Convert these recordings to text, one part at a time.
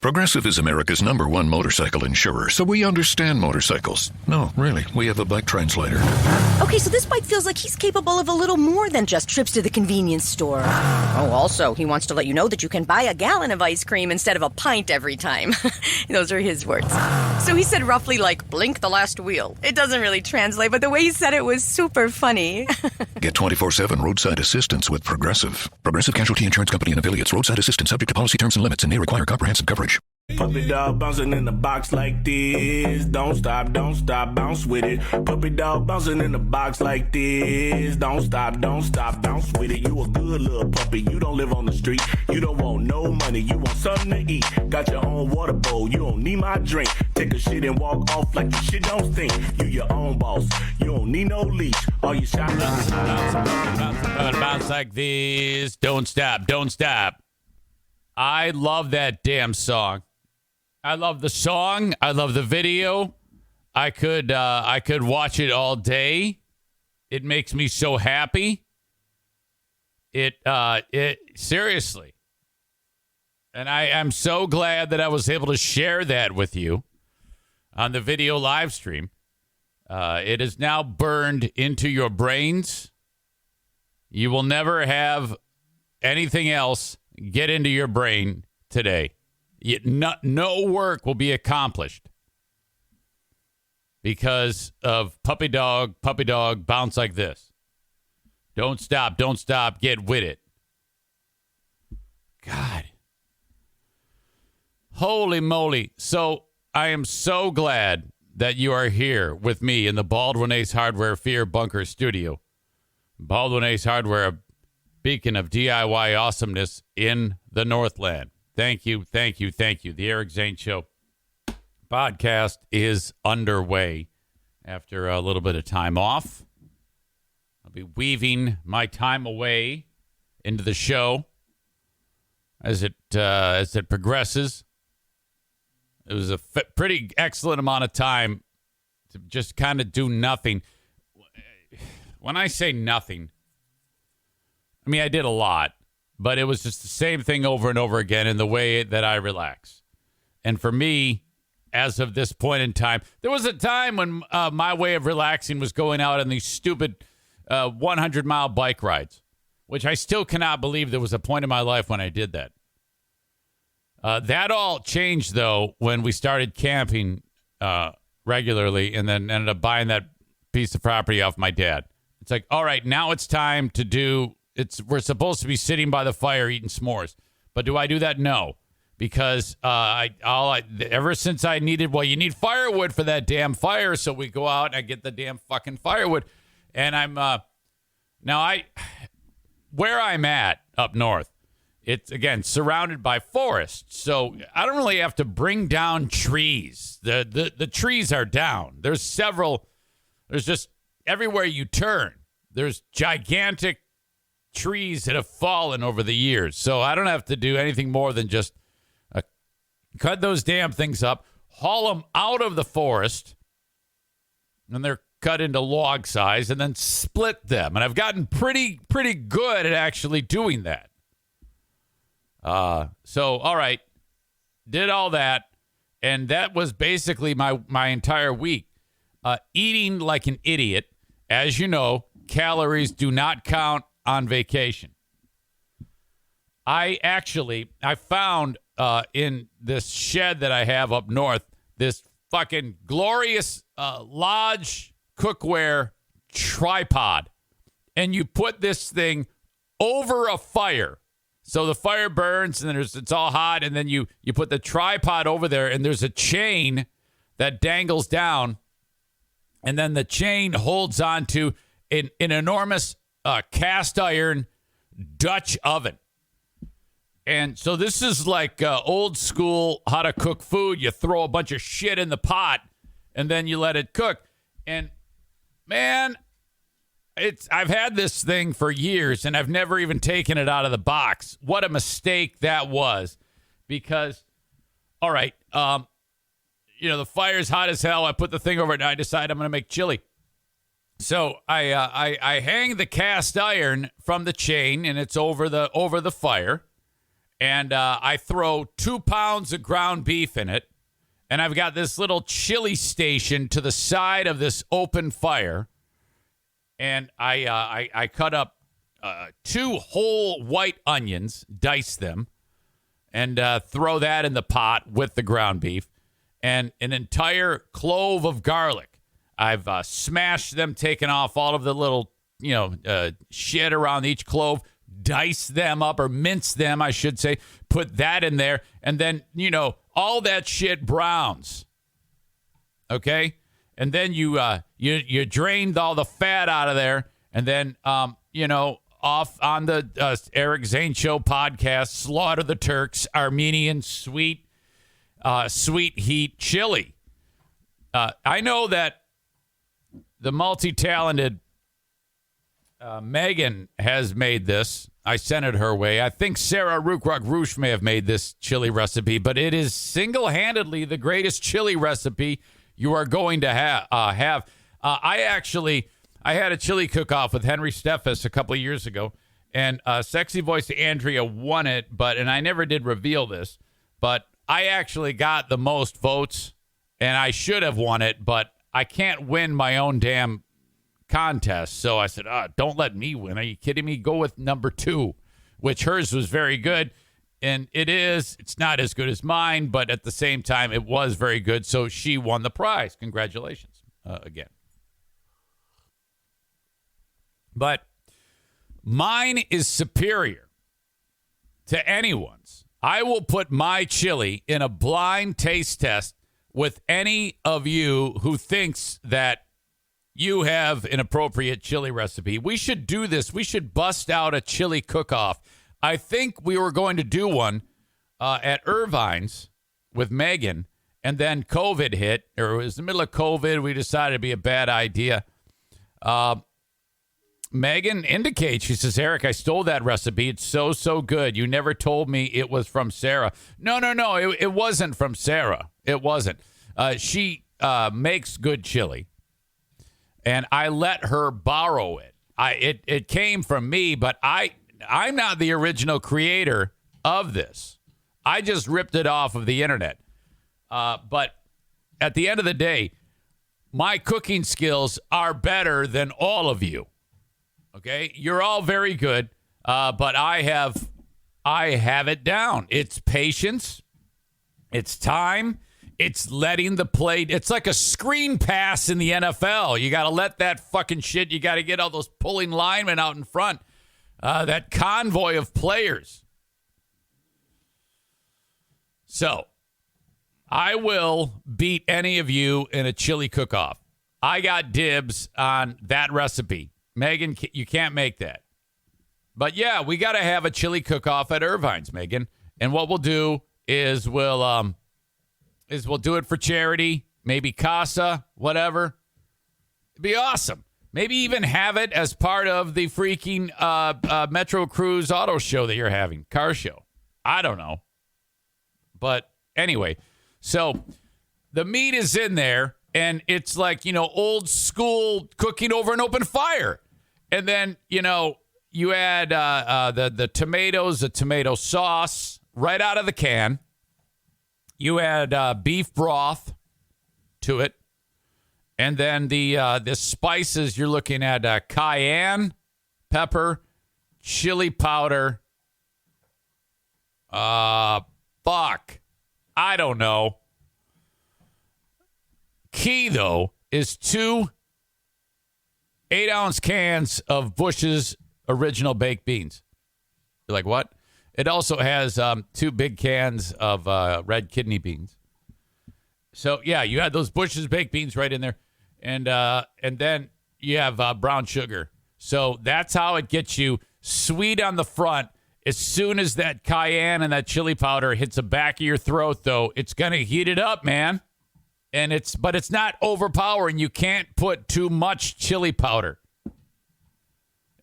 Progressive is America's #1 motorcycle insurer, so we understand motorcycles. No, really, we have a bike translator. Okay, so this bike feels like he's capable of a little more than just trips to the convenience store. Oh, also, he wants to let you know that you can buy a gallon of ice cream instead of a pint every time. Those are his words. So he said roughly like, blink the last wheel. It doesn't really translate, but the way he said it was super funny. Get 24/7 roadside assistance with Progressive. Progressive Casualty Insurance Company and affiliates. Roadside assistance subject to policy terms and limits and may require comprehensive coverage. Puppy dog bouncing in the box like this. Don't stop, bounce with it. Puppy dog bouncing in the box like this. Don't stop, bounce with it. You a good little puppy. You don't live on the street. You don't want no money. You want something to eat. Got your own water bowl. You don't need my drink. Take a shit and walk off like your shit don't stink. You your own boss. You don't need no leash. All you shot. Bounce like this. Don't stop. I love that damn song. I love the song. I love the video. I could watch it all day. It makes me so happy. It seriously. And I am so glad that I was able to share that with you on the video live stream. It is now burned into your brains. You will never have anything else get into your brain today. No work will be accomplished because of puppy dog, bounce like this. Don't stop, get with it. God. Holy moly. So I am so glad that you are here with me in the Baldwin Ace Hardware Fear Bunker studio. Baldwin Ace Hardware, a beacon of DIY awesomeness in the Northland. Thank you. The Eric Zane Show podcast is underway after a little bit of time off. I'll be weaving my time away into the show as it progresses. It was a pretty excellent amount of time to just kind of do nothing. When I say nothing, I mean I did a lot. But it was just the same thing over and over again in the way that I relax. And for me, as of this point in time, there was a time when my way of relaxing was going out on these stupid 100-mile bike rides, which I still cannot believe there was a point in my life when I did that. That all changed, though, when we started camping regularly and then ended up buying that piece of property off my dad. It's like, all right, now it's time to do... We're supposed to be sitting by the fire eating s'mores. But do I do that? No. Because ever since I needed, you need firewood for that damn fire. So we go out and I get the damn fucking firewood. And I'm, where I'm at up north, it's, again, surrounded by forests. So I don't really have to bring down trees. The trees are down. There's just everywhere you turn, there's gigantic trees that have fallen over the years. So I don't have to do anything more than just cut those damn things up, haul them out of the forest, and they're cut into log size, and then split them. And I've gotten pretty good at actually doing that. So, all right, did all that, and that was basically my entire week. Eating like an idiot. As you know, calories do not count on vacation. I found in this shed that I have up north, this fucking glorious Lodge cookware tripod. And you put this thing over a fire. So the fire burns and then it's all hot. And then you put the tripod over there and there's a chain that dangles down. And then the chain holds on to an enormous cast iron Dutch oven. And so this is like old school how to cook food. You throw a bunch of shit in the pot and then you let it cook. And man, I've had this thing for years and I've never even taken it out of the box. What a mistake that was. Because, all right, the fire's hot as hell. I put the thing over it and I decide I'm going to make chili. So I hang the cast iron from the chain and it's over the fire. And I throw 2 pounds of ground beef in it. And I've got this little chili station to the side of this open fire. And I cut up 2 whole white onions, dice them, and throw that in the pot with the ground beef. And an entire clove of garlic. I've smashed them, taken off all of the little, shit around each clove, dice them up, or mince them, I should say, put that in there, and then, all that shit browns. Okay? And then you drained all the fat out of there, and then, off on the Eric Zane Show Podcast, slaughter the Turks, Armenian sweet heat chili. I know that the multi-talented Megan has made this. I sent it her way. I think Sarah Rook-Rock-Roosh may have made this chili recipe, but it is single-handedly the greatest chili recipe you are going to have. I had a chili cook-off with Henry Steffes a couple of years ago, and Sexy Voice Andrea won it, and I never did reveal this, but I actually got the most votes, and I should have won it, but I can't win my own damn contest. So I said, don't let me win. Are you kidding me? Go with number 2, which hers was very good. And it's not as good as mine, but at the same time, it was very good. So she won the prize. Congratulations again. But mine is superior to anyone's. I will put my chili in a blind taste test with any of you who thinks that you have an appropriate chili recipe. We should do this. We should bust out a chili cook-off. I think we were going to do one at Irvine's with Megan, and then COVID hit, or it was the middle of COVID. We decided it'd be a bad idea. Megan indicates, she says, Eric, I stole that recipe. It's so good. You never told me it was from Sarah. No. It wasn't from Sarah. It wasn't. She makes good chili, and I let her borrow it. It came from me, but I'm not the original creator of this. I just ripped it off of the internet. But at the end of the day, my cooking skills are better than all of you. Okay, you're all very good, but I have it down. It's patience, it's time, it's letting the play. It's like a screen pass in the NFL. You got to let that fucking shit. You got to get all those pulling linemen out in front. That convoy of players. So, I will beat any of you in a chili cook-off. I got dibs on that recipe. Megan, you can't make that. But yeah, we got to have a chili cook-off at Irvine's, Megan. And what we'll do is we'll do it for charity, maybe Casa, whatever. It'd be awesome. Maybe even have it as part of the freaking Metro Cruise auto show that you're having, car show. I don't know. But anyway, so the meat is in there, and it's like, old school cooking over an open fire. And then, you add the tomatoes, the tomato sauce right out of the can. You add beef broth to it. And then the spices, you're looking at cayenne pepper, chili powder. I don't know. Key, though, is 2 8-ounce cans of Bush's original baked beans. You're like, what? It also has 2 big cans of red kidney beans. So, yeah, you had those Bush's baked beans right in there. And then you have brown sugar. So that's how it gets you sweet on the front. As soon as that cayenne and that chili powder hits the back of your throat, though, it's going to heat it up, man. But it's not overpowering. You can't put too much chili powder.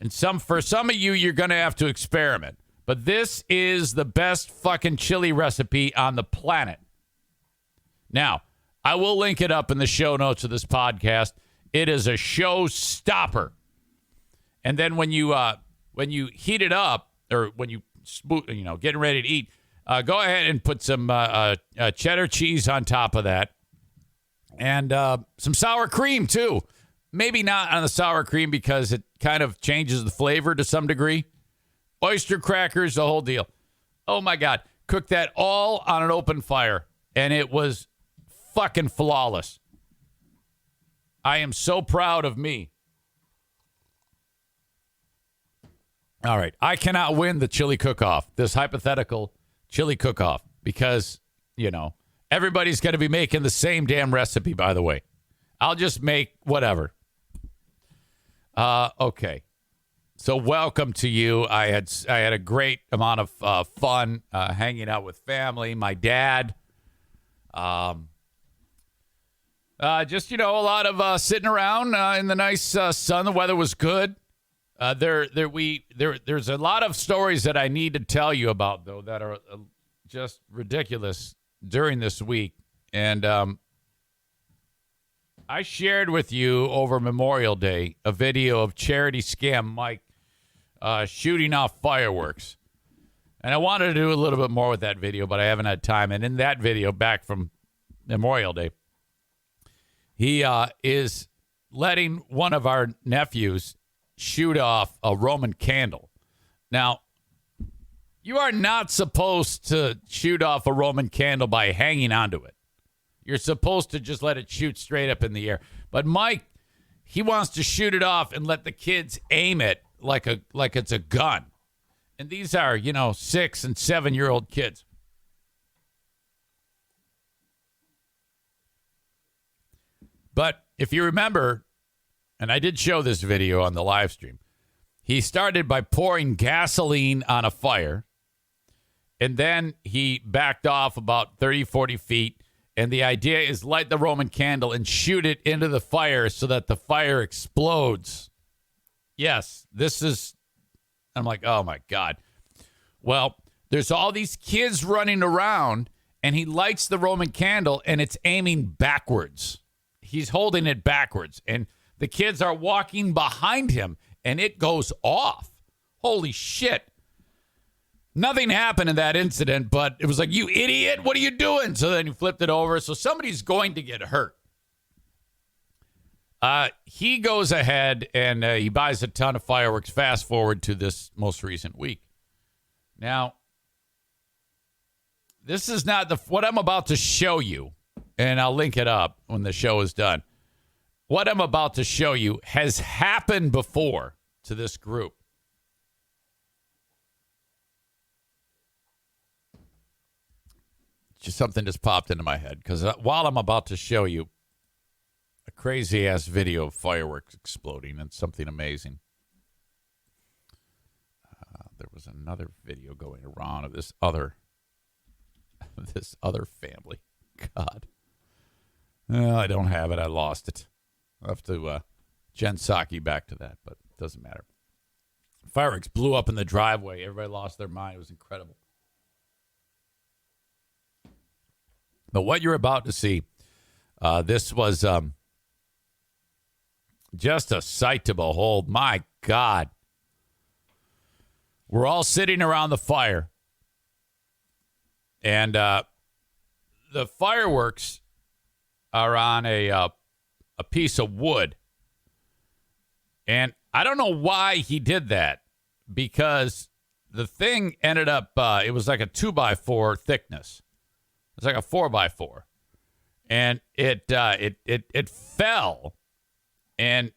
And for some of you, you're going to have to experiment. But this is the best fucking chili recipe on the planet. Now, I will link it up in the show notes of this podcast. It is a showstopper. And then when you heat it up, or when you getting ready to eat, go ahead and put some cheddar cheese on top of that. And some sour cream, too. Maybe not on the sour cream because it kind of changes the flavor to some degree. Oyster crackers, the whole deal. Oh, my God. Cook that all on an open fire. And it was fucking flawless. I am so proud of me. All right. I cannot win the chili cook-off, this hypothetical chili cook-off, because, everybody's going to be making the same damn recipe, by the way. I'll just make whatever. Okay. So welcome to you. I had a great amount of fun hanging out with family, my dad. Just, a lot of sitting around in the nice sun. The weather was good. There's a lot of stories that I need to tell you about, though, that are just ridiculous during this week. And I shared with you over Memorial Day a video of charity scam Mike shooting off fireworks. And I wanted to do a little bit more with that video, but I haven't had time. And in that video, back from Memorial Day, he is letting one of our nephews shoot off a Roman candle. Now, you are not supposed to shoot off a Roman candle by hanging onto it. You're supposed to just let it shoot straight up in the air. But Mike, he wants to shoot it off and let the kids aim it like it's a gun. And these are, 6 and 7-year-old kids. But if you remember, and I did show this video on the live stream, he started by pouring gasoline on a fire, and then he backed off about 30, 40 feet, and the idea is light the Roman candle and shoot it into the fire so that the fire explodes. Yes, I'm like, oh my God. Well, there's all these kids running around, and he lights the Roman candle, and it's aiming backwards. He's holding it backwards, and the kids are walking behind him, and it goes off. Holy shit. Nothing happened in that incident, but it was like, you idiot, what are you doing? So then he flipped it over. So somebody's going to get hurt. He goes ahead and he buys a ton of fireworks. Fast forward to this most recent week. Now, this is not what I'm about to show you, and I'll link it up when the show is done. What I'm about to show you has happened before to this group. Just something just popped into my head because while I'm about to show you a crazy-ass video of fireworks exploding and something amazing, there was another video going around of this other family. God. I don't have it. I lost it. I'll have to Jen Psaki back to that, but it doesn't matter. Fireworks blew up in the driveway. Everybody lost their mind. It was incredible. But what you're about to see, this was just a sight to behold. My God. We're all sitting around the fire. And the fireworks are on a piece of wood. And I don't know why he did that, because the thing ended up, it was like a 2x4 thickness. It's like a 4x4. And it fell. And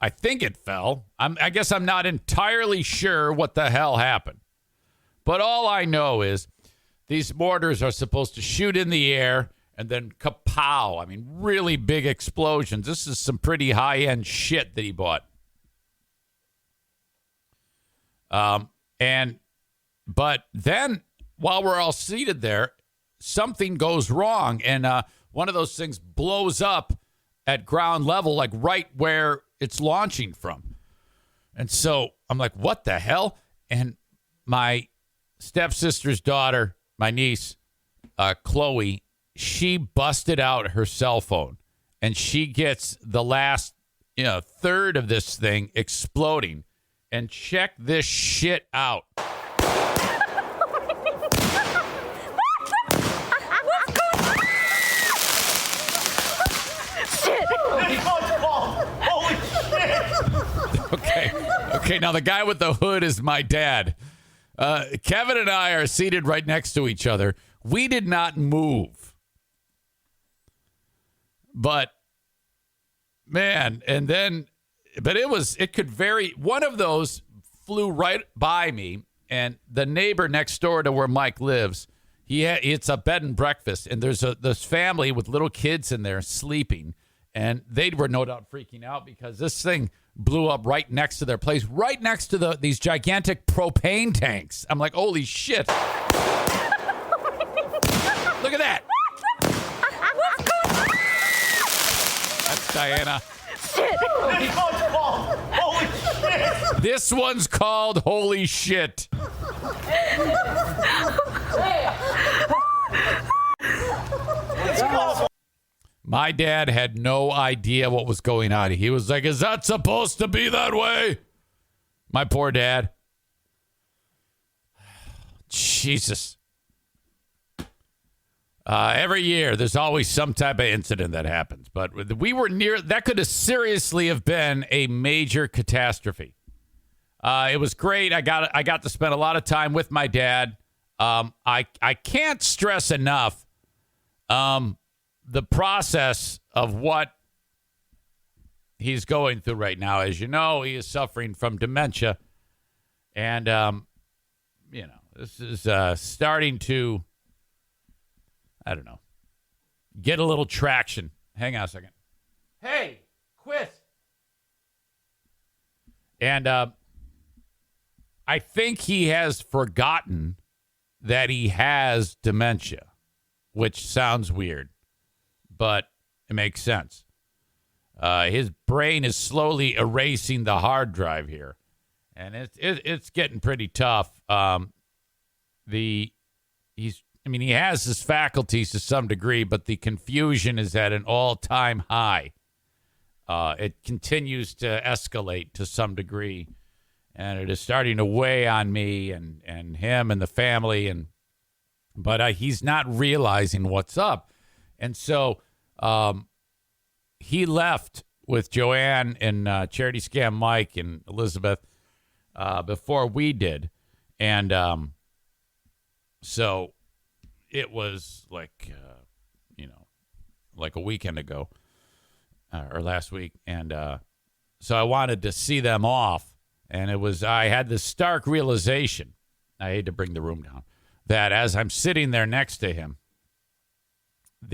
I think it fell. I guess I'm not entirely sure what the hell happened. But all I know is these mortars are supposed to shoot in the air and then kapow. I mean, really big explosions. This is some pretty high-end shit that he bought. But then while we're all seated there, something goes wrong, and one of those things blows up at ground level, like right where it's launching from. And so I'm like, what the hell? And my stepsister's daughter, my niece, Chloe, she busted out her cell phone, and she gets the last third of this thing exploding. And check this shit out. Okay, now the guy with the hood is my dad. Kevin and I are seated right next to each other. We did not move. But, man, but it could vary. One of those flew right by me, and the neighbor next door to where Mike lives, it's a bed and breakfast, and there's this family with little kids in there sleeping, and they were no doubt freaking out because this thing blew up right next to their place, right next to these gigantic propane tanks. I'm like, holy shit. Look at that. That's Diana. Shit. This one's called Holy Shit. My dad had no idea what was going on. He was like, is that supposed to be that way? My poor dad. Jesus. Every year, there's always some type of incident that happens. But we were that could have seriously have been a major catastrophe. It was great. I got to spend a lot of time with my dad. I can't stress enough the process of what he's going through right now. As you know, he is suffering from dementia. And, this is starting to, I don't know, get a little traction. Hang on a second. Hey, quit. And I think he has forgotten that he has dementia, which sounds weird, but it makes sense. His brain is slowly erasing the hard drive here, and it's getting pretty tough. He has his faculties to some degree, but the confusion is at an all-time high. It continues to escalate to some degree, and it is starting to weigh on me and him and the family. But he's not realizing what's up. And so he left with Joanne and Charity Scam Mike and Elizabeth before we did. And so it was like, like a weekend ago or last week. And so I wanted to see them off. And I had this stark realization, I hate to bring the room down, that as I'm sitting there next to him, oh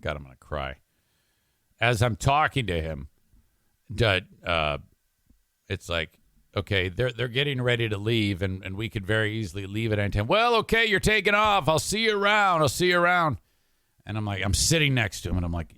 God, I'm going to cry. As I'm talking to him, it's like, okay, they're getting ready to leave, and we could very easily leave at any time. Well, okay, you're taking off. I'll see you around. And I'm like, I'm sitting next to him, and I'm like,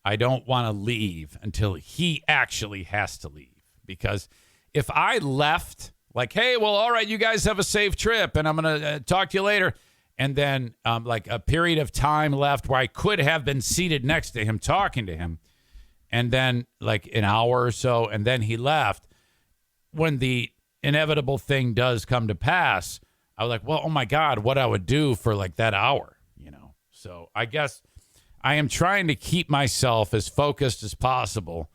I don't want to leave until he actually has to leave. Because if I left, like, hey, well, all right, you guys have a safe trip, and I'm going to talk to you later. And then like a period of time left where I could have been seated next to him, talking to him. And then like an hour or so, and then he left. When the inevitable thing does come to pass, I was like, well, oh my God, what I would do for like that hour, So I guess I am trying to keep myself as focused as possible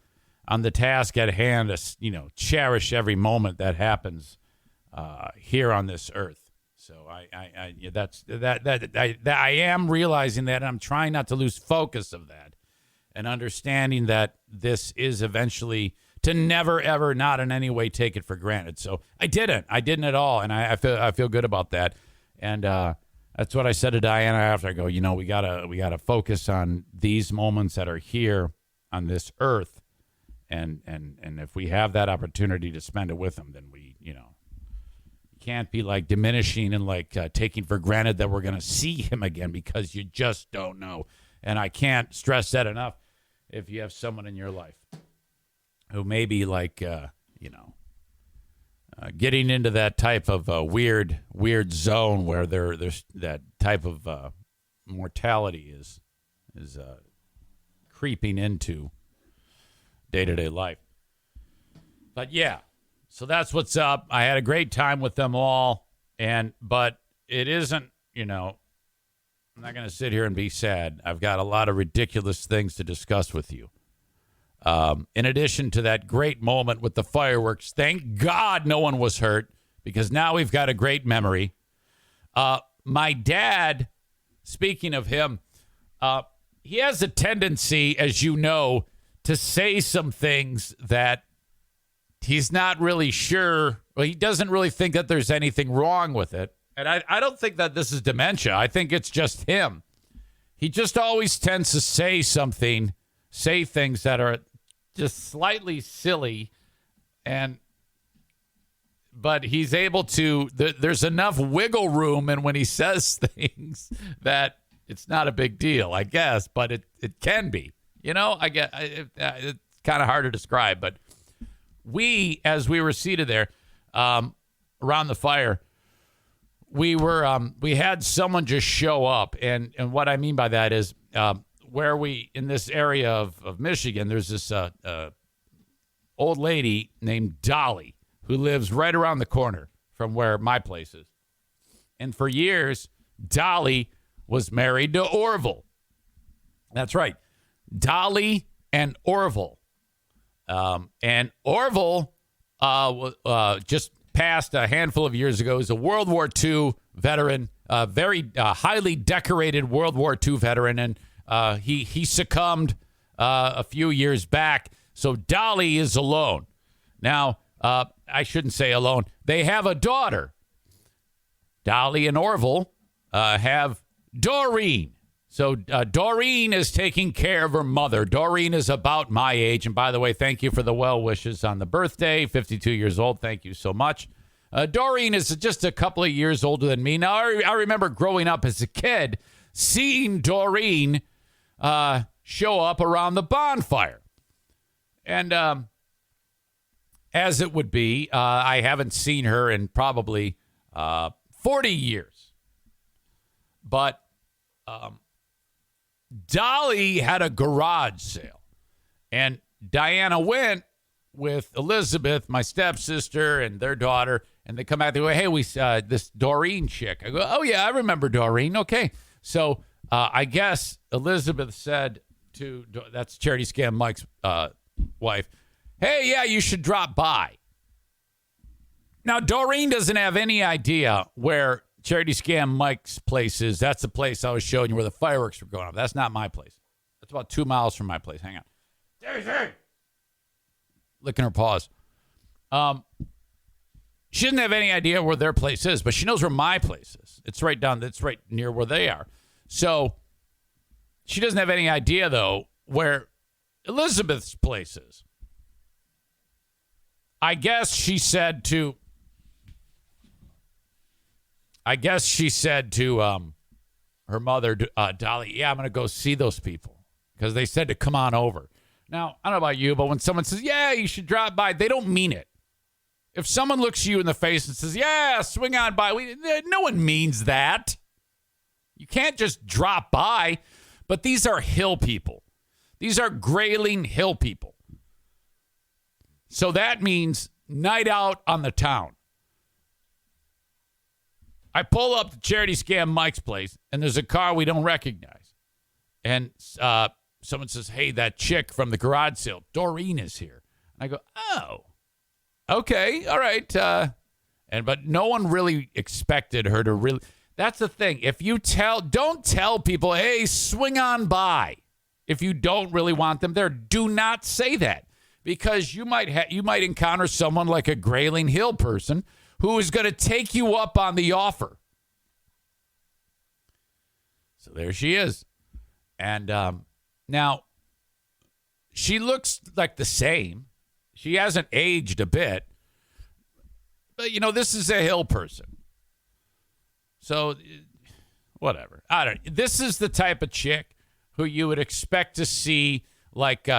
on the task at hand, to, cherish every moment that happens here on this earth. So I am realizing that, and I'm trying not to lose focus of that, and understanding that this is eventually to never, ever, not in any way take it for granted. So I didn't at all, and I feel good about that. And that's what I said to Diana after. I go, we gotta focus on these moments that are here on this earth, and if we have that opportunity to spend it with them, then we, can't be like diminishing and like taking for granted that we're going to see him again, because you just don't know. And I can't stress that enough. If you have someone in your life who may be like, getting into that type of weird zone where there's that type of mortality is creeping into day-to-day life. But yeah. So that's what's up. I had a great time with them all, but it isn't, I'm not going to sit here and be sad. I've got a lot of ridiculous things to discuss with you. In addition to that great moment with the fireworks, thank God no one was hurt, because now we've got a great memory. My dad, speaking of him, he has a tendency, as you know, to say some things that he's not really sure. Well, he doesn't really think that there's anything wrong with it. And I don't think that this is dementia. I think it's just him. He just always tends to say things that are just slightly silly. But he's able to, there's enough wiggle room and when he says things that it's not a big deal, I guess, but it can be. You know, it's kind of hard to describe, but as we were seated there around the fire, we had someone just show up. And what I mean by that is in this area of Michigan, there's this old lady named Dolly who lives right around the corner from where my place is. And for years, Dolly was married to Orville. That's right. Dolly and Orville. And Orville just passed a handful of years ago. He's a World War II veteran, very highly decorated World War II veteran, and he succumbed a few years back. So Dolly is alone. Now, I shouldn't say alone. They have a daughter. Dolly and Orville have Doreen. So Doreen is taking care of her mother. Doreen is about my age. And by the way, thank you for the well wishes on the birthday. 52 years old. Thank you so much. Doreen is just a couple of years older than me. Now, I remember growing up as a kid, seeing Doreen show up around the bonfire. And as it would be, I haven't seen her in probably 40 years. But Dolly had a garage sale, and Diana went with Elizabeth, my stepsister, and their daughter, and they come out. They go, "Hey, this Doreen chick." I go, "Oh yeah, I remember Doreen." Okay, so I guess Elizabeth said that's Charity Scam Mike's wife, "Hey, yeah, you should drop by." Now Doreen doesn't have any idea where Charity Scam Mike's place is. That's the place I was showing you where the fireworks were going off. That's not my place. That's about 2 miles from my place. Hang on. Daisy! Licking her paws. She doesn't have any idea where their place is, but she knows where my place is. It's right near where they are. So she doesn't have any idea, though, where Elizabeth's place is. I guess she said to her mother, Dolly, "Yeah, I'm going to go see those people," because they said to come on over. Now, I don't know about you, but when someone says, "Yeah, you should drop by," they don't mean it. If someone looks you in the face and says, "Yeah, swing on by," no one means that. You can't just drop by. But these are hill people. These are Grayling Hill people. So that means night out on the town. I pull up to Charity Scam Mike's place, and there's a car we don't recognize. And someone says, "Hey, that chick from the garage sale, Doreen, is here." And I go, "Oh, okay, all right." But no one really expected her to really. That's the thing. If you don't tell people, "Hey, swing on by," if you don't really want them there. Do not say that, because you might encounter someone like a Grayling Hill person who is going to take you up on the offer. So there she is. And now she looks like the same. She hasn't aged a bit. But, this is a hill person. So, whatever. I don't. This is the type of chick who you would expect to see like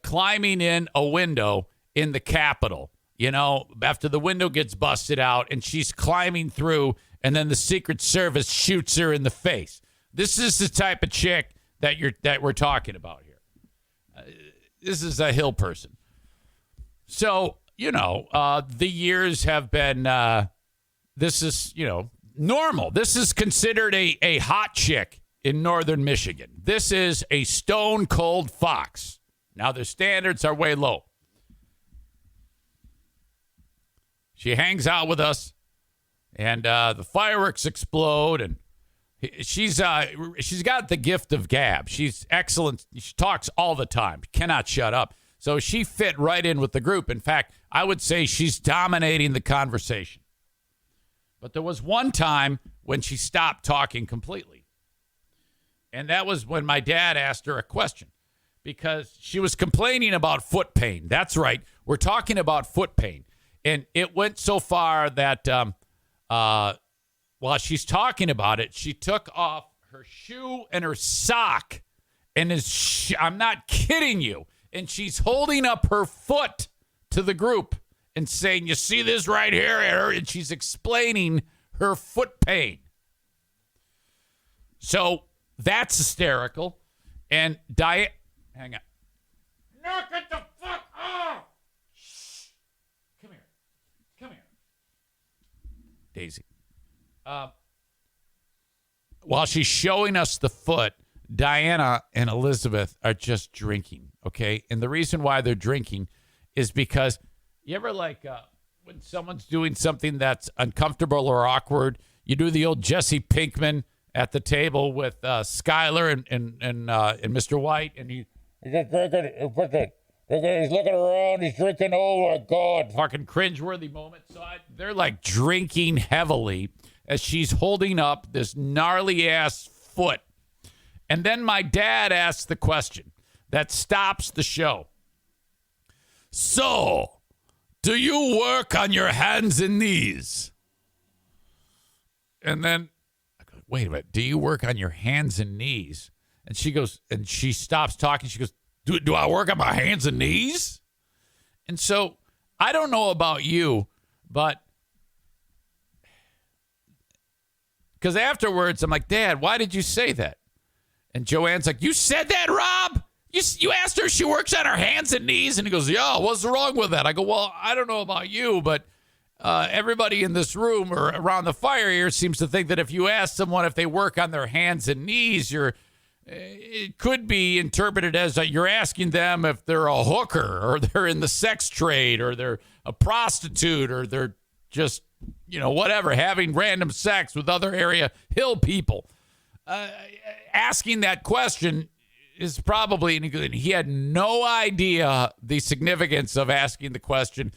climbing in a window in the Capitol. After the window gets busted out and she's climbing through, and then the Secret Service shoots her in the face. This is the type of chick that we're talking about here. This is a hill person. So, the years have been, this is, normal. This is considered a hot chick in northern Michigan. This is a stone cold fox. Now, their standards are way low. She hangs out with us, and the fireworks explode, and she's got the gift of gab. She's excellent. She talks all the time. Cannot shut up. So she fit right in with the group. In fact, I would say she's dominating the conversation. But there was one time when she stopped talking completely. And that was when my dad asked her a question because she was complaining about foot pain. That's right. We're talking about foot pain. And it went so far that while she's talking about it, she took off her shoe and her sock. And I'm not kidding you. And she's holding up her foot to the group and saying, you see this right here? And she's explaining her foot pain. So that's hysterical. And hang on. Knock it the fuck off. Shh. Come here. Daisy. While she's showing us the foot, Diana and Elizabeth are just drinking, okay? And the reason why they're drinking is because you ever when someone's doing something that's uncomfortable or awkward, you do the old Jesse Pinkman at the table with Skyler and Mr. White, and he's just drinking. He's looking around, he's drinking. Oh my God, fucking cringeworthy moment. So they're like drinking heavily as she's holding up this gnarly ass foot. And then my dad asks the question that stops the show. So, do you work on your hands and knees? And then I go, wait a minute, do you work on your hands and knees? And she goes, and she stops talking. She goes, do I work on my hands and knees? And so I don't know about you, but because afterwards I'm like, Dad, why did you say that? And Joanne's like, you said that, Rob? You asked her if she works on her hands and knees? And he goes, yeah, what's wrong with that? I go, well, I don't know about you, but everybody in this room or around the fire here seems to think that if you ask someone if they work on their hands and knees, it could be interpreted as you're asking them if they're a hooker or they're in the sex trade or they're a prostitute or they're just, whatever, having random sex with other area hill people. Asking that question is probably, and he had no idea the significance of asking the question,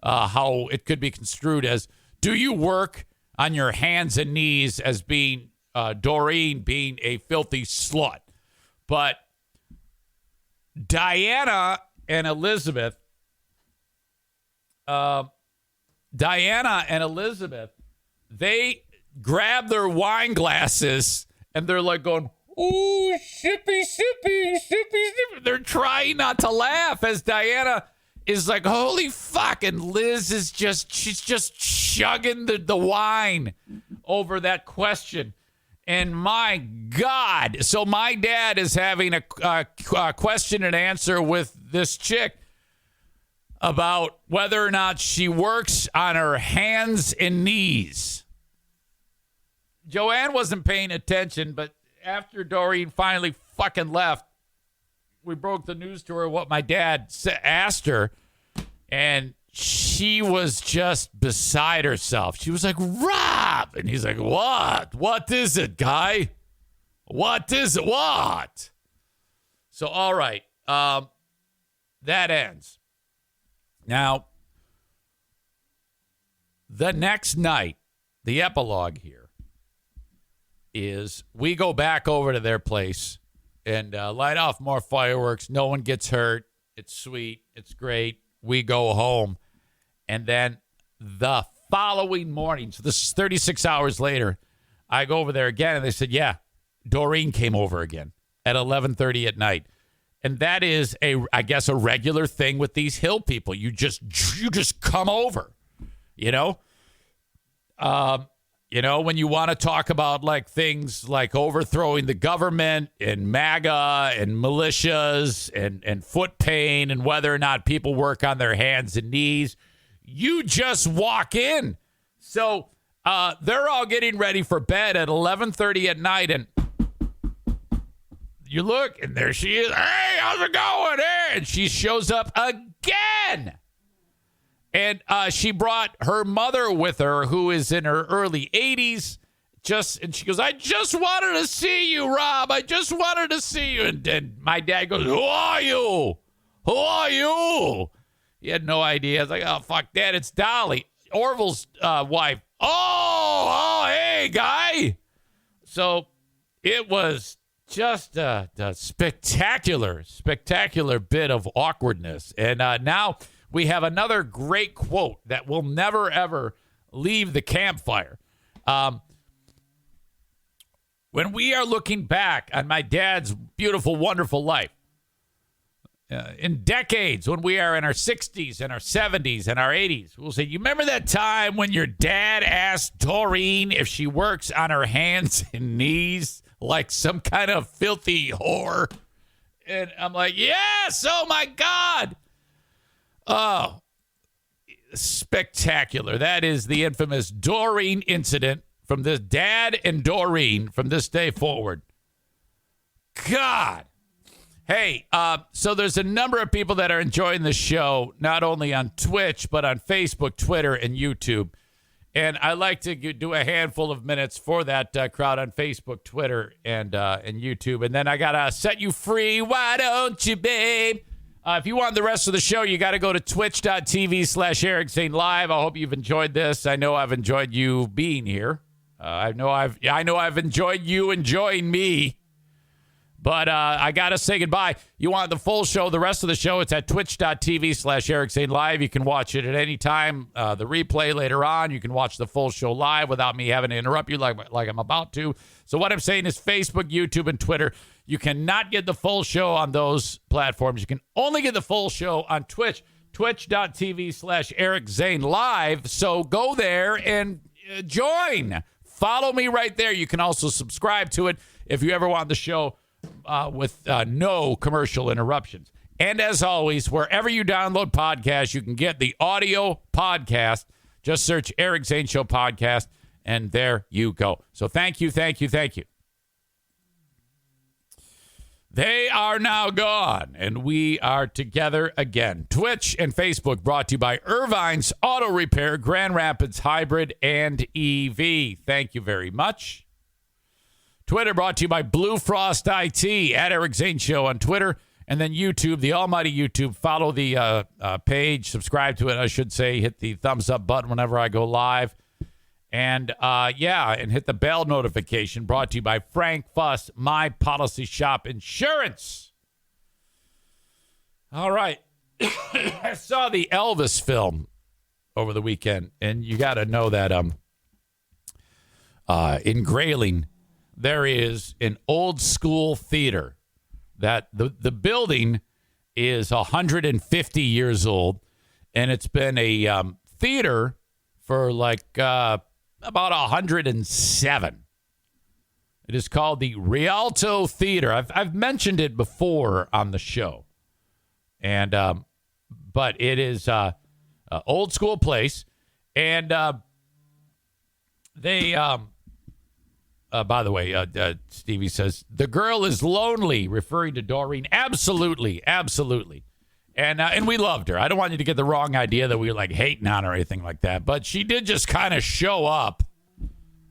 how it could be construed as, do you work on your hands and knees, as being Doreen being a filthy slut. But Diana and Elizabeth, they grab their wine glasses and they're like going, ooh, sippy, sippy, sippy, sippy. They're trying not to laugh as Diana is like, holy fuck. And Liz is she's just chugging the wine over that question. And my God. So my dad is having a question and answer with this chick about whether or not she works on her hands and knees. Joanne wasn't paying attention, but after Doreen finally fucking left, we broke the news to her what my dad asked her, and she was just beside herself. She was like, Rob! And he's like, what? What is it, guy? What is it? What? So, all right. That ends. Now, the next night, the epilogue here is we go back over to their place and light off more fireworks. No one gets hurt. It's sweet. It's great. We go home. And then the following morning, so this is 36 hours later, I go over there again, and they said, yeah, Doreen came over again at 11:30 at night. And that is, I guess, a regular thing with these hill people. You just come over, when you want to talk about like things like overthrowing the government and MAGA and militias and foot pain and whether or not people work on their hands and knees, you just walk in. So they're all getting ready for bed at 11:30 at night, and you look, and there she is. Hey, how's it going? Hey, and she shows up again. And she brought her mother with her, who is in her early 80s. And she goes, I just wanted to see you, Rob. I just wanted to see you. And my dad goes, who are you? Who are you? He had no idea. I was like, oh, fuck that. It's Dolly, Orville's wife. Oh, hey, guy. So it was just a spectacular bit of awkwardness. And now we have another great quote that will never, ever leave the campfire. When we are looking back on my dad's beautiful, wonderful life, in decades, when we are in our 60s and our 70s and our 80s, we'll say, you remember that time when your dad asked Doreen if she works on her hands and knees like some kind of filthy whore? And I'm like, yes, oh my God. Oh, spectacular. That is the infamous Doreen incident from this dad and Doreen from this day forward. God. Hey, so there's a number of people that are enjoying the show, not only on Twitch, but on Facebook, Twitter, and YouTube. And I like to do a handful of minutes for that crowd on Facebook, Twitter, and YouTube. And then I got to set you free. Why don't you, babe? If you want the rest of the show, you got to go to twitch.tv/Eric Zane Live. I hope you've enjoyed this. I know I've enjoyed you being here. I know I've enjoyed you enjoying me. But I got to say goodbye. You want the full show, the rest of the show, it's at twitch.tv/Eric Zane Live. You can watch it at any time. The replay later on, you can watch the full show live without me having to interrupt you like I'm about to. So what I'm saying is Facebook, YouTube, and Twitter. You cannot get the full show on those platforms. You can only get the full show on Twitch, twitch.tv/Eric Zane Live. So go there and join. Follow me right there. You can also subscribe to it if you ever want the show with no commercial interruptions. And as always, wherever you download podcasts, you can get the audio podcast. Just search Eric Zane Show Podcast, and there you go. So thank you. They are now gone, and we are together again. Twitch and Facebook brought to you by Irvine's Auto Repair, Grand Rapids Hybrid and EV. Thank you very much. Twitter brought to you by Blue Frost IT, at Eric Zane Show on Twitter. And then YouTube, the almighty YouTube. Follow the page, subscribe to it, I should say. Hit the thumbs up button whenever I go live. And, and hit the bell notification, brought to you by Frank Fuss, My Policy Shop Insurance. All right. I saw the Elvis film over the weekend, and you got to know that in Grayling, there is an old school theater that the building is 150 years old, and it's been a theater for about 107. It is called the Rialto Theater. I've mentioned it before on the show, and but it is a old school place, and they by the way, Stevie says the girl is lonely, referring to Doreen. Absolutely. And we loved her. I don't want you to get the wrong idea that we were hating on her or anything like that. But she did just kind of show up.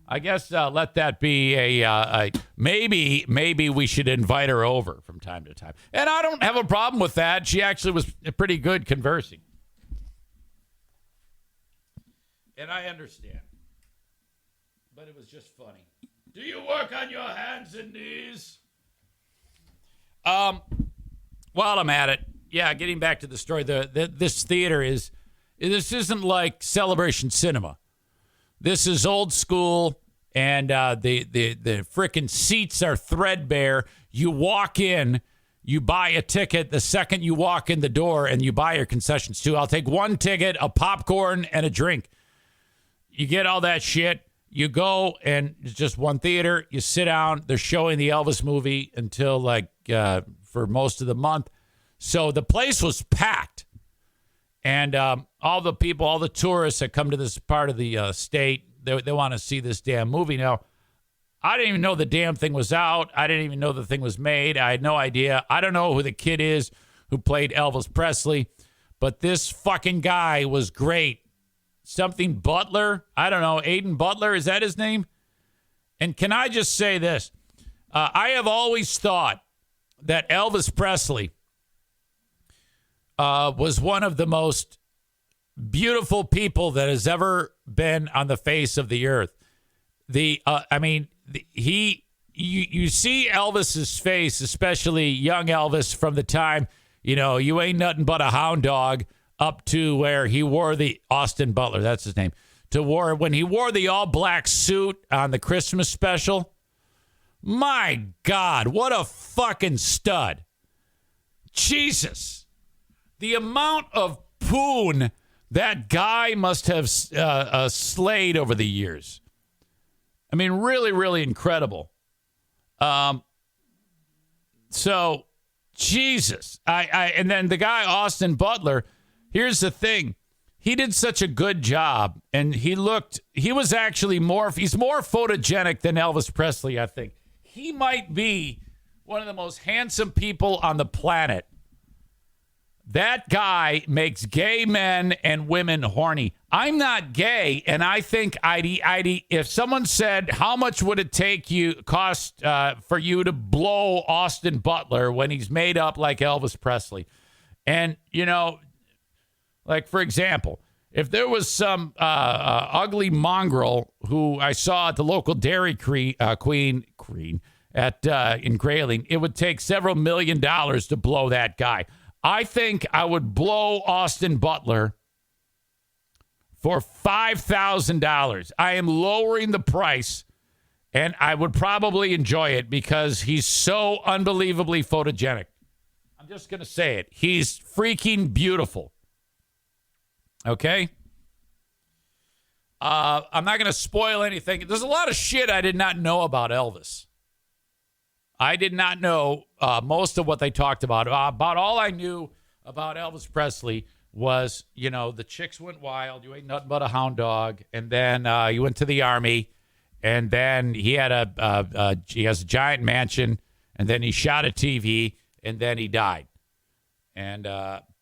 I guess let that be a maybe we should invite her over from time to time. And I don't have a problem with that. She actually was pretty good conversing. And I understand. But it was just funny. Do you work on your hands and knees? While I'm at it, getting back to the story, this theater this isn't like Celebration Cinema. This is old school, and the frickin' seats are threadbare. You walk in, you buy a ticket the second you walk in the door, and you buy your concessions too. I'll take one ticket, a popcorn, and a drink. You get all that shit. You go, and it's just one theater. You sit down. They're showing the Elvis movie until for most of the month. So the place was packed. And all the people, all the tourists that come to this part of the state, they want to see this damn movie. Now, I didn't even know the damn thing was out. I didn't even know the thing was made. I had no idea. I don't know who the kid is who played Elvis Presley, but this fucking guy was great. Something Butler. I don't know. Aiden Butler. Is that his name? And can I just say this? I have always thought that Elvis Presley was one of the most beautiful people that has ever been on the face of the earth. You see Elvis's face, especially young Elvis from the time, you ain't nothing but a hound dog, up to where he wore the Austin Butler, that's his name, when he wore the all black suit on the Christmas special. My God, what a fucking stud. Jesus. The amount of poon that guy must have slayed over the years. I mean, really, really incredible. So, Jesus. And then the guy, Austin Butler, here's the thing. He did such a good job, and he's more photogenic than Elvis Presley, I think. He might be one of the most handsome people on the planet. That guy makes gay men and women horny. I'm not gay, and I think if someone said, how much would it cost for you to blow Austin Butler when he's made up like Elvis Presley? And, like, for example, if there was some ugly mongrel who I saw at the local Dairy Queen in Grayling, it would take several $1 million to blow that guy. I think I would blow Austin Butler for $5,000. I am lowering the price, and I would probably enjoy it because he's so unbelievably photogenic. I'm just going to say it. He's freaking beautiful. Okay? I'm not going to spoil anything. There's a lot of shit I did not know about Elvis. I did not know most of what they talked about. About all I knew about Elvis Presley was, the chicks went wild. You ain't nothing but a hound dog. And then he went to the Army. And then he had he has a giant mansion. And then he shot a TV. And then he died. And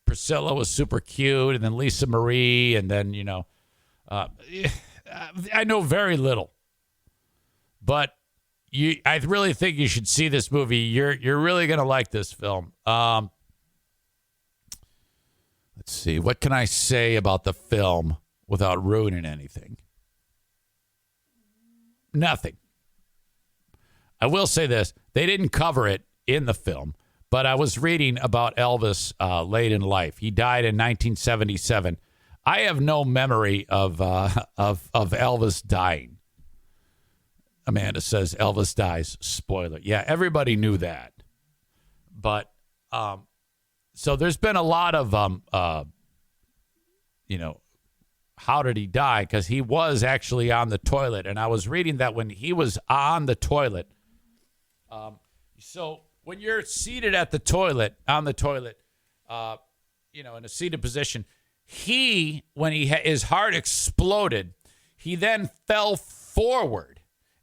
Priscilla was super cute. And then Lisa Marie. And then, I know very little. But I really think you should see this movie. You're really going to like this film. Let's see. What can I say about the film without ruining anything? Nothing. I will say this. They didn't cover it in the film, but I was reading about Elvis late in life. He died in 1977. I have no memory of Elvis dying. Amanda says Elvis dies. Spoiler. Yeah, everybody knew that. But, so there's been a lot of, how did he die? Because he was actually on the toilet. And I was reading that when he was on the toilet. So when you're seated on the toilet, in a seated position, when his heart exploded, he then fell forward.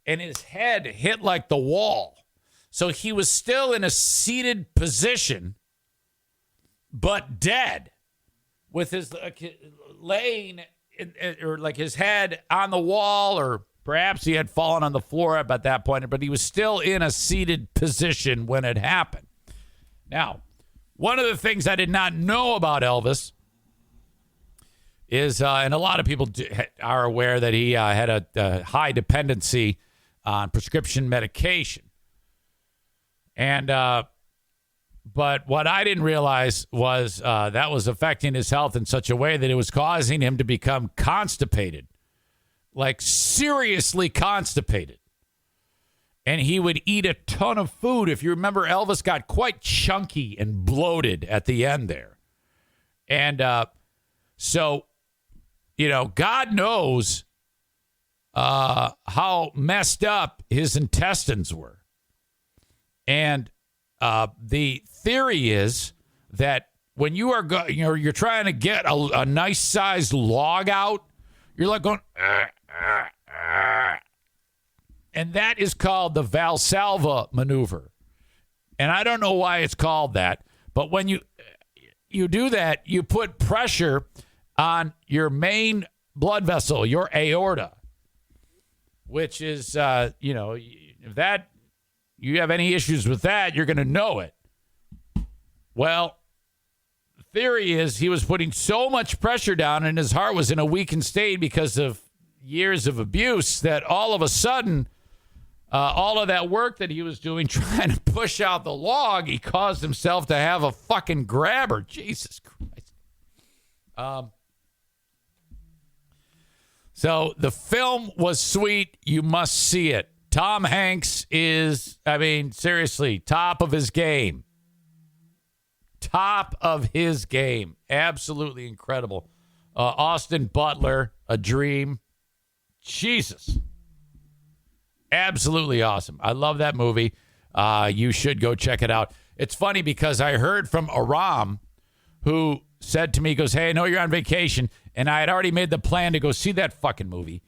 And his head hit like the wall. So he was still in a seated position, but dead, with his laying, or like his head on the wall, or perhaps he had fallen on the floor at that point, but he was still in a seated position when it happened. Now, one of the things I did not know about Elvis is, and a lot of people are aware that he had a high dependency on prescription medication. And, but what I didn't realize was that was affecting his health in such a way that it was causing him to become constipated, like seriously constipated. And he would eat a ton of food. If you remember, Elvis got quite chunky and bloated at the end there. And so, God knows how messed up his intestines were. And the theory is that when you are you're trying to get a nice sized log out, you're like going, And that is called the Valsalva Maneuver. And I don't know why it's called that, but when you do that, you put pressure on your main blood vessel, your aorta, which is, if that you have any issues with that, you're going to know it. Well, the theory is he was putting so much pressure down and his heart was in a weakened state because of years of abuse that all of a sudden, all of that work that he was doing trying to push out the log, he caused himself to have a fucking grabber. Jesus Christ. So the film was sweet. You must see it. Tom Hanks is, seriously, top of his game. Top of his game. Absolutely incredible. Austin Butler, a dream. Jesus. Absolutely awesome. I love that movie. You should go check it out. It's funny because I heard from Aram, who said to me, goes, hey, I know you're on vacation, and I had already made the plan to go see that fucking movie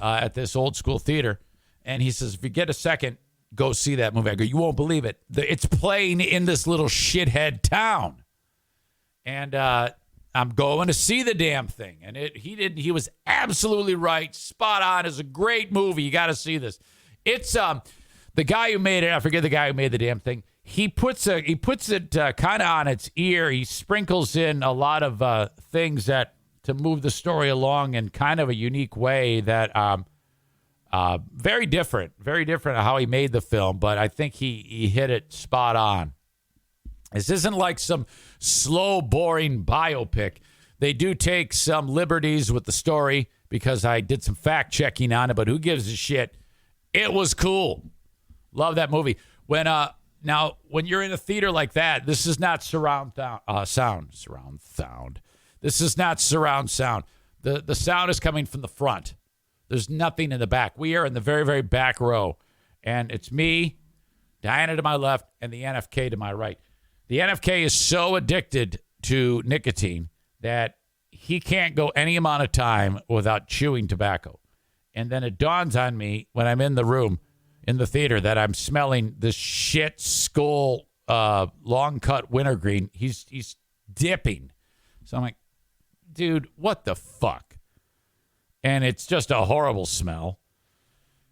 at this old school theater. And he says, if you get a second, go see that movie. I go, you won't believe it. It's playing in this little shithead town. And I'm going to see the damn thing. And he was absolutely right. Spot on. It's a great movie. You got to see this. It's the guy who made it. I forget the guy who made the damn thing. He puts it kind of on its ear. He sprinkles in a lot of things that to move the story along in kind of a unique way that very different of how he made the film. But I think he hit it spot on. This isn't like some slow, boring biopic. They do take some liberties with the story because I did some fact checking on it. But who gives a shit? It was cool. Love that movie. When you're in a theater like that, this is not surround sound. Surround sound. This is not surround sound. The sound is coming from the front. There's nothing in the back. We are in the very, very back row. And it's me, Diana to my left, and the NFK to my right. The NFK is so addicted to nicotine that he can't go any amount of time without chewing tobacco. And then it dawns on me when I'm in the room, in the theater, that I'm smelling this shit skull long cut wintergreen. He's dipping. So I'm like, dude, what the fuck? And it's just a horrible smell.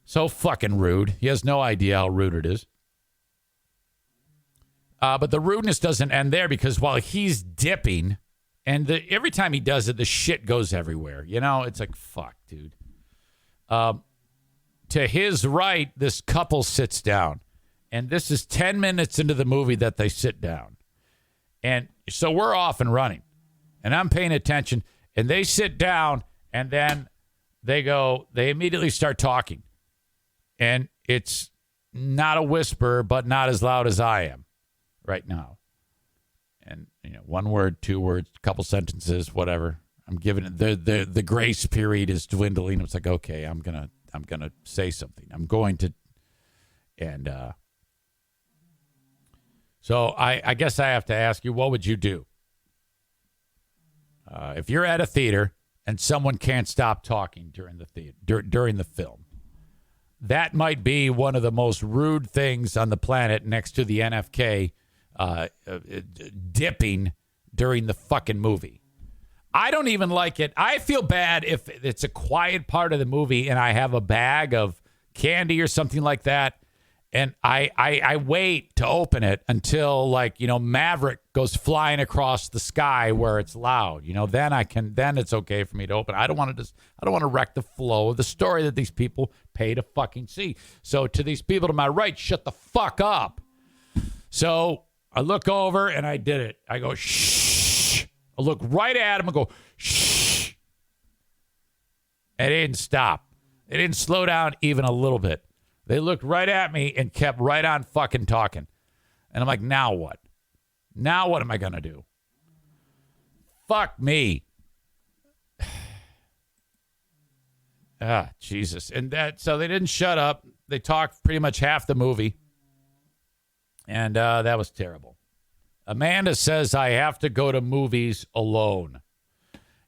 So fucking rude. He has no idea how rude it is. But the rudeness doesn't end there because while he's dipping, and every time he does it, the shit goes everywhere. You know, it's like, fuck, dude. To his right, this couple sits down. And this is 10 minutes into the movie that they sit down. And so we're off and running. And I'm paying attention. And they sit down, and then they immediately start talking. And it's not a whisper, but not as loud as I am right now. And, one word, two words, a couple sentences, whatever. I'm giving it the grace period is dwindling. It's like, okay, I'm gonna say something. I'm going to, and so I guess I have to ask you, what would you do if you're at a theater and someone can't stop talking during the film? That might be one of the most rude things on the planet, next to the NFK dipping during the fucking movie. I don't even like it. I feel bad if it's a quiet part of the movie and I have a bag of candy or something like that, and I wait to open it until, Maverick goes flying across the sky where it's loud. Then it's okay for me to open. I don't want to wreck the flow of the story that these people pay to fucking see. So to these people to my right, shut the fuck up. So I look over and I did it. I go, shh. I look right at him and go, shh. And it didn't stop. It didn't slow down even a little bit. They looked right at me and kept right on fucking talking. And I'm like, now what? Now what am I going to do? Fuck me. Jesus. So they didn't shut up. They talked pretty much half the movie. And that was terrible. Amanda says I have to go to movies alone.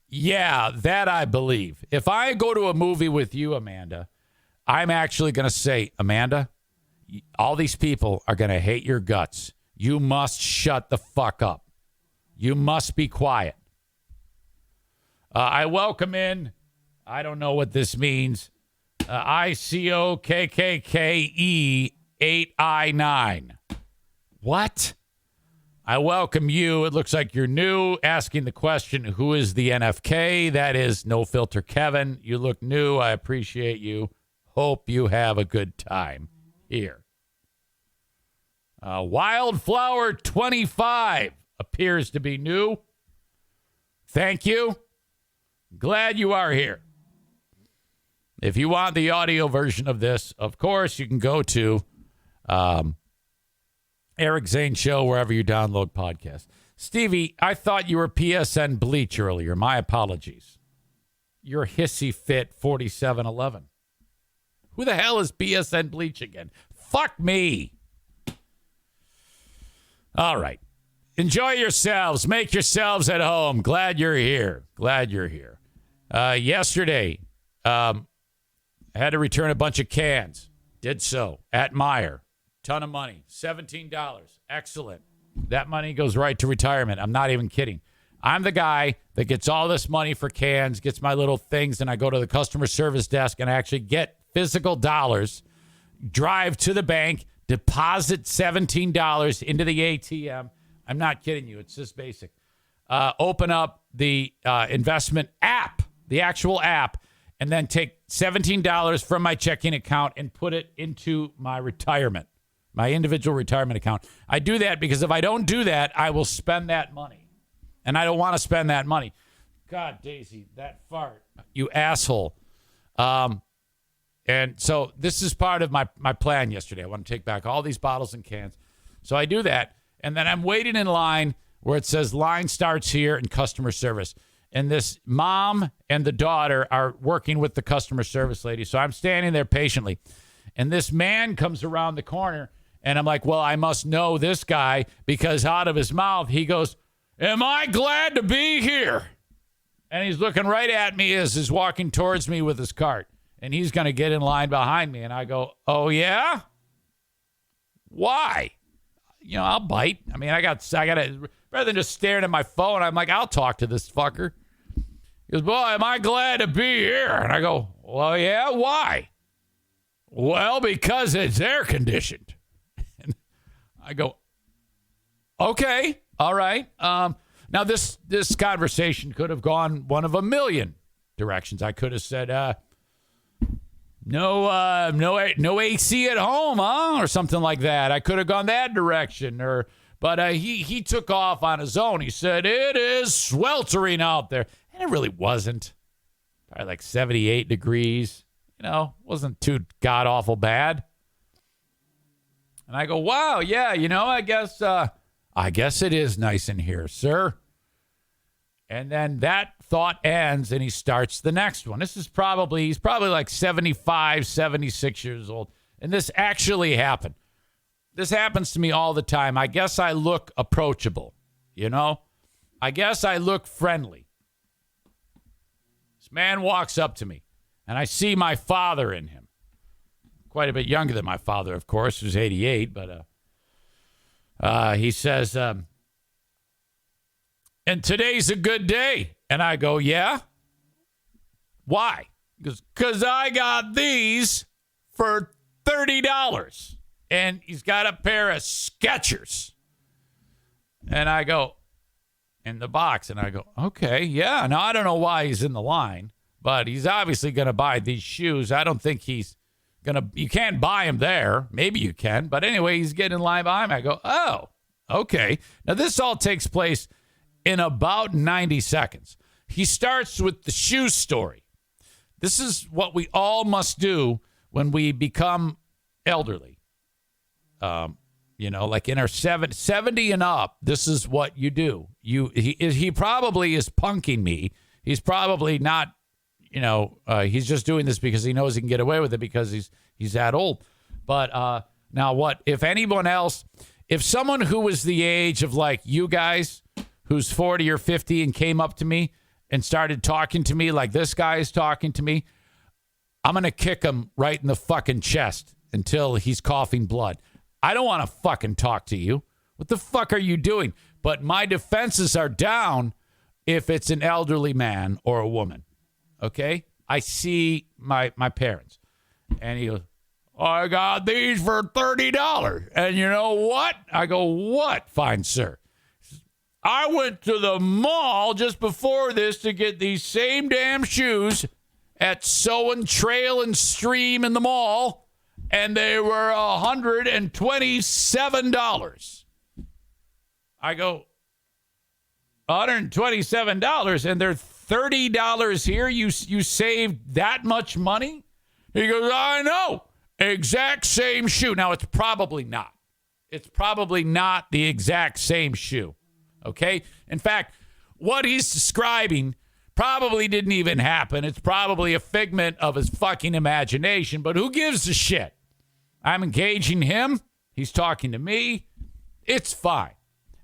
Yeah, that I believe. If I go to a movie with you, Amanda, I'm actually going to say, Amanda, all these people are going to hate your guts. You must shut the fuck up. You must be quiet. I welcome in, I don't know what this means, ICOKKKE8I9. What? I welcome you. It looks like you're new, asking the question, who is the NFK? That is No Filter Kevin. You look new. I appreciate you. Hope you have a good time here. Wildflower 25 appears to be new. Thank you. Glad you are here. If you want the audio version of this, of course, you can go to Eric Zane Show, wherever you download podcasts. Stevie, I thought you were PSN Bleach earlier. My apologies. You're Hissy Fit 4711. Who the hell is PSN Bleach again? Fuck me. All right. Enjoy yourselves. Make yourselves at home. Glad you're here. Yesterday, I had to return a bunch of cans. Did so at Meijer. Ton of money. $17. Excellent. That money goes right to retirement. I'm not even kidding. I'm the guy that gets all this money for cans, gets my little things, and I go to the customer service desk and I actually get physical dollars, drive to the bank, deposit $17 into the ATM. I'm not kidding you. It's this basic. Open up the investment app, the actual app, and then take $17 from my checking account and put it into my retirement, my individual retirement account. I do that because if I don't do that, I will spend that money. And I don't want to spend that money. God, Daisy, that fart, you asshole. And so this is part of my plan yesterday. I want to take back all these bottles and cans. So I do that. And then I'm waiting in line where it says line starts here in customer service. And this mom and the daughter are working with the customer service lady. So I'm standing there patiently. And this man comes around the corner. And I'm like, well, I must know this guy because out of his mouth, he goes, am I glad to be here? And he's looking right at me as he's walking towards me with his cart. And he's going to get in line behind me. And I go, oh, yeah? Why? You know, I'll bite. I mean, I got to, rather than just staring at my phone, I'm like, I'll talk to this fucker. He goes, boy, am I glad to be here? And I go, well, yeah, why? Well, because it's air conditioned. And I go, okay, all right. Now, this conversation could have gone one of a million directions. I could have said, no AC at home, huh? Or something like that. I could have gone that direction. But he took off on his own. He said, it is sweltering out there. And it really wasn't. Probably like 78 degrees. You know, wasn't too god-awful bad. And I go, wow, yeah, you know, I guess it is nice in here, sir. And then that thought ends and he starts the next one. He's probably like 75, 76 years old. And this actually happened. This happens to me all the time. I guess I look approachable, you know? I guess I look friendly. This man walks up to me and I see my father in him. Quite a bit younger than my father, of course, who's 88, but he says, and today's a good day. And I go, yeah? Why? He goes, because I got these for $30. And he's got a pair of Skechers. And I go, in the box. And I go, okay, yeah. Now, I don't know why he's in the line, but he's obviously going to buy these shoes. I don't think he's going to, you can't buy them there. Maybe you can. But anyway, he's getting in line behind me. I go, oh, okay. Now, this all takes place in about 90 seconds. He starts with the shoe story. This is what we all must do when we become elderly. You know, like in our 70 and up, this is what you do. He probably is punking me. He's probably not, you know, he's just doing this because he knows he can get away with it because he's that old. But now what, if anyone else, if someone who was the age of like you guys, who's 40 or 50 and came up to me and started talking to me like this guy is talking to me, I'm going to kick him right in the fucking chest until he's coughing blood. I don't want to fucking talk to you. What the fuck are you doing? But my defenses are down if it's an elderly man or a woman. Okay? I see my parents. And he goes, I got these for $30. And you know what? I go, what, fine sir? I went to the mall just before this to get these same damn shoes at Sowen Trail and Stream in the mall, and they were $127. I go, $127, and they're $30 here? You saved that much money? He goes, I know. Exact same shoe. Now, it's probably not. It's probably not the exact same shoe. Okay? In fact, what he's describing probably didn't even happen. It's probably a figment of his fucking imagination, but who gives a shit? I'm engaging him. He's talking to me. It's fine.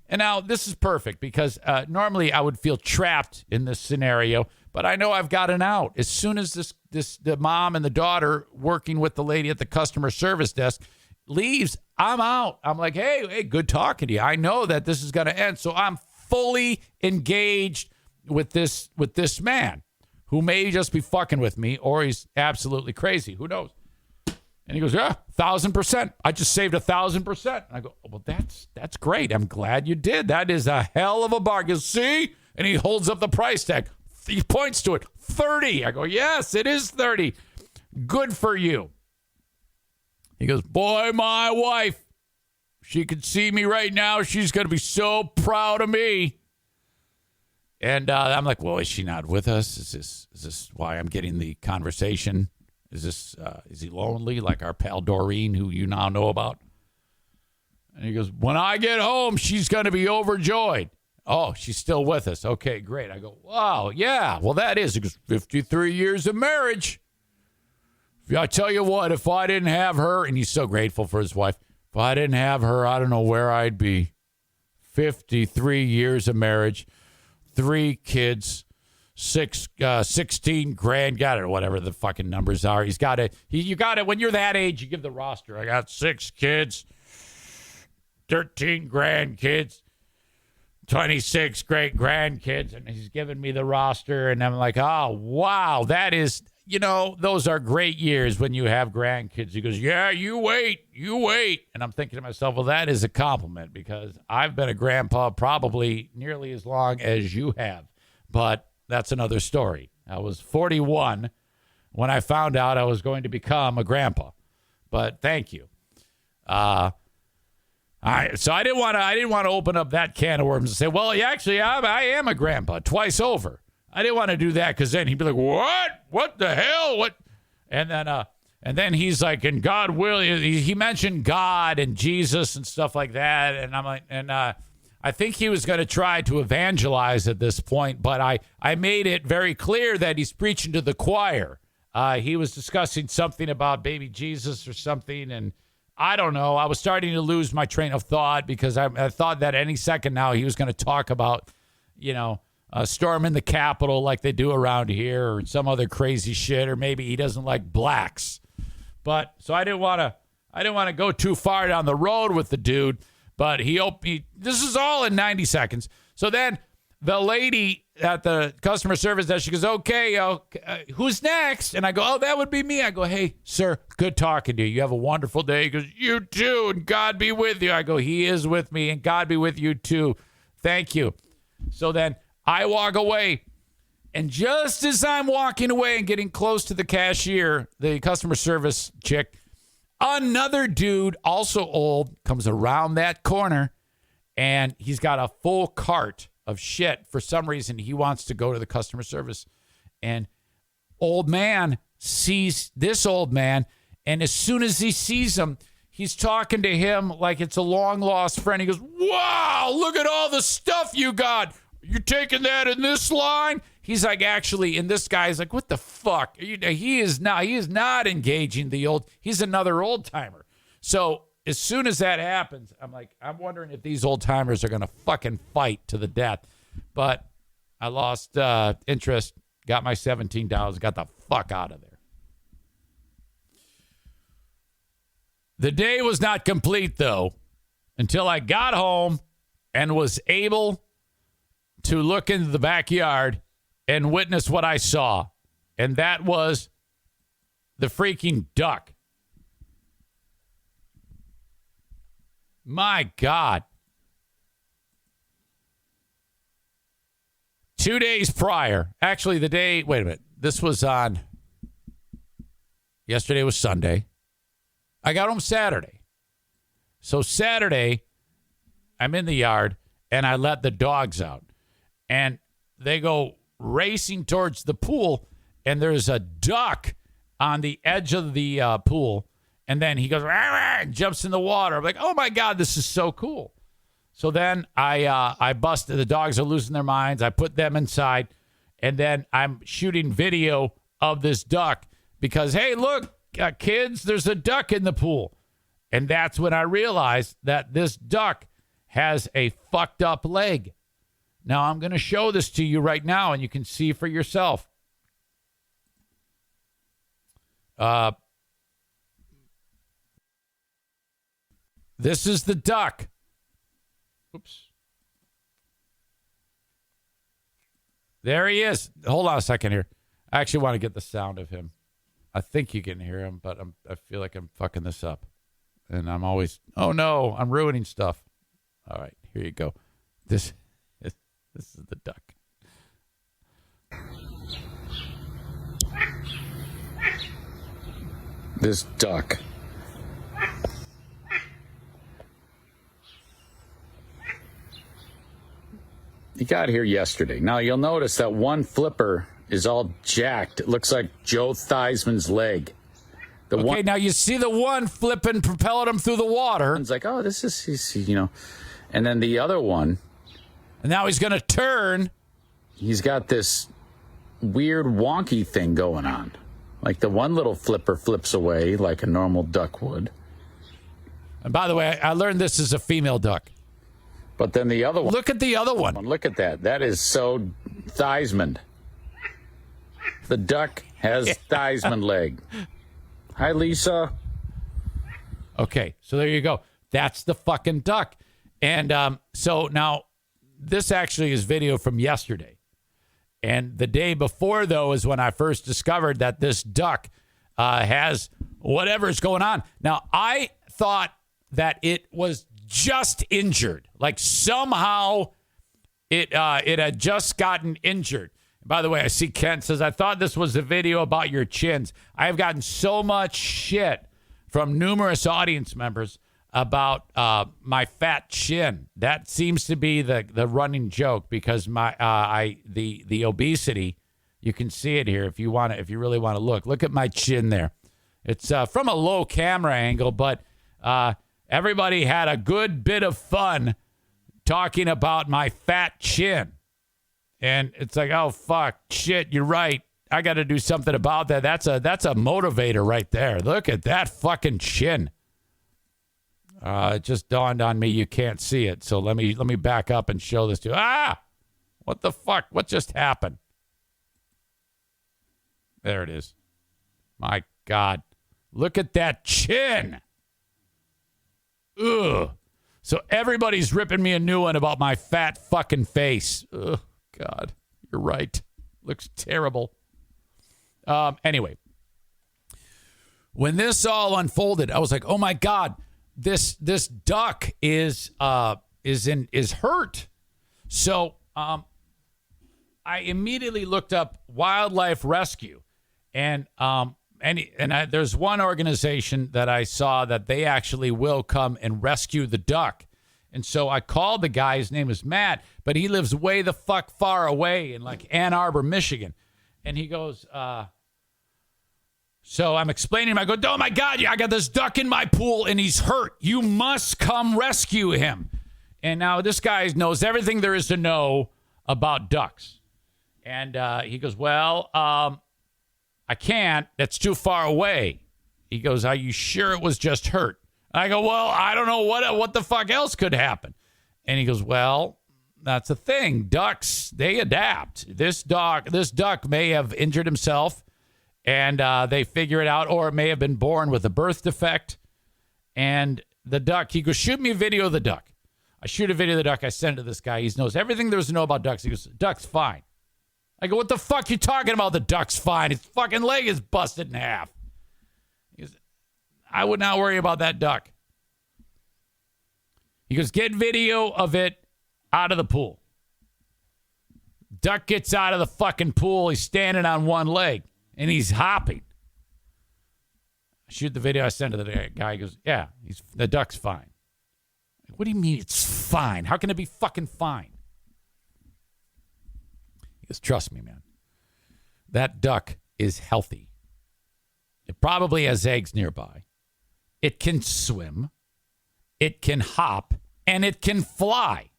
And now this is perfect because normally I would feel trapped in this scenario, but I know I've got an out. As soon as the mom and the daughter working with the lady at the customer service desk leaves, I'm out. I'm like, hey, good talking to you. I know that this is going to end. So I'm fully engaged with this man who may just be fucking with me or he's absolutely crazy. Who knows? And he goes, yeah, 1,000%. I just saved 1,000%. And I go, well, that's great. I'm glad you did. That is a hell of a bargain. See? And he holds up the price tag. He points to it. 30. I go, yes, it is 30. Good for you. He goes, boy, my wife, she could see me right now. She's going to be so proud of me. And I'm like, well, is she not with us? Is this why I'm getting the conversation? Is he lonely like our pal Doreen, who you now know about? And he goes, when I get home, she's going to be overjoyed. Oh, she's still with us. Okay, great. I go, wow, yeah, well, that is. He goes, 53 years of marriage. I tell you what, if I didn't have her, and he's so grateful for his wife, if I didn't have her, I don't know where I'd be. 53 years of marriage, 3 kids. 16 grand, got it, or whatever the fucking numbers are. He's got it. You got it. When you're that age, you give the roster. I got 6 kids, 13 grandkids, 26 great grandkids, and he's giving me the roster, and I'm like, oh, wow, that is, those are great years when you have grandkids. He goes, yeah, you wait. And I'm thinking to myself, well, that is a compliment because I've been a grandpa probably nearly as long as you have, but that's another story. I was 41 when I found out I was going to become a grandpa. But thank you. So I didn't want to open up that can of worms and say, well, actually, I am a grandpa twice over. I didn't want to do that because then he'd be like, what? What the hell? What? And then he's like, and God will. He mentioned God and Jesus and stuff like that. And I'm like, I think he was going to try to evangelize at this point, but I made it very clear that he's preaching to the choir. He was discussing something about baby Jesus or something, and I don't know. I was starting to lose my train of thought because I thought that any second now he was going to talk about, storming the Capitol like they do around here or some other crazy shit, or maybe he doesn't like blacks. But so I didn't want to go too far down the road with the dude. But this is all in 90 seconds. So then the lady at the customer service desk, she goes, okay, who's next? And I go, oh, that would be me. I go, hey, sir, good talking to you. You have a wonderful day. He goes, you too, and God be with you. I go, he is with me, and God be with you too. Thank you. So then I walk away. And just as I'm walking away and getting close to the cashier, the customer service chick, another dude, also old, comes around that corner, and he's got a full cart of shit. For some reason, he wants to go to the customer service. And old man sees this old man, and as soon as he sees him, he's talking to him like it's a long-lost friend. He goes, wow, look at all the stuff you got. You taking that in this line? He's like, actually, and this guy's like, what the fuck? He is not engaging the old. He's another old timer. So as soon as that happens, I'm like, I'm wondering if these old timers are going to fucking fight to the death. But I lost interest, got my $17, got the fuck out of there. The day was not complete, though, until I got home and was able to look into the backyard and witness what I saw. And that was the freaking duck. My God. 2 days prior, actually the day, wait a minute, this was on, yesterday was Sunday. I got home Saturday. So Saturday, I'm in the yard and I let the dogs out. And they go racing towards the pool and there's a duck on the edge of the pool. And then he goes, rah, rah, and jumps in the water. I'm like, oh my God, this is so cool. So then I busted. The dogs are losing their minds. I put them inside. And then I'm shooting video of this duck because, hey, look, kids, there's a duck in the pool. And that's when I realized that this duck has a fucked up leg. Now, I'm going to show this to you right now, and you can see for yourself. This is the duck. Oops. There he is. Hold on a second here. I actually want to get the sound of him. I think you can hear him, but I feel like I'm fucking this up. And I'm always, oh no, I'm ruining stuff. All right, here you go. This is the duck. This duck. He got here yesterday. Now, you'll notice that one flipper is all jacked. It looks like Joe Theismann's leg. Okay, now you see the one flipping, propelling him through the water. It's like, oh, this is, you know. And then the other one. And now he's going to turn. He's got this weird wonky thing going on. Like the one little flipper flips away like a normal duck would. And by the way, I learned this is a female duck. But then the other one. Look at the other one. Look at that. That is so Theismann. The duck has Theismann leg. Hi, Lisa. Okay, so there you go. That's the fucking duck. And so now this actually is video from yesterday. And the day before, though, is when I first discovered that this duck has whatever's going on. Now, I thought that it was just injured. Like somehow it had just gotten injured. By the way, I see Kent says, I thought this was a video about your chins. I have gotten so much shit from numerous audience members about my fat chin. That seems to be the running joke because the obesity, you can see it here if you really want to look. Look at my chin there. It's from a low camera angle, but everybody had a good bit of fun talking about my fat chin. And it's like, oh, fuck, shit, you're right. I got to do something about that. That's a motivator right there. Look at that fucking chin. It just dawned on me you can't see it. So let me back up and show this to you. Ah! What the fuck? What just happened? There it is. My God. Look at that chin. Ugh. So everybody's ripping me a new one about my fat fucking face. Ugh. God, you're right. Looks terrible. Anyway, when this all unfolded, I was like, "Oh my God, this duck is hurt." So I immediately looked up wildlife rescue, and there's one organization that I saw that they actually will come and rescue the duck. And so I called the guy. His name is Matt, but he lives way the fuck far away in like Ann Arbor, Michigan. And he goes, so I'm explaining to him. I go, oh my God, I got this duck in my pool and he's hurt. You must come rescue him. And now this guy knows everything there is to know about ducks. And he goes, well, I can't. That's too far away. He goes, are you sure it was just hurt? I go, well, I don't know what the fuck else could happen. And he goes, well, that's the thing. Ducks, they adapt. This duck may have injured himself and they figure it out, or it may have been born with a birth defect. And the duck, he goes, shoot me a video of the duck. I shoot a video of the duck. I send it to this guy. He knows everything there is to know about ducks. He goes, duck's fine. I go, what the fuck you talking about? The duck's fine. His fucking leg is busted in half. He goes, I would not worry about that duck. He goes, get video of it out of the pool. Duck gets out of the fucking pool. He's standing on one leg, and he's hopping. I shoot the video. I send it to the guy. He goes, yeah, the duck's fine. What do you mean it's fine? How can it be fucking fine? He goes, trust me, man. That duck is healthy. It probably has eggs nearby. It can swim. It can hop. And it can fly.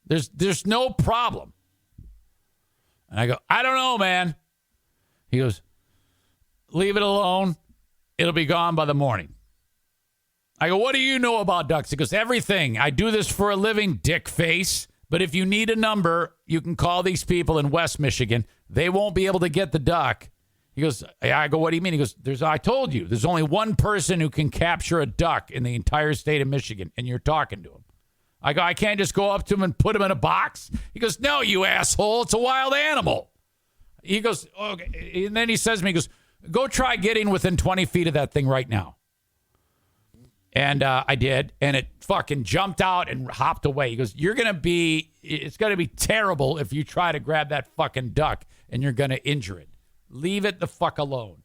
There's no problem. And I go, I don't know, man. He goes, leave it alone. It'll be gone by the morning. I go, what do you know about ducks? He goes, everything. I do this for a living, dick face. But if you need a number, you can call these people in West Michigan. They won't be able to get the duck. He goes, I go, what do you mean? He goes, I told you, there's only one person who can capture a duck in the entire state of Michigan, and you're talking to him. I go, I can't just go up to him and put him in a box? He goes, no, you asshole. It's a wild animal. He goes, okay. And then he says to me, he goes, go try getting within 20 feet of that thing right now. And I did, and it fucking jumped out and hopped away. He goes, it's going to be terrible if you try to grab that fucking duck and you're going to injure it. Leave it the fuck alone.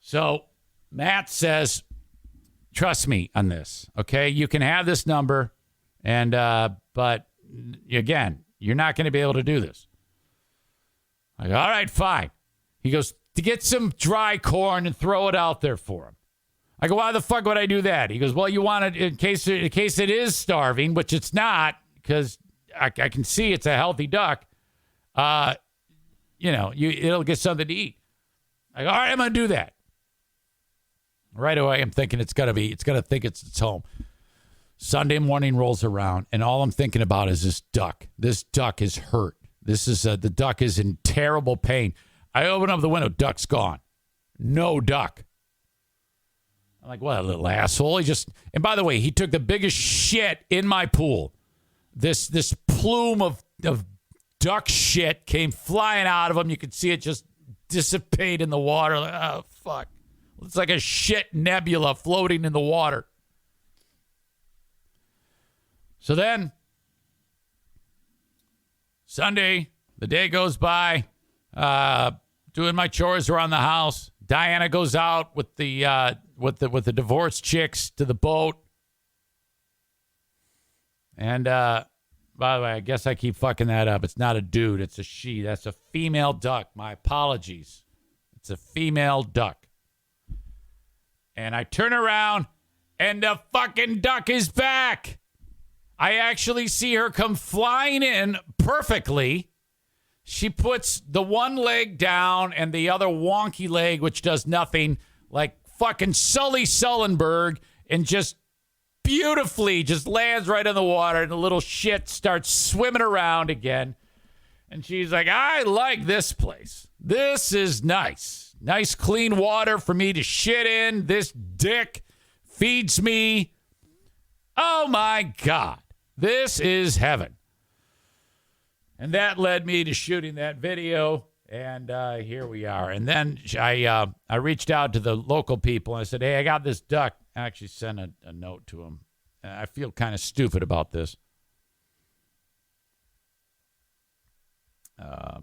So Matt says, trust me on this, okay? You can have this number, and but again, you're not going to be able to do this. I go, all right, fine. He goes, to get some dry corn and throw it out there for him. I go, why the fuck would I do that? He goes, well, you want it in case it is starving, which it's not, because I can see it's a healthy duck. It'll get something to eat. I go, all right, I'm going to do that. Right away, I'm thinking it's going to think it's its home. Sunday morning rolls around, and all I'm thinking about is this duck. This duck is hurt. The duck is in terrible pain. I open up the window, duck's gone. No duck. I'm like, what a little asshole. And by the way, he took the biggest shit in my pool. This plume of duck shit came flying out of him. You could see it just dissipate in the water. Like, oh, fuck. It's like a shit nebula floating in the water. So then, Sunday, the day goes by, doing my chores around the house. Diana goes out with the divorced chicks to the boat. And by the way, I guess I keep fucking that up. It's not a dude, it's a she. That's a female duck. My apologies. It's a female duck. And I turn around and the fucking duck is back. I actually see her come flying in perfectly. She puts the one leg down and the other wonky leg, which does nothing, like fucking Sully Sullenberg, and just beautifully just lands right in the water, and the little shit starts swimming around again. And she's like, I like this place. This is nice. Nice clean water for me to shit in. This dick feeds me. Oh my God. This is heaven. And that led me to shooting that video, and here we are. And then I reached out to the local people, and I said, hey, I got this duck. I actually sent a note to him. I feel kind of stupid about this.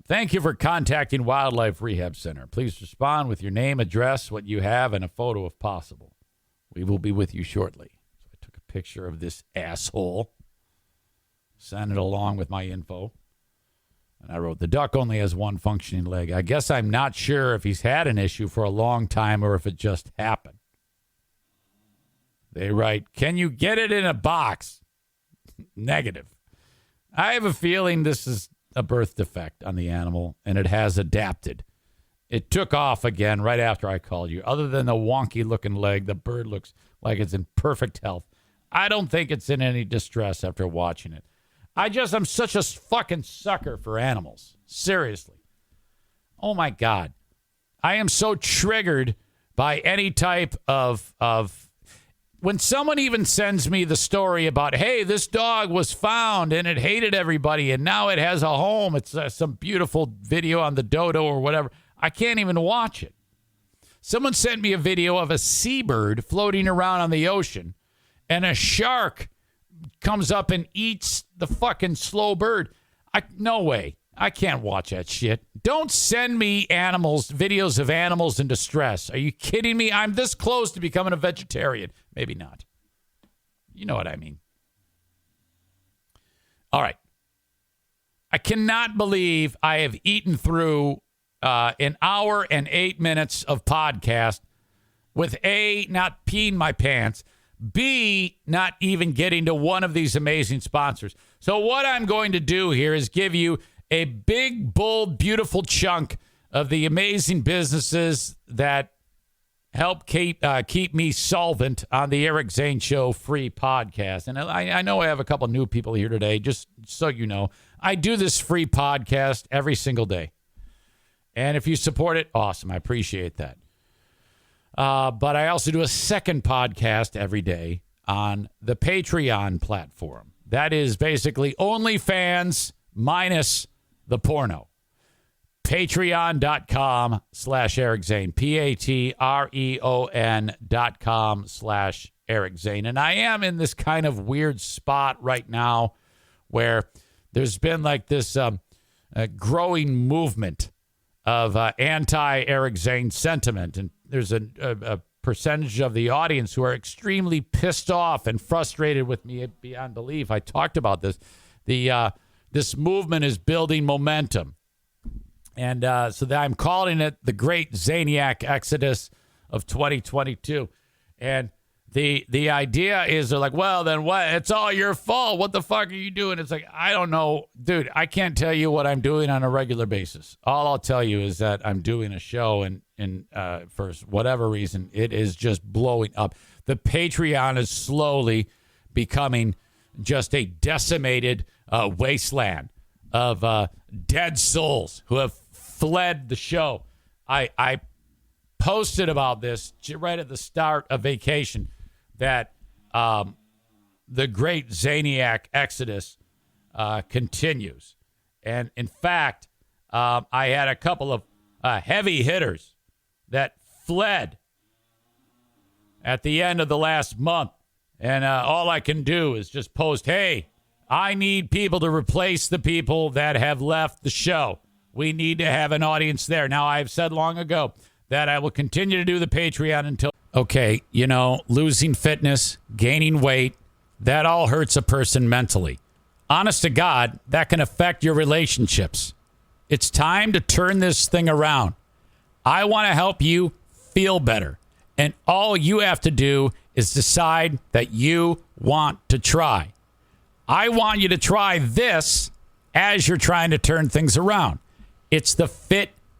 Thank you for contacting Wildlife Rehab Center. Please respond with your name, address, what you have, and a photo if possible. We will be with you shortly. So I took a picture of this asshole, sent it along with my info. And I wrote, the duck only has one functioning leg. I guess I'm not sure if he's had an issue for a long time or if it just happened. They write, can you get it in a box? Negative. I have a feeling this is a birth defect on the animal, and it has adapted. It took off again right after I called you. Other than the wonky-looking leg, the bird looks like it's in perfect health. I don't think it's in any distress after watching it. I'm such a fucking sucker for animals. Seriously. Oh, my God. I am so triggered by any type of when someone even sends me the story about, hey, this dog was found and it hated everybody and now it has a home. It's some beautiful video on the dodo or whatever. I can't even watch it. Someone sent me a video of a seabird floating around on the ocean and a shark comes up and eats the fucking slow bird. No way. I can't watch that shit. Don't send me videos of animals in distress. Are you kidding me? I'm this close to becoming a vegetarian. Maybe not. You know what I mean. All right. I cannot believe I have eaten through an hour and 8 minutes of podcast with A, not peeing my pants, B, not even getting to one of these amazing sponsors. So what I'm going to do here is give you a big, bold, beautiful chunk of the amazing businesses that help keep me solvent on the Eric Zane Show free podcast. And I know I have a couple new people here today, just so you know. I do this free podcast every single day. And if you support it, awesome. I appreciate that. But I also do a second podcast every day on the Patreon platform. That is basically OnlyFans minus the porno. Patreon.com/Eric Zane. Patreon.com/Eric Zane. And I am in this kind of weird spot right now where there's been like this growing movement of anti-Eric Zane sentiment. And there's a percentage of the audience who are extremely pissed off and frustrated with me beyond belief. I talked about this. This movement is building momentum. And so I'm calling it the Great Zaniac Exodus of 2022. And the idea is they're like, well, then what? It's all your fault. What the fuck are you doing? It's like, I don't know. Dude, I can't tell you what I'm doing on a regular basis. All I'll tell you is that I'm doing a show and for whatever reason, it is just blowing up. The Patreon is slowly becoming just a decimated wasteland of dead souls who have fled the show. I posted about this right at the start of vacation that the Great Zaniac Exodus continues. And in fact, I had a couple of heavy hitters that fled at the end of the last month. And all I can do is just post, hey, I need people to replace the people that have left the show. We need to have an audience there. Now, I've said long ago that I will continue to do the Patreon until... Okay, losing fitness, gaining weight, that all hurts a person mentally. Honest to God, that can affect your relationships. It's time to turn this thing around. I want to help you feel better. And all you have to do is decide that you want to try. I want you to try this as you're trying to turn things around. It's the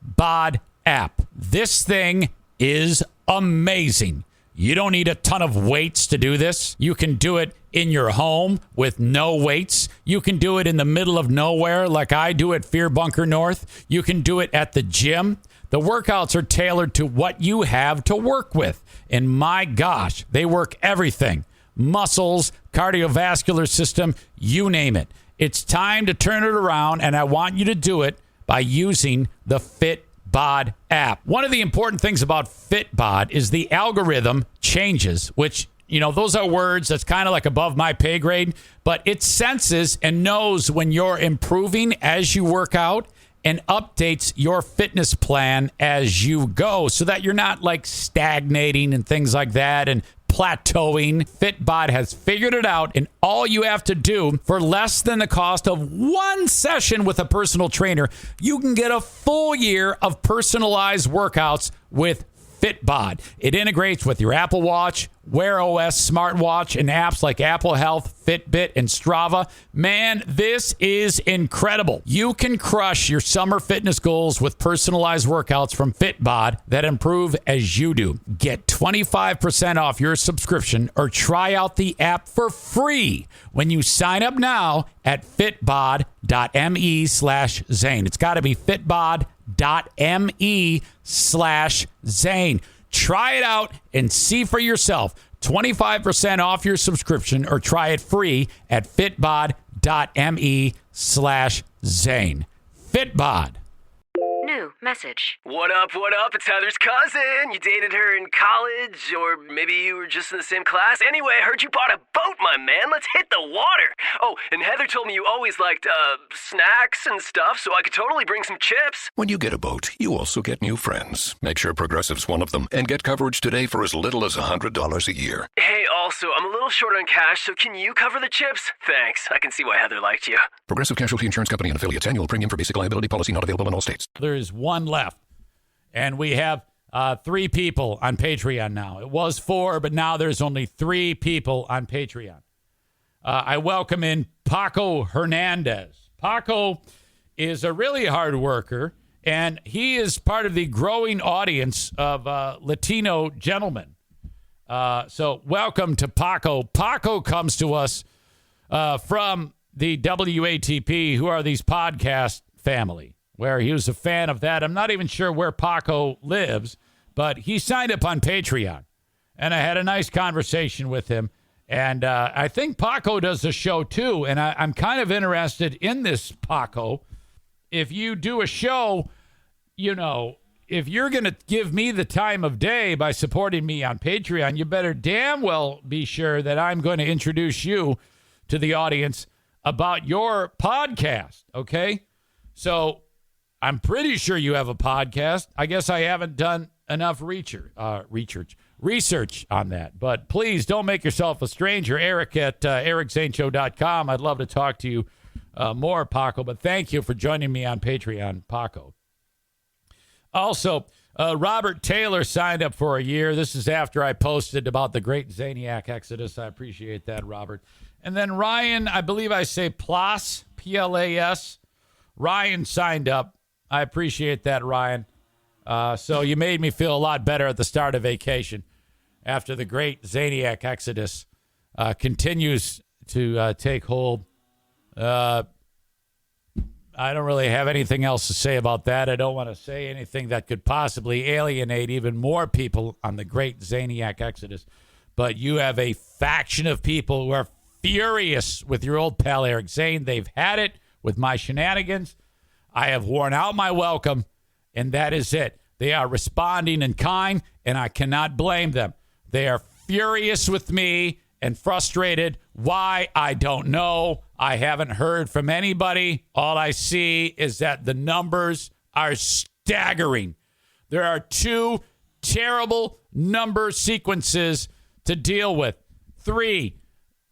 Bod app. This thing is amazing. You don't need a ton of weights to do this. You can do it in your home with no weights. You can do it in the middle of nowhere like I do at Fear Bunker North. You can do it at the gym. The workouts are tailored to what you have to work with. And my gosh, they work everything. Muscles, cardiovascular system, you name it. It's time to turn it around, and I want you to do it by using the Bod app. One of the important things about Bod is the algorithm changes, which, those are words that's kind of like above my pay grade, but it senses and knows when you're improving as you work out and updates your fitness plan as you go so that you're not like stagnating and things like that and plateauing. Bod has figured it out, and all you have to do for less than the cost of one session with a personal trainer, you can get a full year of personalized workouts with Bod. It integrates with your Apple Watch, Wear OS smartwatch, and apps like Apple Health, Fitbit, and Strava. Man, this is incredible. You can crush your summer fitness goals with personalized workouts from Bod that improve as you do. Get 25% off your subscription or try out the app for free when you sign up now at fitbod.me/Zane. It's got to be fitbod.me/Zane. Try it out and see for yourself. 25% off your subscription or try it free at fitbod.me/Zane. Fitbod. New message. What up, what up? It's Heather's cousin. You dated her in college, or maybe you were just in the same class. Anyway, I heard you bought a boat, my man. Let's hit the water. Oh, and Heather told me you always liked, snacks and stuff, so I could totally bring some chips. When you get a boat, you also get new friends. Make sure Progressive's one of them and get coverage today for as little as $100 a year. Hey, also, I'm a little short on cash, so can you cover the chips? Thanks. I can see why Heather liked you. Progressive Casualty Insurance Company and affiliates. Annual premium for basic liability policy not available in all states. There is one left, and we have 3 people on Patreon now. It was 4, but now there's only 3 people on Patreon. I welcome in Paco Hernandez. Paco is a really hard worker, and he is part of the growing audience of Latino gentlemen. So welcome to Paco. Paco comes to us from the WATP, who are these podcast family, where he was a fan of that. I'm not even sure where Paco lives, but he signed up on Patreon, and I had a nice conversation with him. And I think Paco does a show too, and I'm kind of interested in this, Paco. If you do a show, you know, if you're going to give me the time of day by supporting me on Patreon, you better damn well be sure that I'm going to introduce you to the audience about your podcast, okay? So I'm pretty sure you have a podcast. I guess I haven't done enough research on that. But please don't make yourself a stranger. Eric at ericzaneshow.com. I'd love to talk to you more, Paco. But thank you for joining me on Patreon, Paco. Also, Robert Taylor signed up for a year. This is after I posted about the great Zaniac Exodus. I appreciate that, Robert. And then Ryan, I believe I say Plas, P-L-A-S. Ryan signed up. I appreciate that, Ryan. So you made me feel a lot better at the start of vacation after the great Zaniac Exodus continues to take hold. I don't really have anything else to say about that. I don't want to say anything that could possibly alienate even more people on the great Zaniac Exodus. But you have a faction of people who are furious with your old pal Eric Zane. They've had it with my shenanigans. I have worn out my welcome, and that is it. They are responding in kind, and I cannot blame them. They are furious with me and frustrated. Why? I don't know. I haven't heard from anybody. All I see is that the numbers are staggering. There are 2 terrible number sequences to deal with. 3,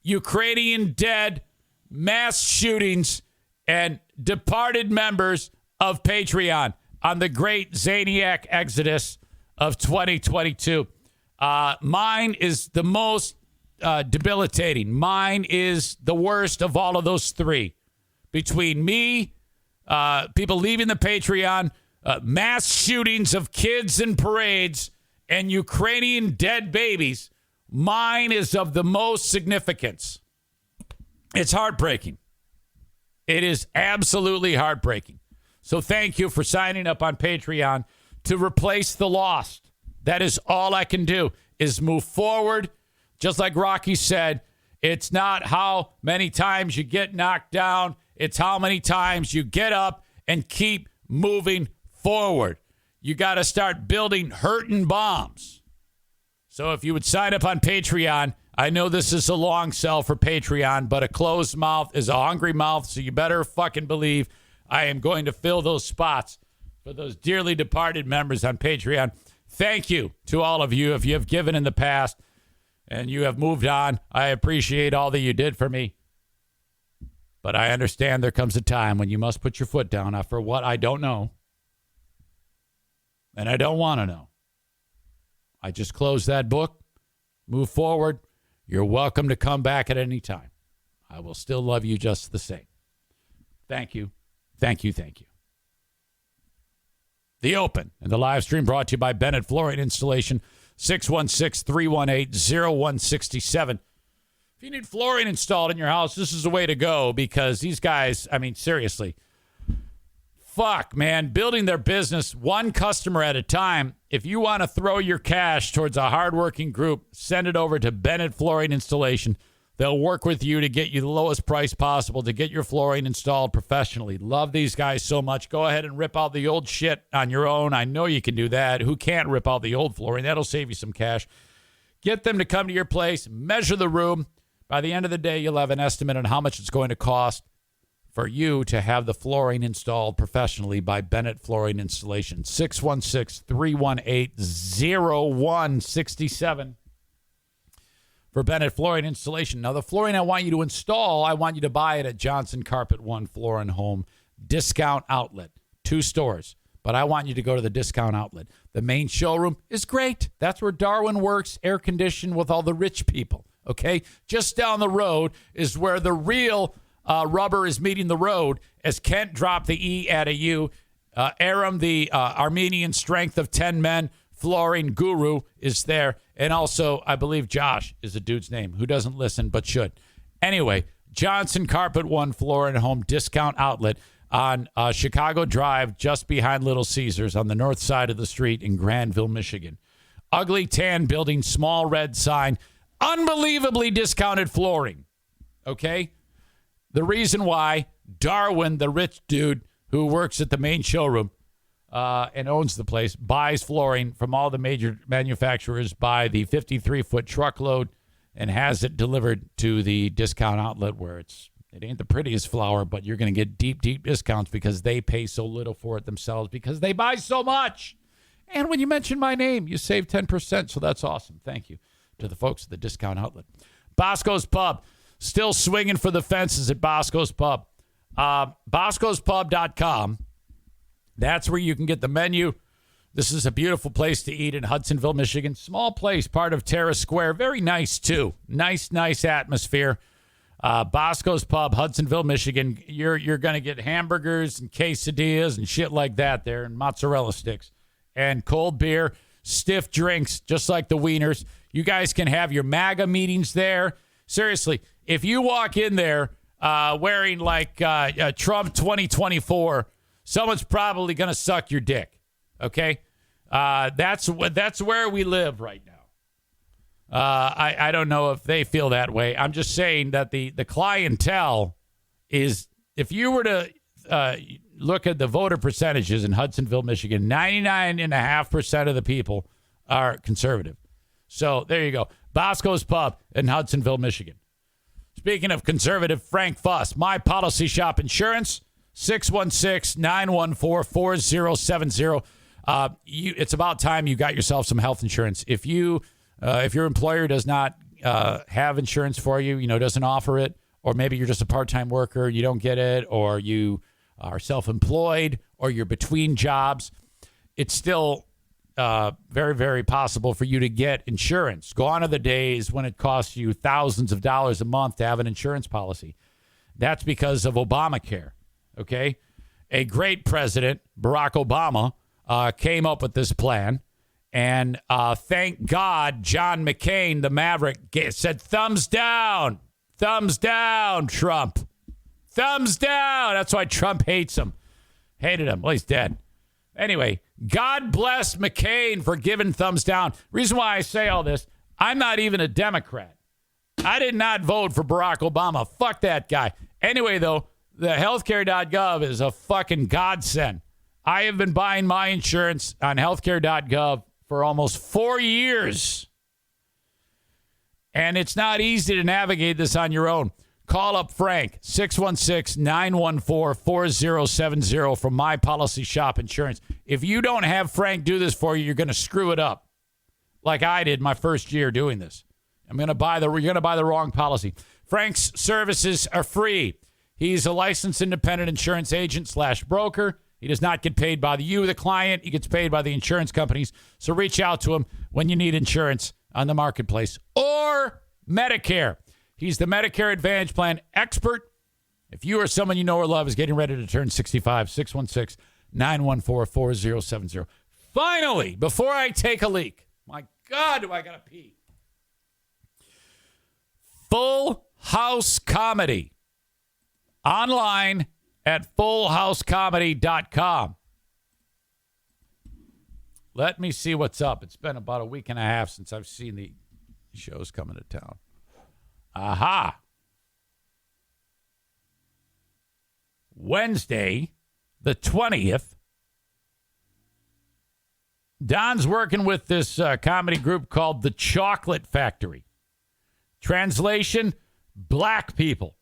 Ukrainian dead, mass shootings, and departed members of Patreon on the great Zaniac Exodus of 2022. Mine is the most debilitating. Mine is the worst of all of those 3. Between me, people leaving the Patreon, mass shootings of kids in parades, and Ukrainian dead babies, mine is of the most significance. It's heartbreaking. It is absolutely heartbreaking. So thank you for signing up on Patreon to replace the lost. That is all I can do, is move forward. Just like Rocky said, it's not how many times you get knocked down. It's how many times you get up and keep moving forward. You got to start building hurting bombs. So if you would sign up on Patreon, I know this is a long sell for Patreon, but a closed mouth is a hungry mouth, so you better fucking believe I am going to fill those spots for those dearly departed members on Patreon. Thank you to all of you if you have given in the past and you have moved on. I appreciate all that you did for me. But I understand there comes a time when you must put your foot down for what I don't know. And I don't want to know. I just closed that book. Move forward. You're welcome to come back at any time. I will still love you just the same. Thank you. Thank you. Thank you. The Open and the live stream brought to you by Bennett Flooring Installation, 616-318-0167. If you need flooring installed in your house, this is the way to go, because these guys, I mean, seriously, fuck, man. Building their business one customer at a time. If you want to throw your cash towards a hardworking group, send it over to Bennett Flooring Installation. They'll work with you to get you the lowest price possible to get your flooring installed professionally. Love these guys so much. Go ahead and rip out the old shit on your own. I know you can do that. Who can't rip out the old flooring? That'll save you some cash. Get them to come to your place, measure the room. By the end of the day, you'll have an estimate on how much it's going to cost for you to have the flooring installed professionally by Bennett Flooring Installation. 616-318-0167 for Bennett Flooring Installation. Now, the flooring I want you to install, I want you to buy it at Johnson Carpet One Floor and Home Discount Outlet. 2 stores, but I want you to go to the discount outlet. The main showroom is great. That's where Darwin works, air-conditioned with all the rich people, okay? Just down the road is where the real rubber is meeting the road, as Kent dropped the E at a U. Aram, the Armenian strength of 10 men, flooring guru, is there. And also, I believe Josh is a dude's name who doesn't listen but should. Anyway, Johnson Carpet One Floor and Home Discount Outlet on Chicago Drive, just behind Little Caesars on the north side of the street in Granville, Michigan. Ugly tan building, small red sign, unbelievably discounted flooring. Okay? The reason why Darwin, the rich dude who works at the main showroom and owns the place, buys flooring from all the major manufacturers by the 53-foot truckload and has it delivered to the discount outlet where it ain't the prettiest flower, but you're going to get deep, deep discounts because they pay so little for it themselves because they buy so much. And when you mention my name, you save 10%, so that's awesome. Thank you to the folks at the discount outlet. Bosco's Pub. Still swinging for the fences at Bosco's Pub. Bosco'sPub.com. That's where you can get the menu. This is a beautiful place to eat in Hudsonville, Michigan. Small place, part of Terrace Square. Very nice, too. Nice atmosphere. Bosco's Pub, Hudsonville, Michigan. You're going to get hamburgers and quesadillas and shit like that there, and mozzarella sticks. And cold beer, stiff drinks, just like the Wieners. You guys can have your MAGA meetings there. Seriously, if you walk in there wearing like Trump 2024, someone's probably going to suck your dick. Okay? That's where we live right now. I don't know if they feel that way. I'm just saying that the clientele is, if you were to look at the voter percentages in Hudsonville, Michigan, 99.5% of the people are conservative. So there you go. Bosco's Pub in Hudsonville, Michigan. Speaking of conservative, Frank Fuss, My Policy Shop Insurance, 616-914-4070. It's about time you got yourself some health insurance. If your employer does not have insurance for you, doesn't offer it, or maybe you're just a part-time worker, you don't get it, or you are self-employed, or you're between jobs, it's still very, very possible for you to get insurance. Gone are the days when it costs you thousands of dollars a month to have an insurance policy. That's because of Obamacare, okay? A great president, Barack Obama, came up with this plan, and thank God John McCain, the Maverick, said, thumbs down, Trump. Thumbs down. That's why Trump hates him. Hated him. Well, he's dead. Anyway, God bless McCain for giving thumbs down. Reason why I say all this, I'm not even a Democrat. I did not vote for Barack Obama. Fuck that guy. Anyway, though, the healthcare.gov is a fucking godsend. I have been buying my insurance on healthcare.gov for almost 4 years. And it's not easy to navigate this on your own. Call up Frank, 616-914-4070 from My Policy Shop Insurance. If you don't have Frank do this for you, you're going to screw it up like I did my first year doing this. You're going to buy the wrong policy. Frank's services are free. He's a licensed independent insurance agent / broker. He does not get paid by you, the client. He gets paid by the insurance companies. So reach out to him when you need insurance on the marketplace or Medicare. He's the Medicare Advantage Plan expert. If you or someone you know or love is getting ready to turn 65, 616-914-4070. Finally, before I take a leak, my God, do I got to pee. Full House Comedy. Online at fullhousecomedy.com. Let me see what's up. It's been about a week and a half since I've seen the shows coming to town. Aha. Wednesday, the 20th. Don's working with this comedy group called The Chocolate Factory. Translation, black people.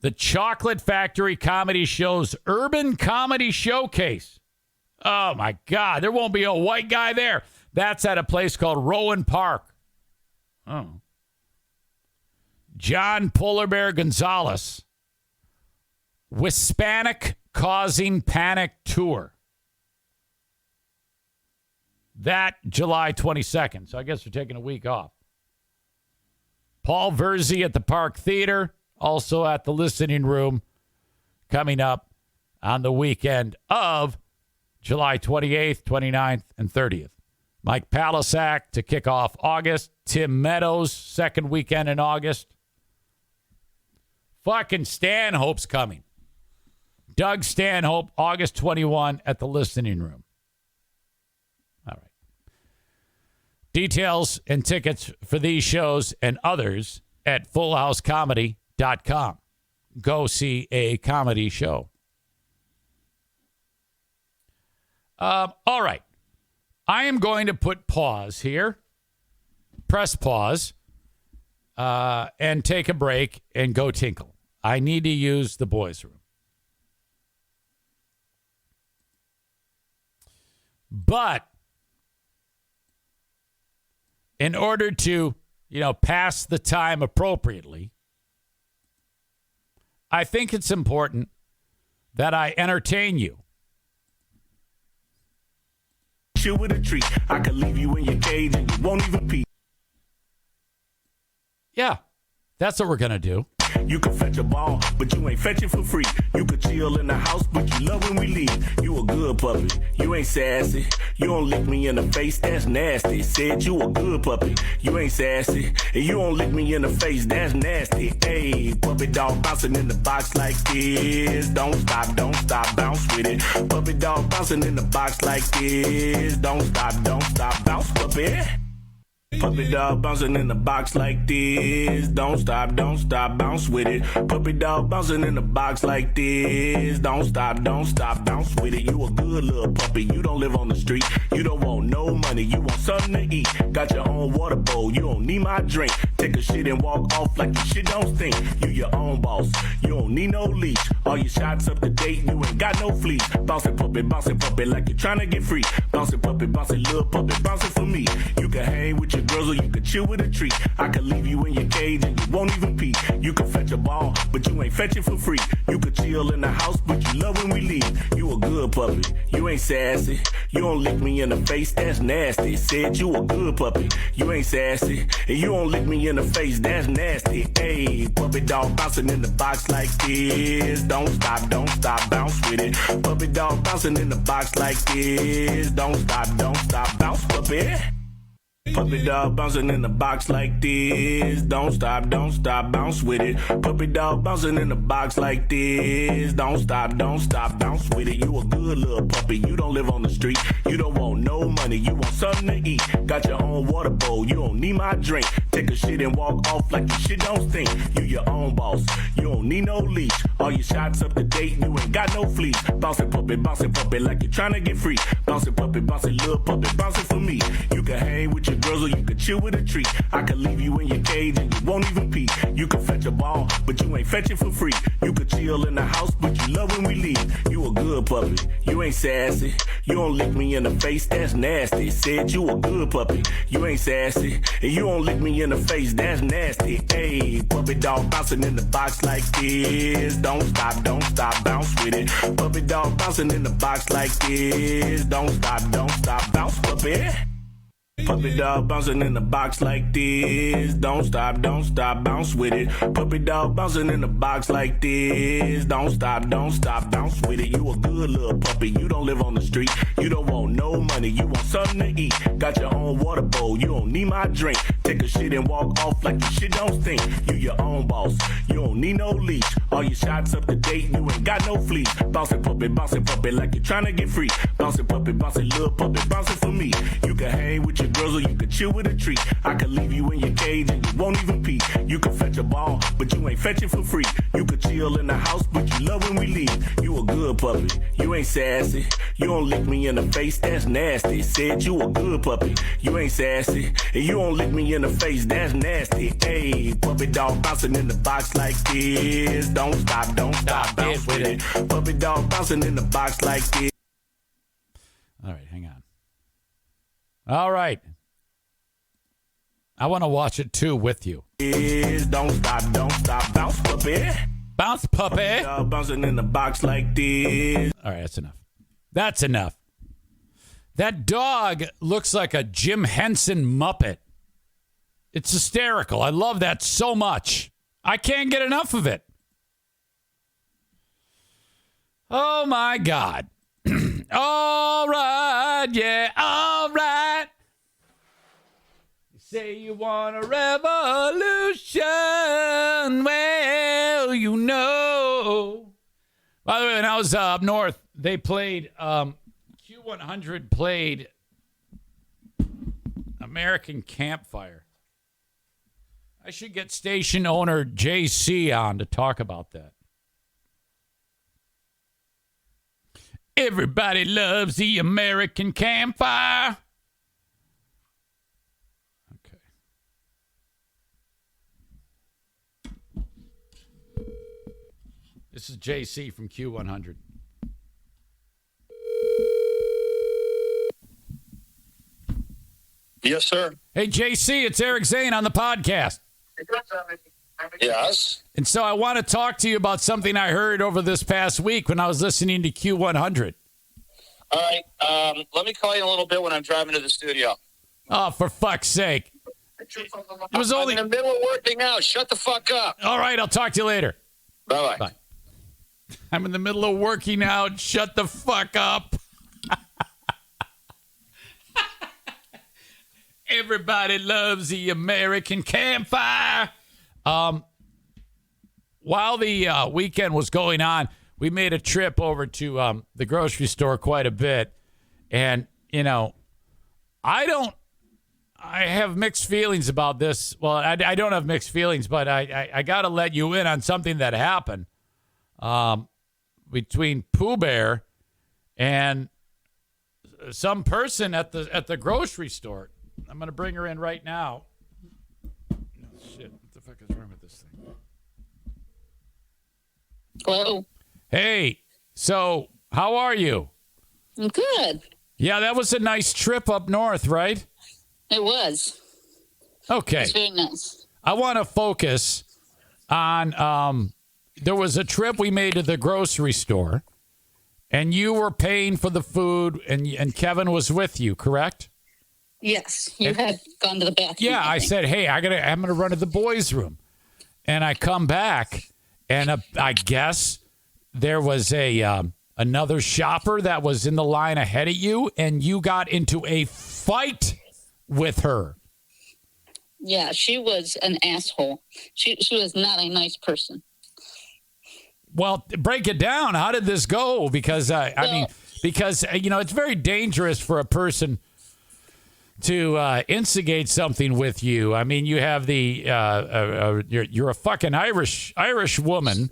The Chocolate Factory Comedy Show's Urban Comedy Showcase. Oh, my God. There won't be a white guy there. That's at a place called Rowan Park. Oh. John Polar Bear Gonzalez. Hispanic Causing Panic Tour. That July 22nd. So I guess we're taking a week off. Paul Verzi at the Park Theater. Also at the Listening Room. Coming up on the weekend of July 28th, 29th, and 30th. Mike Palisak to kick off August. Tim Meadows, second weekend in August. Fucking Stanhope's coming. Doug Stanhope, August 21 at the Listening Room. All right. Details and tickets for these shows and others at fullhousecomedy.com. Go see a comedy show. All right. I am going to put pause here. Press pause. And take a break and go tinkle. I need to use the boys' room. But in order to, pass the time appropriately, I think it's important that I entertain you. You with a treat. I could leave you in your cage and you won't even pee. Yeah, that's what we're going to do. You can fetch a ball, but you ain't fetching for free. You could chill in the house, but you love when we leave. You a good puppy, you ain't sassy. You don't lick me in the face, that's nasty. Said you a good puppy, you ain't sassy. And you don't lick me in the face, that's nasty. Hey, puppy dog bouncing in the box like this. Don't stop, bounce with it. Puppy dog bouncing in the box like this. Don't stop, bounce puppy. Puppy dog bouncing in the box like this. Don't stop, bounce with it. Puppy dog bouncing in the box like this. Don't stop, bounce with it. You a good little puppy, you don't live on the street. You don't want no money, you want something to eat. Got your own water bowl, you don't need my drink. Take a shit and walk off like your shit don't stink. You your own boss, you don't need no leash. All your shots up to date, you ain't got no fleas. Bouncing puppy like you're trying to get free. Bouncing puppy, little puppy, bouncing for me. You can hang with your girls or you can chill with a treat. I can leave you in your cage and you won't even pee. You can fetch a ball, but you ain't fetching for free. You can chill in the house, but you love when we leave. You a good puppy, you ain't sassy. You don't lick me in the face, that's nasty. Said you a good puppy, you ain't sassy. And you don't lick me in the face, that's nasty. Hey, puppy dog bouncing in the box like this. Don't stop, bounce with it. Puppy dog bouncing in the box like this. Don't stop, bounce puppy. Puppy dog bouncing in the box like this. Don't stop, bounce with it. Puppy dog bouncing in the box like this. Don't stop, bounce with it. You a good little puppy, you don't live on the street. You don't want no money, you want something to eat. Got your own water bowl, you don't need my drink. Take a shit and walk off like your shit don't stink. You your own boss, you don't need no leash. All your shots up to date, you ain't got no fleas. Bouncing puppy like you're trying to get free. Bouncing puppy, little puppy, bouncing for me. You can hang with your girls or you can chill with a treat. I can leave you in your cage and you won't even pee. You can fetch a ball, but you ain't fetching for free. You can chill in the house, but you love when we leave. You a good puppy, you ain't sassy. You don't lick me in the face, that's nasty. Said you a good puppy, you ain't sassy. And you don't lick me in the face, that's nasty. Hey, puppy dog bouncing in the box like this. Don't stop, bounce with it. Puppy dog bouncing in the box like this. Don't stop, bounce puppy. Puppy dog bouncing in the box like this. Don't stop, bounce with it. Puppy dog bouncing in the box like this. Don't stop, bounce with it. You a good little puppy. You don't live on the street. You don't want no money. You want something to eat. Got your own water bowl. You don't need my drink. Take a shit and walk off like your shit don't stink. You your own boss. You don't need no leash. All your shots up to date. You ain't got no fleas. Bouncing puppy like you're trying to get free. Bouncing little puppy, bouncing for me. You can hang with your girls or you can chill with a tree. I can leave you in your cage and you won't even pee. You can fetch a ball, but you ain't fetching for free. You can chill in the house, but you love when we leave. You a good puppy, you ain't sassy. You don't lick me in the face, that's nasty. Said you a good puppy, you ain't sassy. And you don't lick me in the face, that's nasty. Hey, puppy dog bouncing in the box like this. Don't stop, bounce with it. Puppy dog bouncing in the box like this. All right, hang on. All right. I want to watch it too with you. Don't stop, bounce puppy. Bounce puppy. Bouncing in the box like this. All right, that's enough. That's enough. That dog looks like a Jim Henson Muppet. It's hysterical. I love that so much. I can't get enough of it. Oh, my God. All right, yeah, all right. You say you want a revolution. Well, you know. By the way, when I was up north, they played, Q100 played American Campfire. I should get station owner JC on to talk about that. Everybody loves the American Campfire. Okay. This is JC from Q100. Yes, sir. Hey, JC, it's Eric Zane on the podcast. Yes. And so I want to talk to you about something I heard over this past week when I was listening to Q100. All right. Let me call you in a little bit when I'm driving to the studio. Oh, for fuck's sake. It was only I'm in the middle of working out. Shut the fuck up. All right, I'll talk to you later. Bye-bye. Bye. I'm in the middle of working out. Shut the fuck up. Everybody loves the American Campfire. While the weekend was going on, we made a trip over to the grocery store quite a bit. And, you know, I have mixed feelings about this. Well, I don't have mixed feelings, but I got to let you in on something that happened between Pooh Bear and some person at the grocery store. I'm going to bring her in right now. Oh, shit. What the fuck is wrong with this thing? Hello. Hey, so how are you? I'm good. Yeah, that was a nice trip up north, right? It was. Okay. It's very nice. I want to focus on there was a trip we made to the grocery store, and you were paying for the food, and Kevin was with you, correct? Yes, you had gone to the bathroom. Yeah, I said, hey, I'm gonna run to the boys' room, and I come back, and I guess there was another shopper that was in the line ahead of you, and you got into a fight with her. Yeah, she was an asshole. She was not a nice person. Well, break it down. How did this go? Because because you know, it's very dangerous for a person to instigate something with you. I mean, you have you're a fucking Irish woman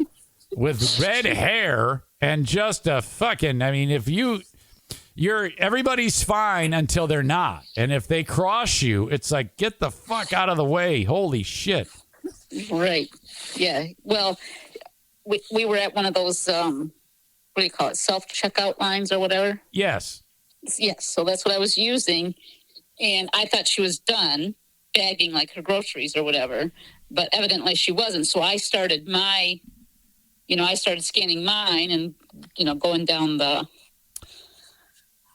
with red hair and just a fucking. I mean, if you're everybody's fine until they're not, and if they cross you, it's like get the fuck out of the way. Holy shit! Right? Yeah. Well, we were at one of those what do you call it? Self-checkout lines or whatever. Yes. Yes. So that's what I was using. And I thought she was done bagging like her groceries or whatever, but evidently she wasn't. So I started scanning mine and, going down the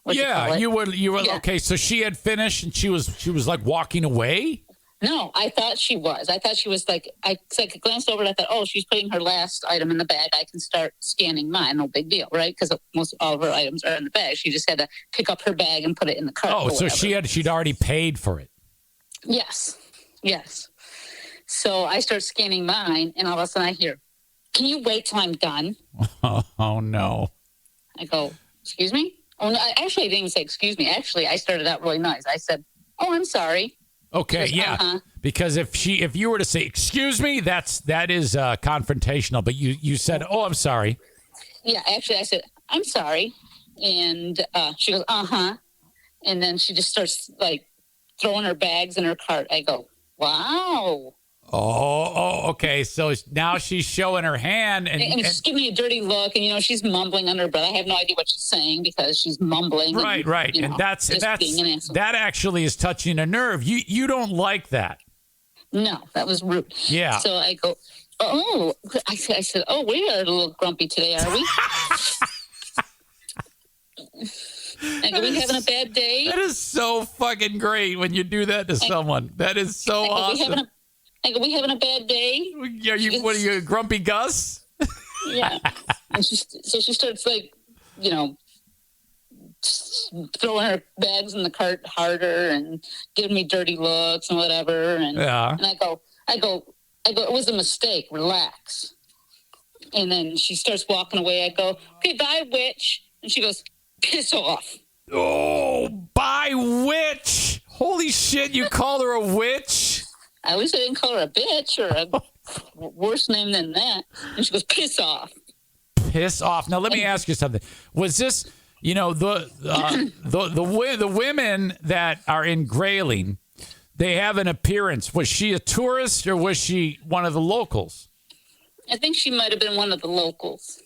Yeah, you were Yeah. okay. So she had finished, and she was like walking away. No, I thought she was. I thought she was like, I glanced over and I thought, oh, she's putting her last item in the bag. I can start scanning mine. No big deal, right? Because most all of her items are in the bag. She just had to pick up her bag and put it in the cart. Oh, so she'd already paid for it. Yes. So I start scanning mine, and all of a sudden I hear, "Can you wait till I'm done?" Oh no. I go, "Excuse me?" Oh, no, I didn't even say excuse me. Actually, I started out really nice. I said, "Oh, I'm sorry." Okay, Goes, yeah. Because if you were to say excuse me, that is confrontational. But you said, "Oh, I'm sorry." Yeah, actually, I said, "I'm sorry," and she goes, and then she just starts like throwing her bags in her cart. I go, "Wow." Oh, okay. So now she's showing her hand, and she's giving me a dirty look, and she's mumbling under her breath. I have no idea what she's saying because she's mumbling. Right. And that's that actually is touching a nerve. You don't like that. No, that was rude. Yeah. So I go, oh, I said, oh, we are a little grumpy today, are we? I go, we having a bad day? That is so fucking great when you do that to someone. That is so awesome. I go, we having a bad day? What are you, Grumpy Gus? Yeah. And she starts like, throwing her bags in the cart harder and giving me dirty looks and whatever. And I go, it was a mistake. Relax. And then she starts walking away. I go, okay, bye, witch. And she goes, piss off. Oh, bye, witch. Holy shit, you called her a witch? At least I didn't call her a bitch or a worse name than that. And she goes, piss off. Piss off. Now, let me ask you something. Was this, the women that are in Grayling, they have an appearance. Was she a tourist or was she one of the locals? I think she might have been one of the locals.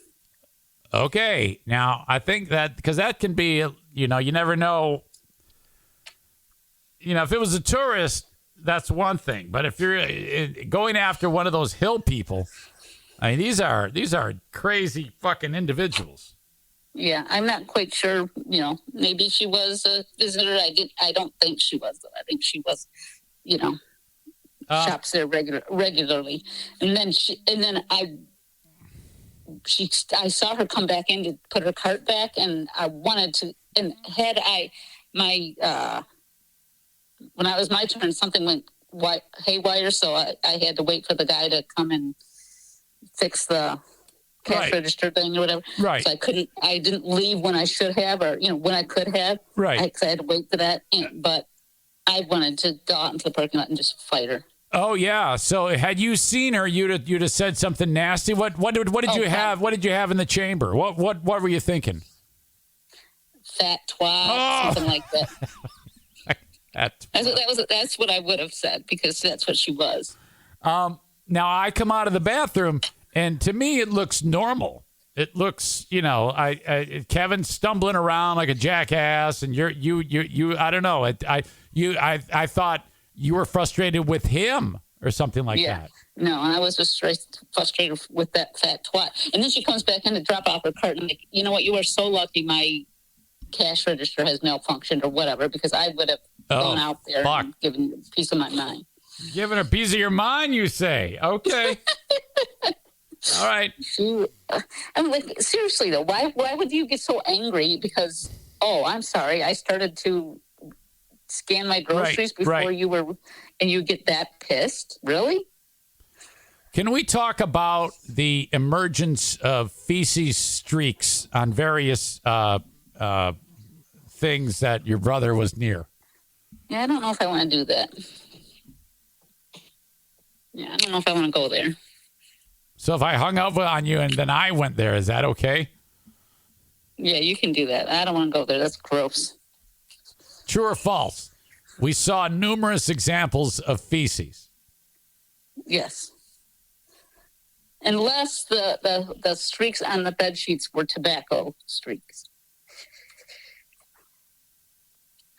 Okay. Now, I think that, because that can be, you never know. If it was a tourist, that's one thing. But if you're going after one of those hill people, I mean, these are crazy fucking individuals. Yeah, I'm not quite sure. Maybe she was a visitor. I don't think she was. I think she was, shops there regularly. And then I saw her come back in to put her cart back, and I wanted to. And when it was my turn, something went haywire, so I had to wait for the guy to come and fix the cash register thing or whatever. Right. So I didn't leave when I should have, or, when I could have. Right. Because I had to wait for that. But I wanted to go out into the parking lot and just fight her. Oh, yeah. So had you seen her, you'd have said something nasty. What did you have? What did you have in the chamber? What were you thinking? Fat twat, something like that. That's what I would have said, because that's what she was. Now I come out of the bathroom, and to me it looks normal. It looks, Kevin's stumbling around like a jackass, and you I don't know. I thought you were frustrated with him or something like that. No, I was just frustrated with that fat twat. And then she comes back in to drop off her cart, and I'm like, you know what? You are so lucky my cash register has malfunctioned or whatever, because I would have gone out there and given you a piece of my mind. Giving a piece of your mind, you say? Okay. All right. I'm like, seriously though, why would you get so angry? Because, I'm sorry, I started to scan my groceries before you were, and you get that pissed? Really? Can we talk about the emergence of feces streaks on various things that your brother was near? Yeah, I don't know if I want to do that. Yeah, I don't know if I want to go there. So if I hung up on you and then I went there, is that okay? Yeah, you can do that. I don't want to go there. That's gross. True or false? We saw numerous examples of feces. Yes. Unless the streaks on the bed sheets were tobacco streaks.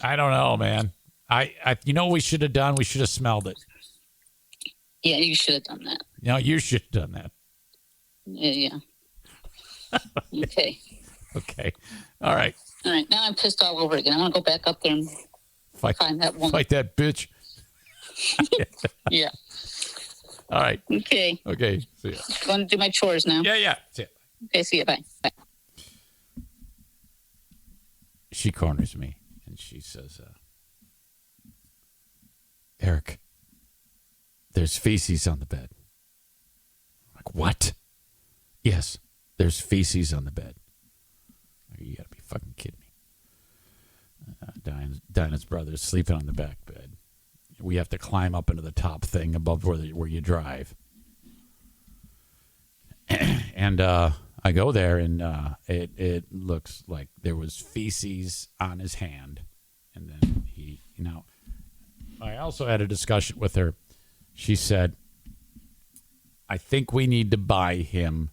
I don't know, man. I you know what we should have done? We should have smelled it. Yeah, you should have done that. No, you should have done that. Yeah. Okay. Okay. All right. All right, now I'm pissed all over again. I want to go back up there and find that woman. Fight that bitch. Yeah. All right. Okay. See ya. Going to do my chores now. Yeah. See ya. Okay, see you. Bye. She corners me and she says, Eric, there's feces on the bed. I'm like, what? Yes, there's feces on the bed. You gotta be fucking kidding me. Dinah's brother's sleeping on the back bed. We have to climb up into the top thing above where you drive. And I go there, and it looks like there was feces on his hand. And then I also had a discussion with her. She said, I think we need to buy him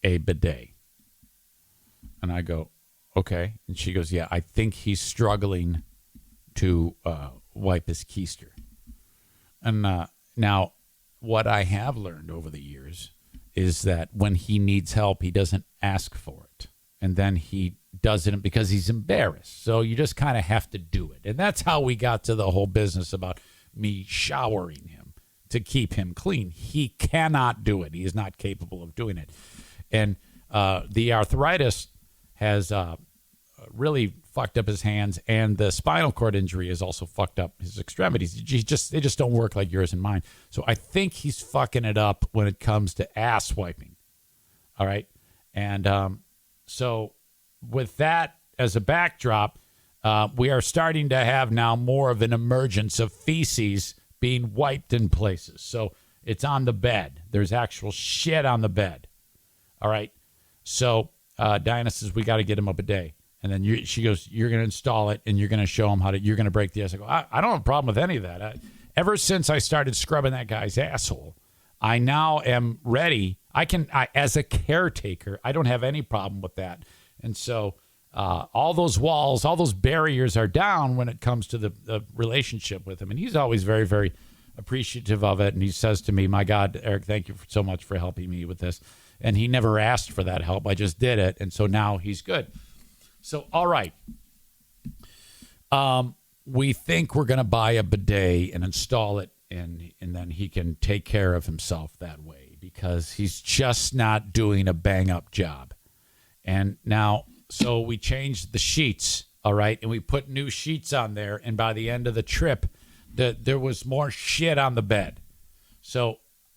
a bidet. And I go, okay. And she goes, yeah, I think he's struggling to wipe his keister. And now what I have learned over the years is that when he needs help, he doesn't ask for it. And then he does it because he's embarrassed. So you just kind of have to do it. And that's how we got to the whole business about me showering him to keep him clean. He cannot do it. He is not capable of doing it. And the arthritis has really fucked up his hands, and the spinal cord injury has also fucked up his extremities. They just don't work like yours and mine. So I think he's fucking it up when it comes to ass wiping. All right. And so with that as a backdrop, we are starting to have now more of an emergence of feces being wiped in places. So it's on the bed. There's actual shit on the bed. All right. So Dinah says, we got to get him a bidet. And then she goes, you're going to install it, and you're going to show him you're going to break the ice. I go, I don't have a problem with any of that. Ever since I started scrubbing that guy's asshole, I now am ready. As a caretaker, I don't have any problem with that. And so all those walls, all those barriers are down when it comes to the relationship with him. And he's always very, very appreciative of it. And he says to me, my God, Eric, thank you so much for helping me with this. And he never asked for that help. I just did it. And so now he's good. So, all right. We think we're going to buy a bidet and install it, and then he can take care of himself that way because he's just not doing a bang-up job. And now, so we changed the sheets, all right, and we put new sheets on there, and by the end of the trip, there was more shit on the bed. So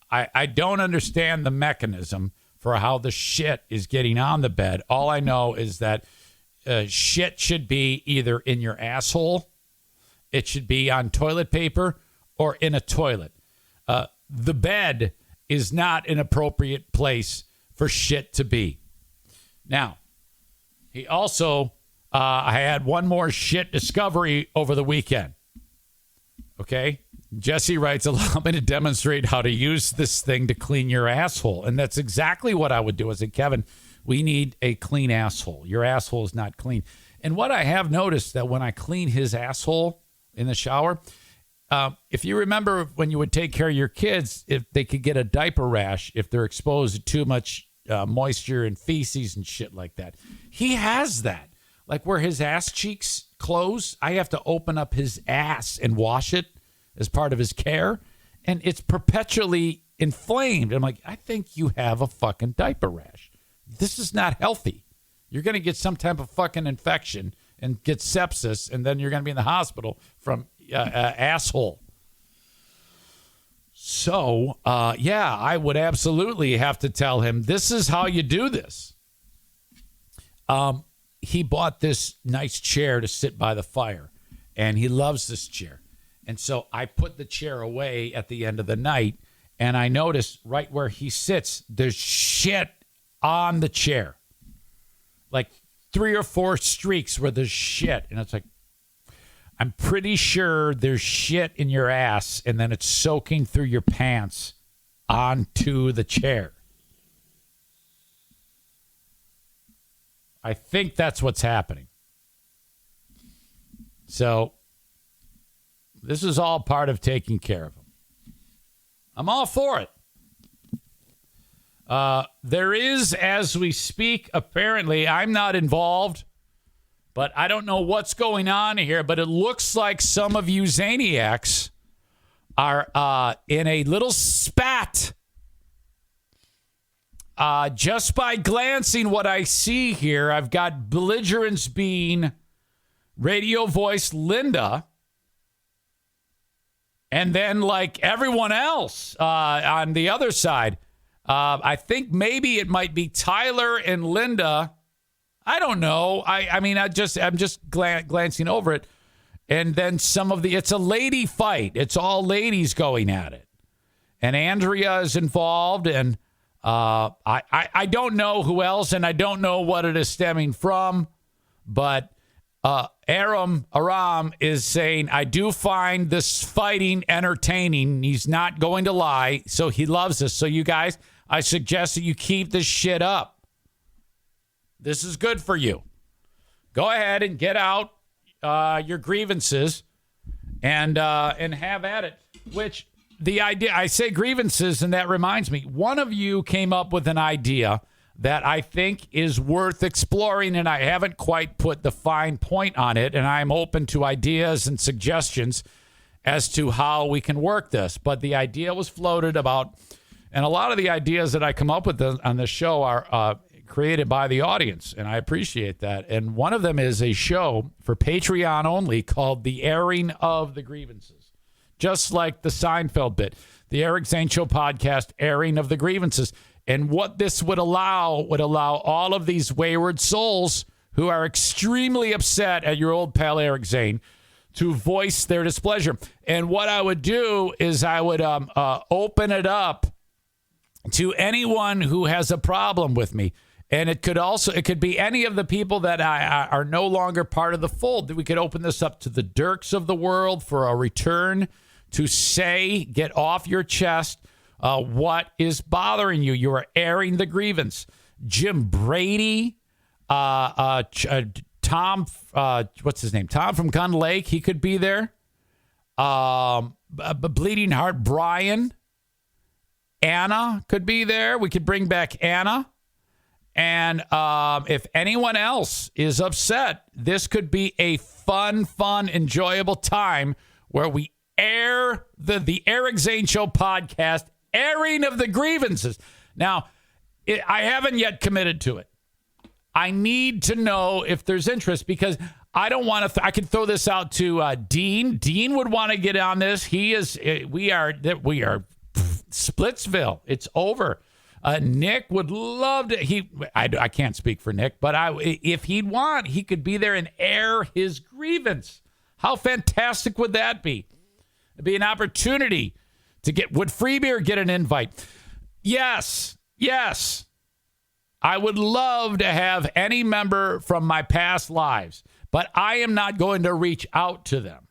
I don't understand the mechanism for how the shit is getting on the bed. All I know is that shit should be either in your asshole, it should be on toilet paper, or in a toilet. The bed is not an appropriate place for shit to be. Now, he also, I had one more shit discovery over the weekend. Okay? Jesse writes, allow me to demonstrate how to use this thing to clean your asshole. And that's exactly what I would do. I said, Kevin, we need a clean asshole. Your asshole is not clean. And what I have noticed that when I clean his asshole in the shower, if you remember when you would take care of your kids, if they could get a diaper rash if they're exposed to too much moisture and feces and shit like that. He has that. Like where his ass cheeks close, I have to open up his ass and wash it as part of his care. And it's perpetually inflamed. I'm like, I think you have a fucking diaper rash. This is not healthy. You're going to get some type of fucking infection and get sepsis, and then you're going to be in the hospital from asshole. So, yeah, I would absolutely have to tell him, this is how you do this. He bought this nice chair to sit by the fire, and he loves this chair. And so I put the chair away at the end of the night, and I noticed right where he sits, there's shit on the chair. Like 3 or 4 streaks where there's shit. And it's like, I'm pretty sure there's shit in your ass, and then it's soaking through your pants onto the chair. I think that's what's happening. So this is all part of taking care of him. I'm all for it. There is, as we speak, apparently, I'm not involved, But I don't know what's going on here, but it looks like some of you Zaniacs are in a little spat. Just by glancing what I see here, I've got belligerence being radio voice Linda, and then like everyone else on the other side. I think maybe it might be Tyler and Linda. I don't know. I'm just glancing over it. And then it's a lady fight. It's all ladies going at it. And Andrea is involved. And I don't know who else, and I don't know what it is stemming from. But Aram is saying, I do find this fighting entertaining. He's not going to lie. So he loves us. So you guys, I suggest that you keep this shit up. This is good for you. Go ahead and get out your grievances and have at it. Which the idea, I say grievances, and that reminds me, one of you came up with an idea that I think is worth exploring, and I haven't quite put the fine point on it, and I'm open to ideas and suggestions as to how we can work this. But the idea was floated about, and a lot of the ideas that I come up with on this show are created by the audience, and I appreciate that. And one of them is a show for Patreon only called The Airing of the Grievances. Just like the Seinfeld bit, the Eric Zane Show Podcast, Airing of the Grievances. And what this would allow all of these wayward souls who are extremely upset at your old pal Eric Zane to voice their displeasure. And what I would do is I would open it up to anyone who has a problem with me. And it could be any of the people that are no longer part of the fold. We could open this up to the Dirks of the world for a return to say, get off your chest what is bothering you. You are airing the grievance. Jim Brady, Tom, what's his name? Tom from Gun Lake. He could be there. Bleeding Heart Brian. Anna could be there. We could bring back Anna. And if anyone else is upset, this could be a fun, enjoyable time where we air the Eric Zane Show Podcast, airing of the grievances. Now, I haven't yet committed to it. I need to know if there's interest, because I don't want to. I could throw this out to Dean. Dean would want to get on this. We are Splitsville. It's over. Nick would love to. I can't speak for Nick, but if he'd want, he could be there and air his grievance. How fantastic would that be? It'd be an opportunity to get. Would Freebeer get an invite? Yes. I would love to have any member from my past lives, but I am not going to reach out to them.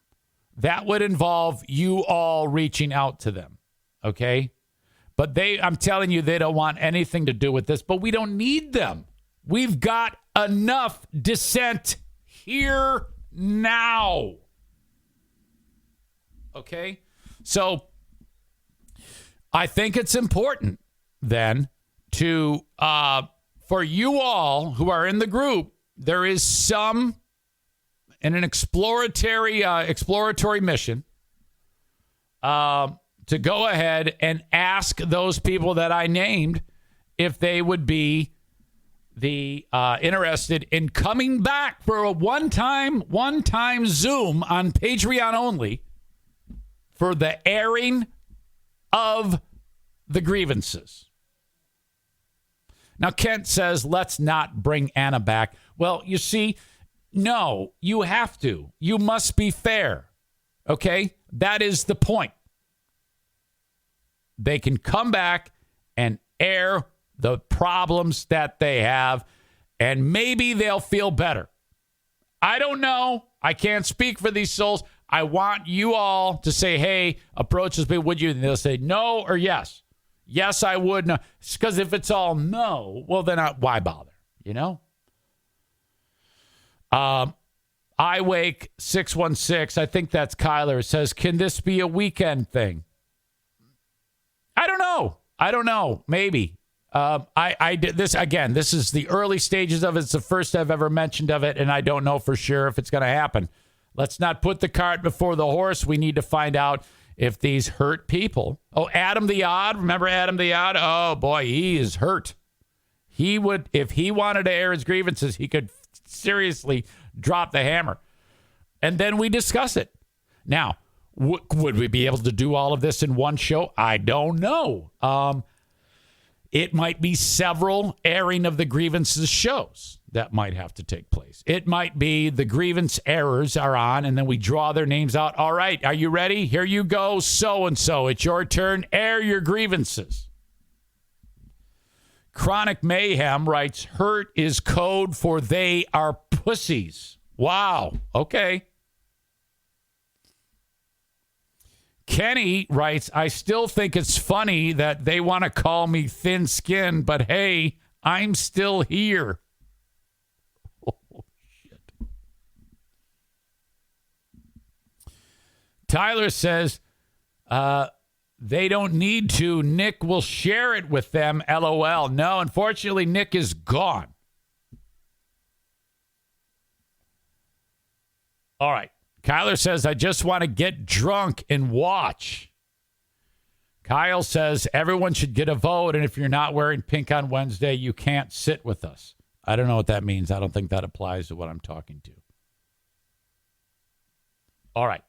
That would involve you all reaching out to them. Okay. But I'm telling you, they don't want anything to do with this, but we don't need them. We've got enough dissent here now. Okay? So I think it's important then to, for you all who are in the group, there is in an exploratory mission, to go ahead and ask those people that I named if they would be interested in coming back for a one-time Zoom on Patreon only for the airing of the grievances. Now, Kent says, let's not bring Anna back. Well, you see, no, you have to. You must be fair. Okay? That is the point. They can come back and air the problems that they have, and maybe they'll feel better. I don't know. I can't speak for these souls. I want you all to say, hey, approaches me, would you? And they'll say no or yes. Yes, I would. No. Because if it's all no, well, then why bother? You know? I Wake 616, I think that's Kyler, says, can this be a weekend thing? I don't know. Maybe. I did this again. This is the early stages of it. It's the first I've ever mentioned of it, and I don't know for sure if it's going to happen. Let's not put the cart before the horse. We need to find out if these hurt people. Oh, Adam the Odd. Remember Adam the Odd? Oh, boy, he is hurt. He would, if he wanted to air his grievances, he could seriously drop the hammer. And then we discuss it. Now, would we be able to do all of this in one show? I don't know. It might be several airing of the grievances shows that might have to take place. It might be the grievance errors are on, and then we draw their names out. All right, are you ready? Here you go, so-and-so. It's your turn. Air your grievances. Chronic Mayhem writes, hurt is code for they are pussies. Wow. Okay. Kenny writes, I still think it's funny that they want to call me thin-skinned, but hey, I'm still here. Oh, shit. Tyler says, they don't need to. Nick will share it with them, LOL. No, unfortunately, Nick is gone. All right. Kyler says, I just want to get drunk and watch. Kyle says, everyone should get a vote, and if you're not wearing pink on Wednesday, you can't sit with us. I don't know what that means. I don't think that applies to what I'm talking to. All right.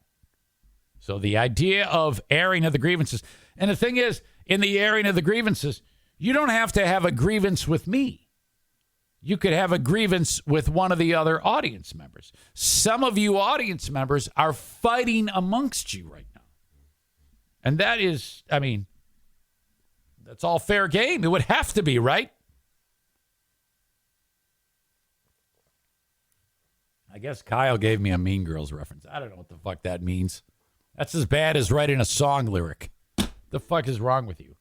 So the idea of airing of the grievances. And the thing is, in the airing of the grievances, you don't have to have a grievance with me. You could have a grievance with one of the other audience members. Some of you audience members are fighting amongst you right now. And that is, I mean, that's all fair game. It would have to be, right? I guess Kyle gave me a Mean Girls reference. I don't know what the fuck that means. That's as bad as writing a song lyric. The fuck is wrong with you?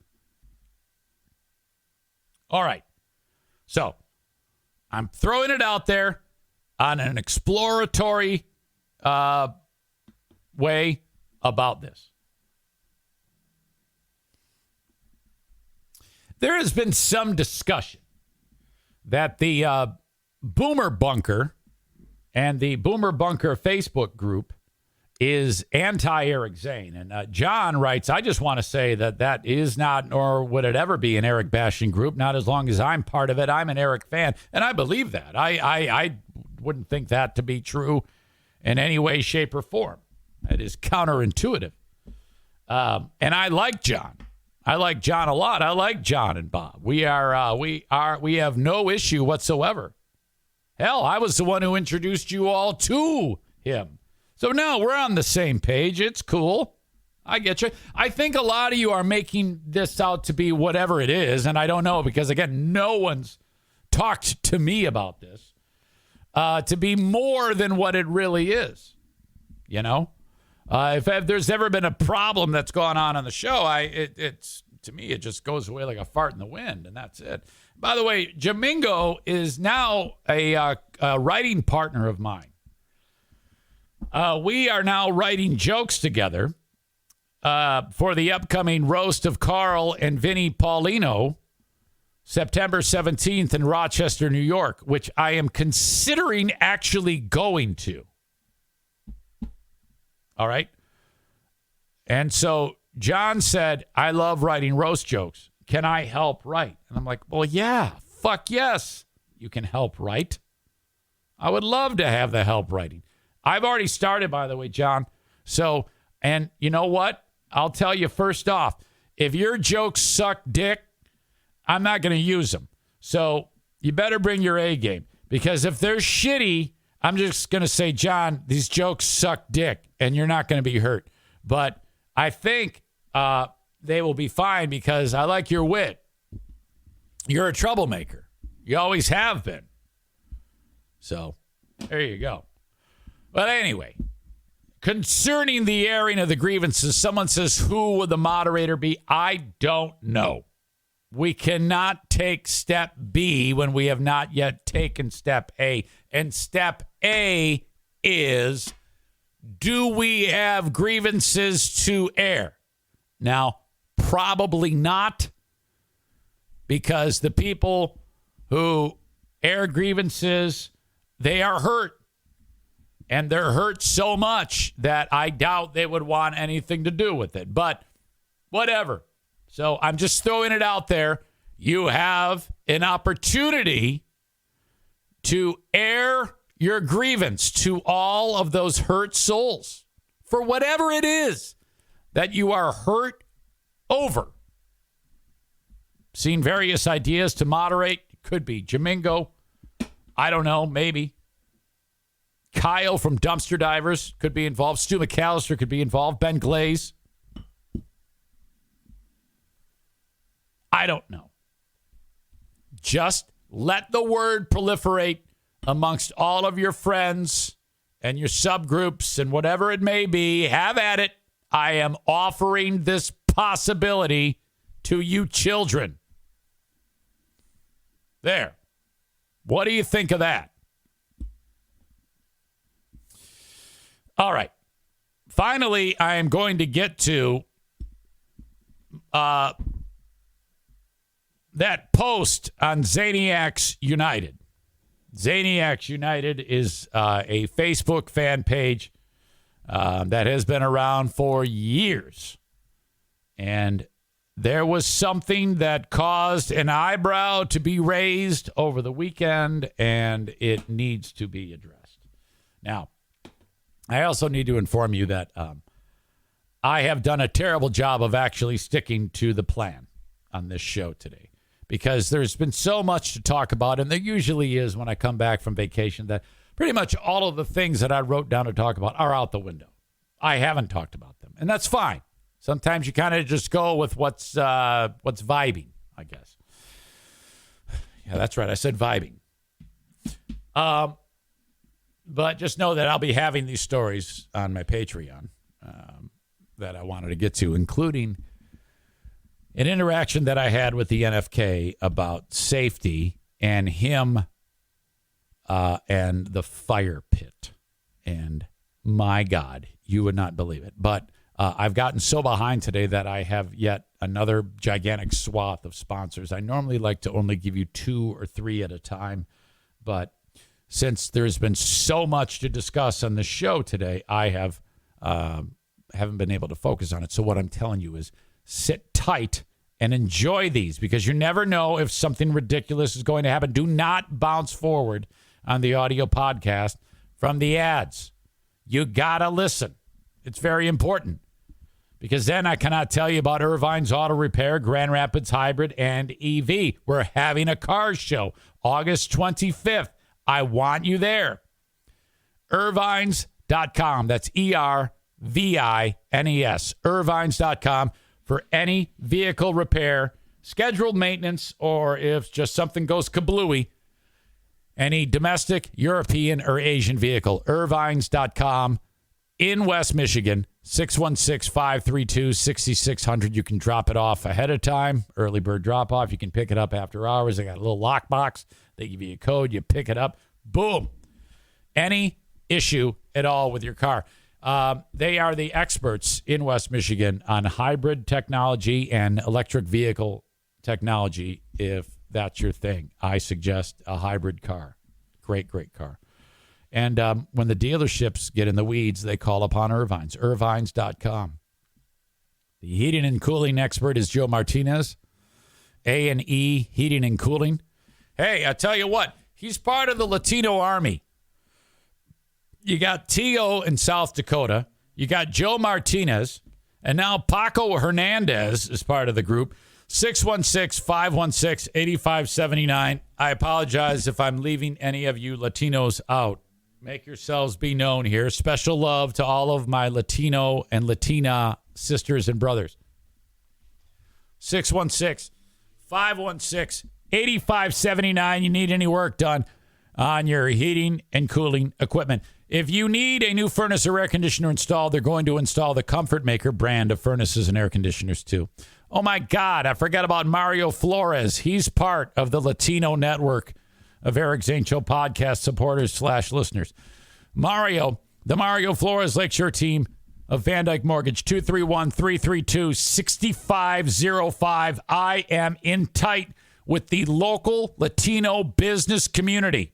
All right. So, I'm throwing it out there on an exploratory way about this. There has been some discussion that the Boomer Bunker and the Boomer Bunker Facebook group is anti-Eric Zane. And John writes, I just want to say that is not, nor would it ever be, an Eric bashing group. Not as long as I'm part of it. I'm an Eric fan, and I believe that. I wouldn't think that to be true in any way, shape, or form. It is counterintuitive. And I like John. I like John a lot. I like John and Bob. We have no issue whatsoever. Hell, I was the one who introduced you all to him. So no, we're on the same page. It's cool. I get you. I think a lot of you are making this out to be whatever it is, and I don't know because, again, no one's talked to me about this, to be more than what it really is. You know? If there's ever been a problem that's gone on the show, it's to me, it just goes away like a fart in the wind, and that's it. By the way, Jamingo is now a writing partner of mine. We are now writing jokes together for the upcoming roast of Carl and Vinnie Paulino, September 17th in Rochester, New York, which I am considering actually going to. All right. And so John said, I love writing roast jokes. Can I help write? And I'm like, well, yeah, fuck yes, you can help write. I would love to have the help writing. I've already started, by the way, John. So, and you know what? I'll tell you first off, if your jokes suck dick, I'm not going to use them. So you better bring your A game, because if they're shitty, I'm just going to say, John, these jokes suck dick, and you're not going to be hurt. But I think they will be fine because I like your wit. You're a troublemaker. You always have been. So there you go. But anyway, concerning the airing of the grievances, someone says, who would the moderator be? I don't know. We cannot take step B when we have not yet taken step A. And step A is, do we have grievances to air? Now, probably not. because the people who air grievances, they are hurt. And they're hurt so much that I doubt they would want anything to do with it. But whatever. So I'm just throwing it out there. You have an opportunity to air your grievance to all of those hurt souls for whatever it is that you are hurt over. Seen various ideas to moderate. Could be Jamingo. I don't know. Maybe. Kyle from Dumpster Divers could be involved. Stu McAllister could be involved. Ben Glaze. I don't know. Just let the word proliferate amongst all of your friends and your subgroups and whatever it may be. Have at it. I am offering this possibility to you children. There. What do you think of that? All right. Finally, I am going to get to that post on Zaniacs United. Zaniacs United is a Facebook fan page that has been around for years. And there was something that caused an eyebrow to be raised over the weekend, and it needs to be addressed. Now, I also need to inform you that I have done a terrible job of actually sticking to the plan on this show today because there's been so much to talk about, and there usually is when I come back from vacation, that pretty much all of the things that I wrote down to talk about are out the window. I haven't talked about them, and that's fine. Sometimes you kind of just go with what's vibing, I guess. Yeah, that's right. I said vibing. But just know that I'll be having these stories on my Patreon that I wanted to get to, including an interaction that I had with the NFK about safety and him and the fire pit. And my God, you would not believe it. But I've gotten so behind today that I have yet another gigantic swath of sponsors. I normally like to only give you 2 or 3 at a time, but since there's been so much to discuss on the show today, I haven't been able to focus on it. So what I'm telling you is sit tight and enjoy these because you never know if something ridiculous is going to happen. Do not bounce forward on the audio podcast from the ads. You got to listen. It's very important because then I cannot tell you about Irvine's Auto Repair, Grand Rapids Hybrid, and EV. We're having a car show August 25th. I want you there. Irvines.com. That's Ervines. Irvines.com for any vehicle repair, scheduled maintenance, or if just something goes kablooey, any domestic, European, or Asian vehicle. Irvines.com in West Michigan, 616-532-6600. You can drop it off ahead of time, early bird drop off. You can pick it up after hours. They got a little lockbox. They give you a code. You pick it up. Boom. Any issue at all with your car. They are the experts in West Michigan on hybrid technology and electric vehicle technology. If that's your thing, I suggest a hybrid car. Great, great car. And when the dealerships get in the weeds, they call upon Irvines. Irvines.com. The heating and cooling expert is Joe Martinez. A&E Heating and Cooling. Hey, I tell you what, he's part of the Latino Army. You got Tio in South Dakota. You got Joe Martinez. And now Paco Hernandez is part of the group. 616-516-8579. I apologize if I'm leaving any of you Latinos out. Make yourselves be known here. Special love to all of my Latino and Latina sisters and brothers. 616-516-8579. You need any work done on your heating and cooling equipment. If you need a new furnace or air conditioner installed, they're going to install the Comfort Maker brand of furnaces and air conditioners too. Oh my God, I forgot about Mario Flores. He's part of the Latino network of Eric Zane Show Podcast supporters / listeners. Mario, the Mario Flores Lakeshore team of Van Dyke Mortgage, 231-332-6505. I am in tight with the local Latino business community.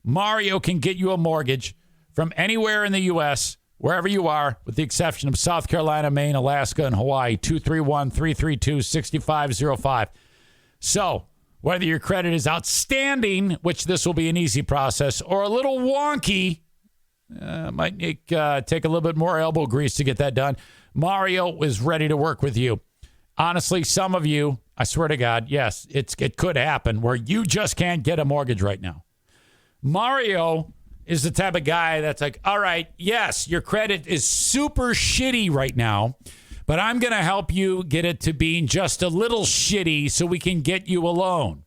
Mario can get you a mortgage from anywhere in the U.S., wherever you are, with the exception of South Carolina, Maine, Alaska, and Hawaii. 231-332-6505. So, whether your credit is outstanding, which this will be an easy process, or a little wonky, might take a little bit more elbow grease to get that done, Mario is ready to work with you. Honestly, some of you, I swear to God, yes, it could happen where you just can't get a mortgage right now. Mario is the type of guy that's like, all right, yes, your credit is super shitty right now, but I'm going to help you get it to being just a little shitty so we can get you a loan.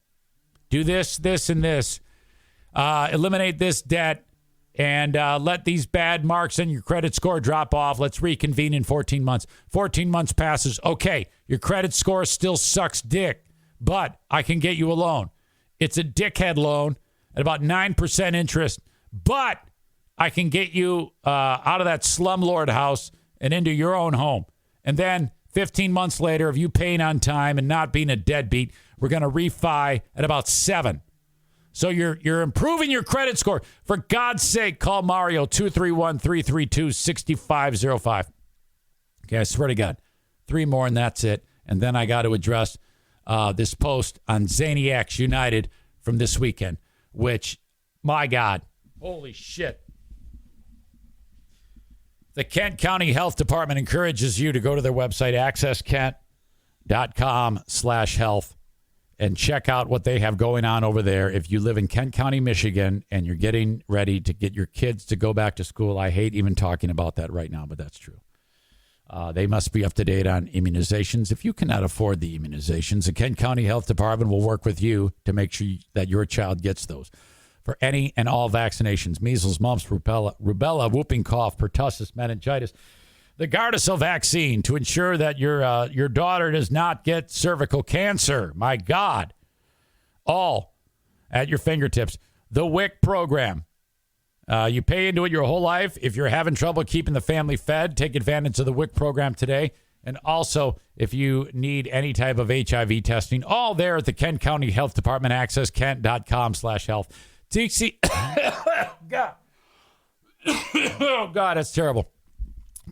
Do this, this, and this. Eliminate this debt and let these bad marks in your credit score drop off. Let's reconvene in 14 months. 14 months passes. Okay, your credit score still sucks dick, but I can get you a loan. It's a dickhead loan at about 9% interest, but I can get you out of that slumlord house and into your own home. And then 15 months later, of you paying on time and not being a deadbeat, we're going to refi at about 7. So you're improving your credit score. For God's sake, call Mario 231-332-6505. Okay, I swear to God. 3 more and that's it. And then I got to address this post on Zaniacs United from this weekend, which, my God, holy shit. The Kent County Health Department encourages you to go to their website, accesskent.com/health. and check out what they have going on over there. If you live in Kent County, Michigan, and you're getting ready to get your kids to go back to school, I hate even talking about that right now, but that's true. They must be up to date on immunizations. If you cannot afford the immunizations, the Kent County Health Department will work with you to make sure that your child gets those. For any and all vaccinations, measles, mumps, rubella, whooping cough, pertussis, meningitis, the Gardasil vaccine to ensure that your daughter does not get cervical cancer. My God. All at your fingertips. The WIC program. You pay into it your whole life. If you're having trouble keeping the family fed, take advantage of the WIC program today. And also, if you need any type of HIV testing, all there at the Kent County Health Department, accesskent.com/health. TC. God. Oh, God, that's terrible.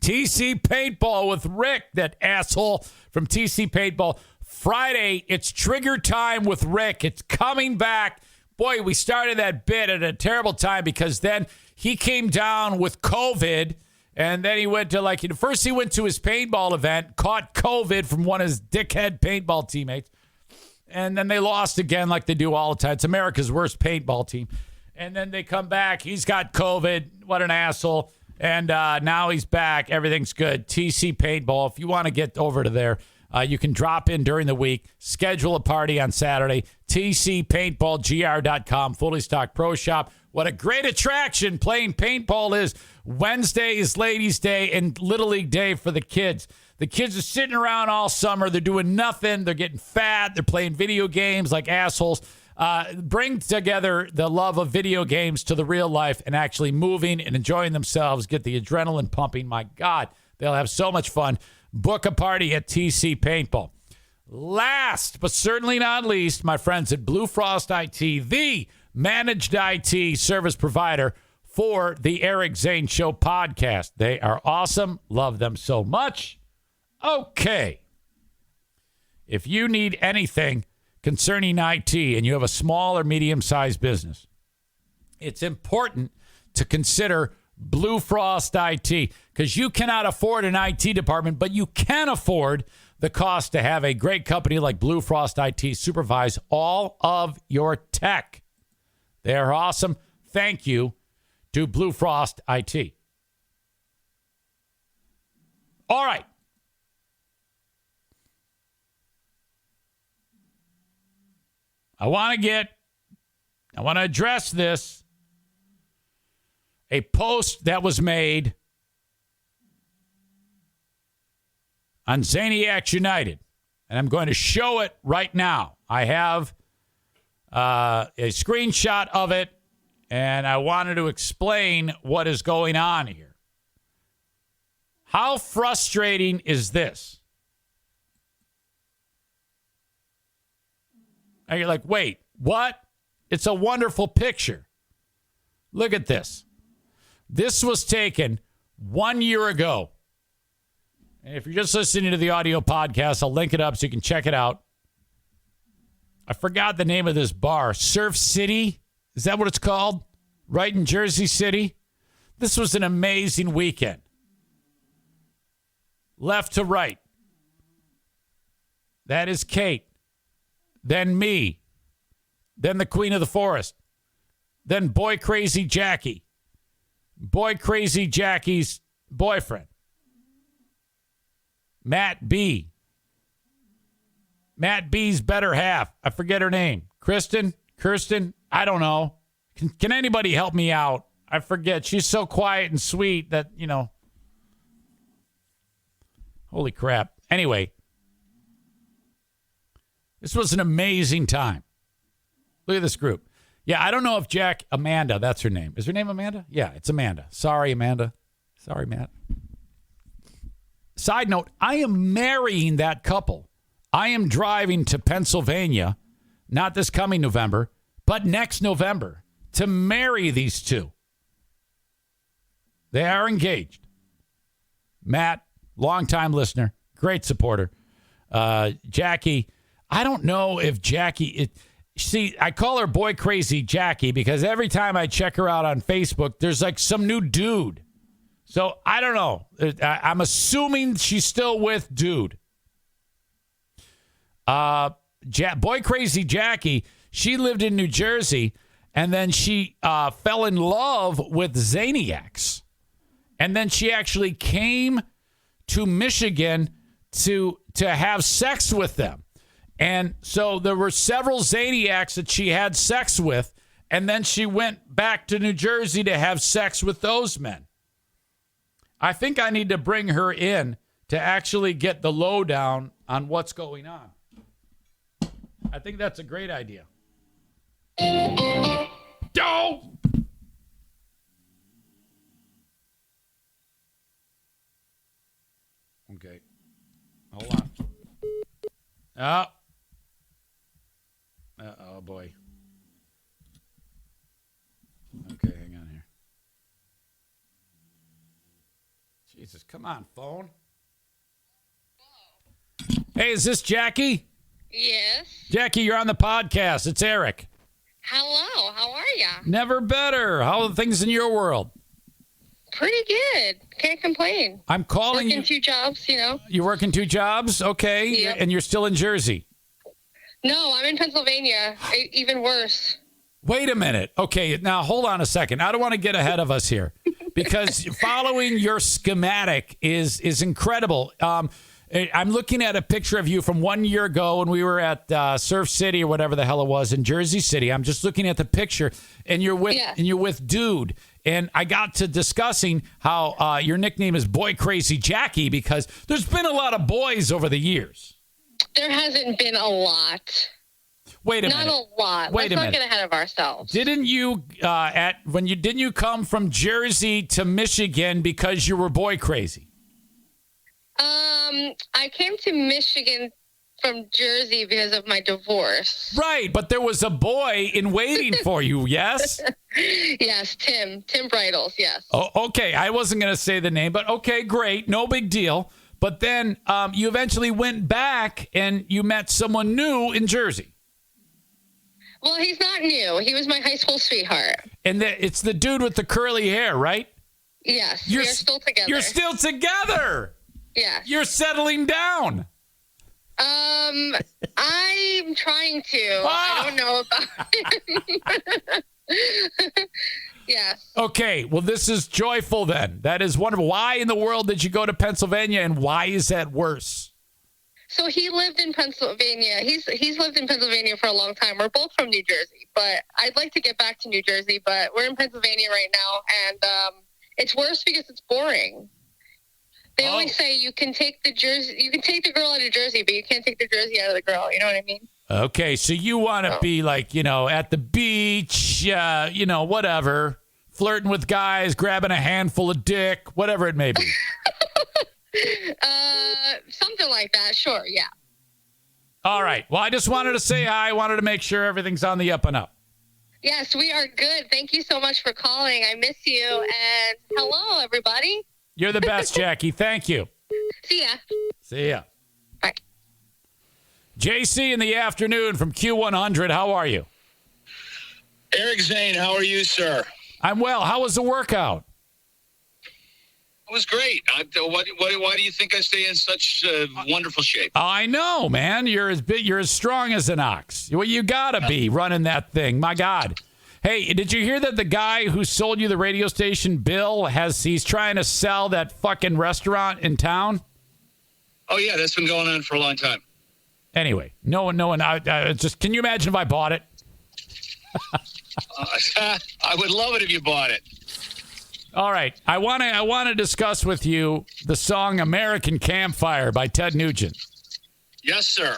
TC Paintball with Rick, that asshole from TC Paintball. Friday, it's trigger time with Rick. It's coming back. Boy, we started that bit at a terrible time because then he came down with COVID, and then he went to first he went to his paintball event, caught COVID from one of his dickhead paintball teammates, and then they lost again like they do all the time. It's America's worst paintball team. And then they come back. He's got COVID. What an asshole. And now he's back. Everything's good. TC Paintball. If you want to get over to there, you can drop in during the week. Schedule a party on Saturday. TCPaintballGR.com. Fully stocked pro shop. What a great attraction playing paintball is. Wednesday is Ladies' Day and Little League Day for the kids. The kids are sitting around all summer. They're doing nothing. They're getting fat. They're playing video games like assholes. Bring together the love of video games to the real life and actually moving and enjoying themselves. Get the adrenaline pumping. My God, they'll have so much fun. Book a party at TC Paintball. Last, but certainly not least, my friends at Blue Frost IT, the managed IT service provider for the Eric Zane Show podcast. They are awesome. Love them so much. Okay. If you need anything concerning IT and you have a small or medium-sized business, it's important to consider Blue Frost IT because you cannot afford an IT department, but you can afford the cost to have a great company like Blue Frost IT supervise all of your tech. They are awesome. Thank you to Blue Frost IT. All right. I want to address this. A post that was made on Zaniacs United. And I'm going to show it right now. I have a screenshot of it, and I wanted to explain what is going on here. How frustrating is this? And you're like, wait, what? It's a wonderful picture. Look at this. This was taken 1 year ago. And if you're just listening to the audio podcast, I'll link it up so you can check it out. I forgot the name of this bar. Surf City? Is that what it's called? Right in Jersey City? This was an amazing weekend. Left to right. That is Kate. Then me. Then the Queen of the Forest. Then Boy Crazy Jackie. Boy Crazy Jackie's boyfriend. Matt B. Matt B's better half. I forget her name. Kirsten? I don't know. Can anybody help me out? I forget. She's so quiet and sweet that, holy crap. Anyway, this was an amazing time. Look at this group. Yeah, I don't know if Amanda, that's her name. Is her name Amanda? Yeah, it's Amanda. Sorry, Amanda. Sorry, Matt. Side note, I am marrying that couple. I am driving to Pennsylvania, not this coming November, but next November, to marry these two. They are engaged. Matt, longtime listener, great supporter. Jackie, I don't know if Jackie... See, I call her Boy Crazy Jackie because every time I check her out on Facebook, there's like some new dude. So I don't know. I'm assuming she's still with dude. Boy Crazy Jackie, she lived in New Jersey, and then she fell in love with Zaniacs. And then she actually came to Michigan to have sex with them. And so there were several Zaniacs that she had sex with, and then she went back to New Jersey to have sex with those men. I think I need to bring her in to actually get the lowdown on what's going on. I think that's a great idea. Go! Okay. Hold on. Oh, boy. Okay, hang on here. Jesus, come on, phone. Hey, is this Jackie? Yes. Jackie, you're on the podcast. It's Eric. Hello, how are ya? Never better. How are things in your world? Pretty good. Can't complain. I'm calling working 2 jobs, You're working 2 jobs? Okay. Yep. And you're still in Jersey? No, I'm in Pennsylvania. Even worse. Wait a minute. Okay, now hold on a second. I don't want to get ahead of us here because following your schematic is incredible. I'm looking at a picture of you from 1 year ago when we were at Surf City or whatever the hell it was in Jersey City. I'm just looking at the picture, and you're with dude. And I got to discussing how your nickname is Boy Crazy Jackie because there's been a lot of boys over the years. There hasn't been a lot. Wait a minute. Not a lot. Let's not get ahead of ourselves. Didn't you didn't you come from Jersey to Michigan because you were boy crazy? I came to Michigan from Jersey because of my divorce. Right, but there was a boy in waiting for you, yes? Yes, Tim Bridles, yes. Oh, okay, I wasn't going to say the name, but okay, great, no big deal. But then you eventually went back and you met someone new in Jersey. Well, he's not new. He was my high school sweetheart. And it's the dude with the curly hair, right? Yes, we're still together. You're still together? Yeah. You're settling down. I'm trying to. I don't know about him. Yes. Okay, well, this is joyful then. That is wonderful. Why in the world did you go to Pennsylvania, and why is that worse? So he lived in Pennsylvania. He's lived in Pennsylvania for a long time. We're both from New Jersey, but I'd like to get back to New Jersey, but we're in Pennsylvania right now, and it's worse because it's boring. They always say you can take the girl out of Jersey, but you can't take the Jersey out of the girl. You know what I mean? Okay, so you want to be like, at the beach, whatever, flirting with guys, grabbing a handful of dick, whatever it may be. Something like that. Sure. Yeah. All right. Well, I just wanted to say hi. I wanted to make sure everything's on the up and up. Yes, we are good. Thank you so much for calling. I miss you. And hello, everybody. You're the best, Jackie. Thank you. See ya. See ya. Bye. JC in the afternoon from Q100. How are you? Eric Zane, how are you, sir? I'm well. How was the workout? It was great. Why do you think I stay in such wonderful shape? I know, man. You're as strong as an ox. Well, you gotta be running that thing. My God. Hey, did you hear that the guy who sold you the radio station, Bill, he's trying to sell that fucking restaurant in town? Oh yeah, that's been going on for a long time. Anyway, no one. Can you imagine if I bought it? I would love it if you bought it. All right, I want to discuss with you the song "American Campfire" by Ted Nugent. Yes, sir.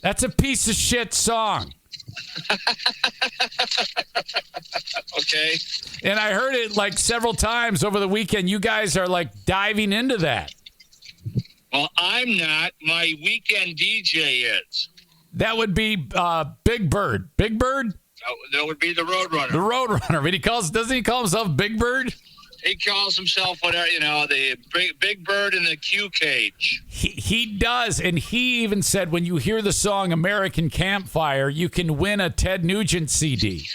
That's a piece of shit song. Okay. And I heard it like several times over the weekend. You guys are like diving into that. Well, I'm not. My weekend DJ is. That would be Big Bird. Big Bird? That would be the Roadrunner. The Roadrunner. But doesn't he call himself Big Bird? He calls himself whatever, the big bird in the Q cage. He does, and he even said when you hear the song "American Campfire," you can win a Ted Nugent CD.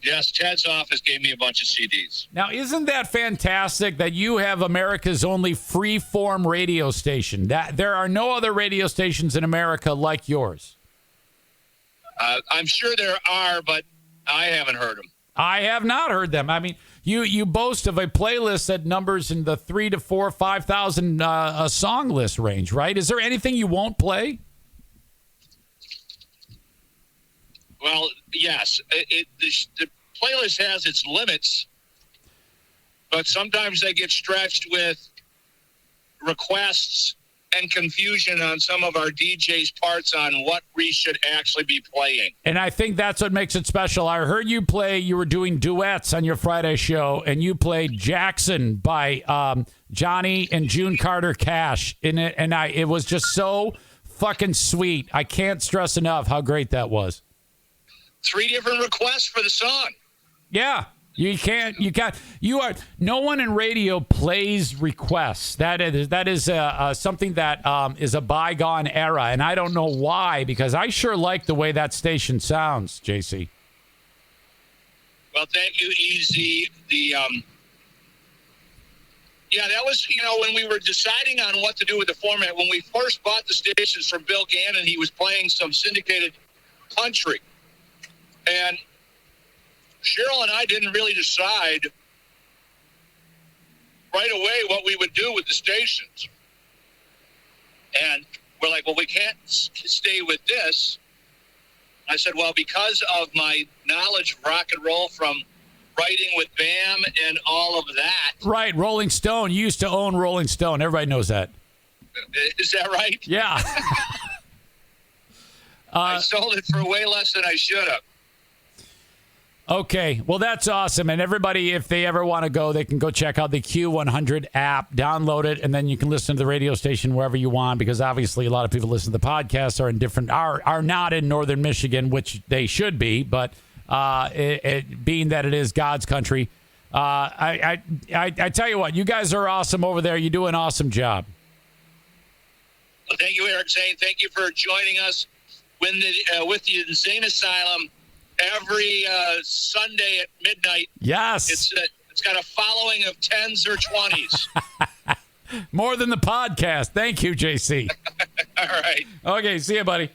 Yes, Ted's office gave me a bunch of CDs. Now, isn't that fantastic that you have America's only free-form radio station? That there are no other radio stations in America like yours. I'm sure there are, but I haven't heard them. I have not heard them. I mean, you boast of a playlist that numbers in the 3,000 to 4,000, 5,000 song list range, right? Is there anything you won't play? Well, yes. The playlist has its limits, but sometimes they get stretched with requests and confusion on some of our DJs' parts on what we should actually be playing. And I think that's what makes it special. I heard you were doing duets on your Friday show, and you played Jackson by Johnny and June Carter Cash in it, and it was just so fucking sweet. I can't stress enough how great that was. 3 different requests for the song. Yeah. No one in radio plays requests. That is something that is a bygone era, and I don't know why, because I sure like the way that station sounds, JC. Well, thank you, Easy. That was, when we were deciding on what to do with the format, when we first bought the stations from Bill Gannon, he was playing some syndicated country. And Cheryl and I didn't really decide right away what we would do with the stations. And we're like, well, we can't stay with this. I said, well, because of my knowledge of rock and roll from writing with BAM and all of that. Right, Rolling Stone. You used to own Rolling Stone. Everybody knows that. Is that right? Yeah. I sold it for way less than I should have. Okay, well, that's awesome. And everybody, if they ever want to go, they can go check out the Q100 app, download it, and then you can listen to the radio station wherever you want, because obviously a lot of people listen to the podcast are not in northern Michigan, which they should be, but being that it is God's country, I tell you what, you guys are awesome over there. You do an awesome job. Well, thank you, Eric Zane. Thank you for joining us with the Zane Asylum every Sunday at midnight. Yes. It's got a following of 10s or 20s. More than the podcast. Thank you, JC. All right. Okay, see you, buddy.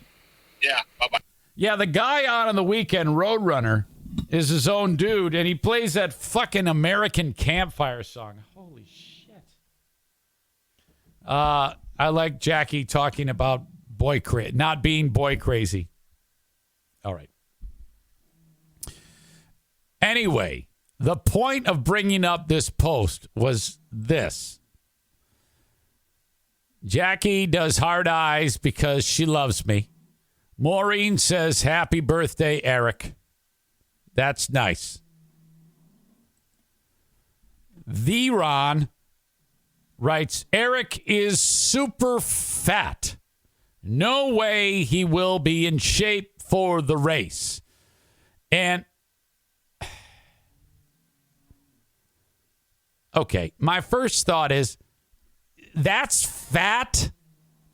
Yeah, bye-bye. Yeah, the guy on the weekend, Roadrunner, is his own dude, and he plays that fucking American Campfire song. Holy shit. I like Jackie talking about not being boy crazy. All right. Anyway, the point of bringing up this post was this. Jackie does hard eyes because she loves me. Maureen says, happy birthday, Eric. That's nice. The Ron writes, Eric is super fat. No way he will be in shape for the race. And, okay, my first thought is, that's fat?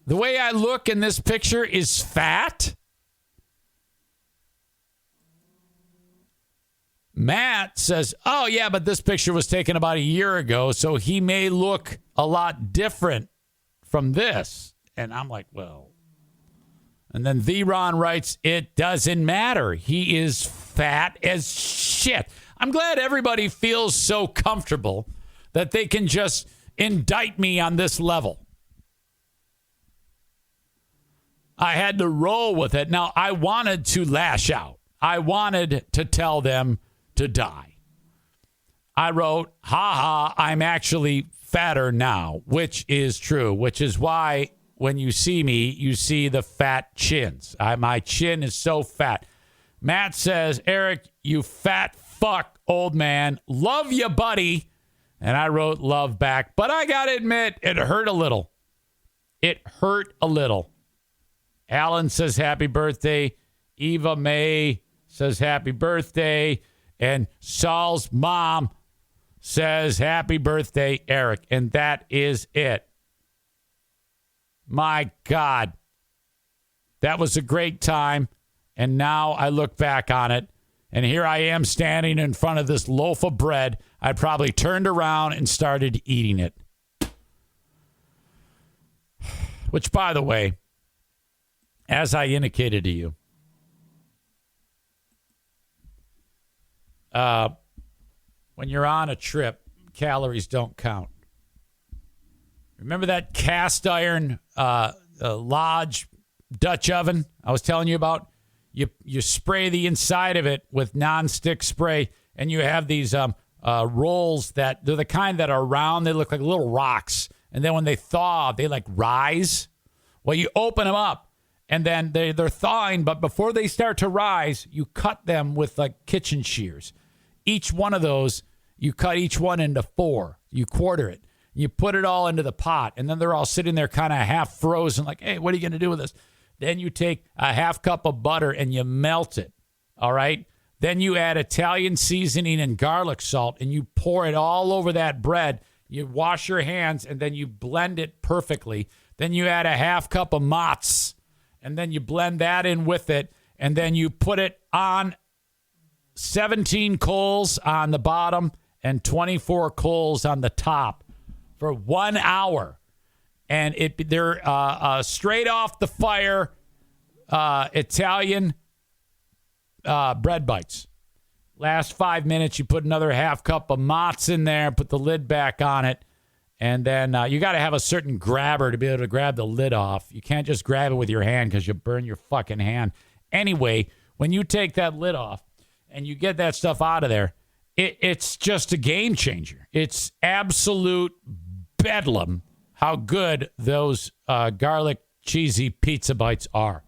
The way I look in this picture is fat? Matt says, oh, yeah, but this picture was taken about a year ago, so he may look a lot different from this. And I'm like, well. And then Theron writes, it doesn't matter. He is fat as shit. I'm glad everybody feels so comfortable that they can just indict me on this level. I had to roll with it. Now, I wanted to lash out. I wanted to tell them to die. I wrote, I'm actually fatter now, which is true, which is why when you see me, you see the fat chins. My chin is so fat. Matt says, Eric, you fat fuck, old man. Love you, buddy. And I wrote love back. But I got to admit, it hurt a little. It hurt a little. Alan says happy birthday. Eva May says happy birthday. And Saul's mom says happy birthday, Eric. And that is it. My God. That was a great time. And now I look back on it. And here I am standing in front of this loaf of bread. I probably turned around and started eating it. Which, by the way, as I indicated to you, when you're on a trip, calories don't count. Remember that cast iron Lodge Dutch oven I was telling you about? You spray the inside of it with nonstick spray, and you have these rolls that they're the kind that are round. They look like little rocks, and then when they thaw, they like rise. Well, you open them up, and then they're thawing, but before they start to rise, you cut them with like kitchen shears. Each one of those, you cut each one into 4. You quarter it. You put it all into the pot, and then they're all sitting there kind of half frozen, like, hey, what are you going to do with this? Then you take a half cup of butter and you melt it, all right? Then you add Italian seasoning and garlic salt, and you pour it all over that bread. You wash your hands, and then you blend it perfectly. Then you add a half cup of mozz, and then you blend that in with it, and then you put it on 17 coals on the bottom and 24 coals on the top for 1 hour. And they're straight off the fire Italian bread bites. Last 5 minutes, you put another half cup of mozz in there, put the lid back on it, and then you got to have a certain grabber to be able to grab the lid off. You can't just grab it with your hand because you burn your fucking hand. Anyway, when you take that lid off and you get that stuff out of there, it's just a game changer. It's absolute bedlam how good those garlic cheesy pizza bites are.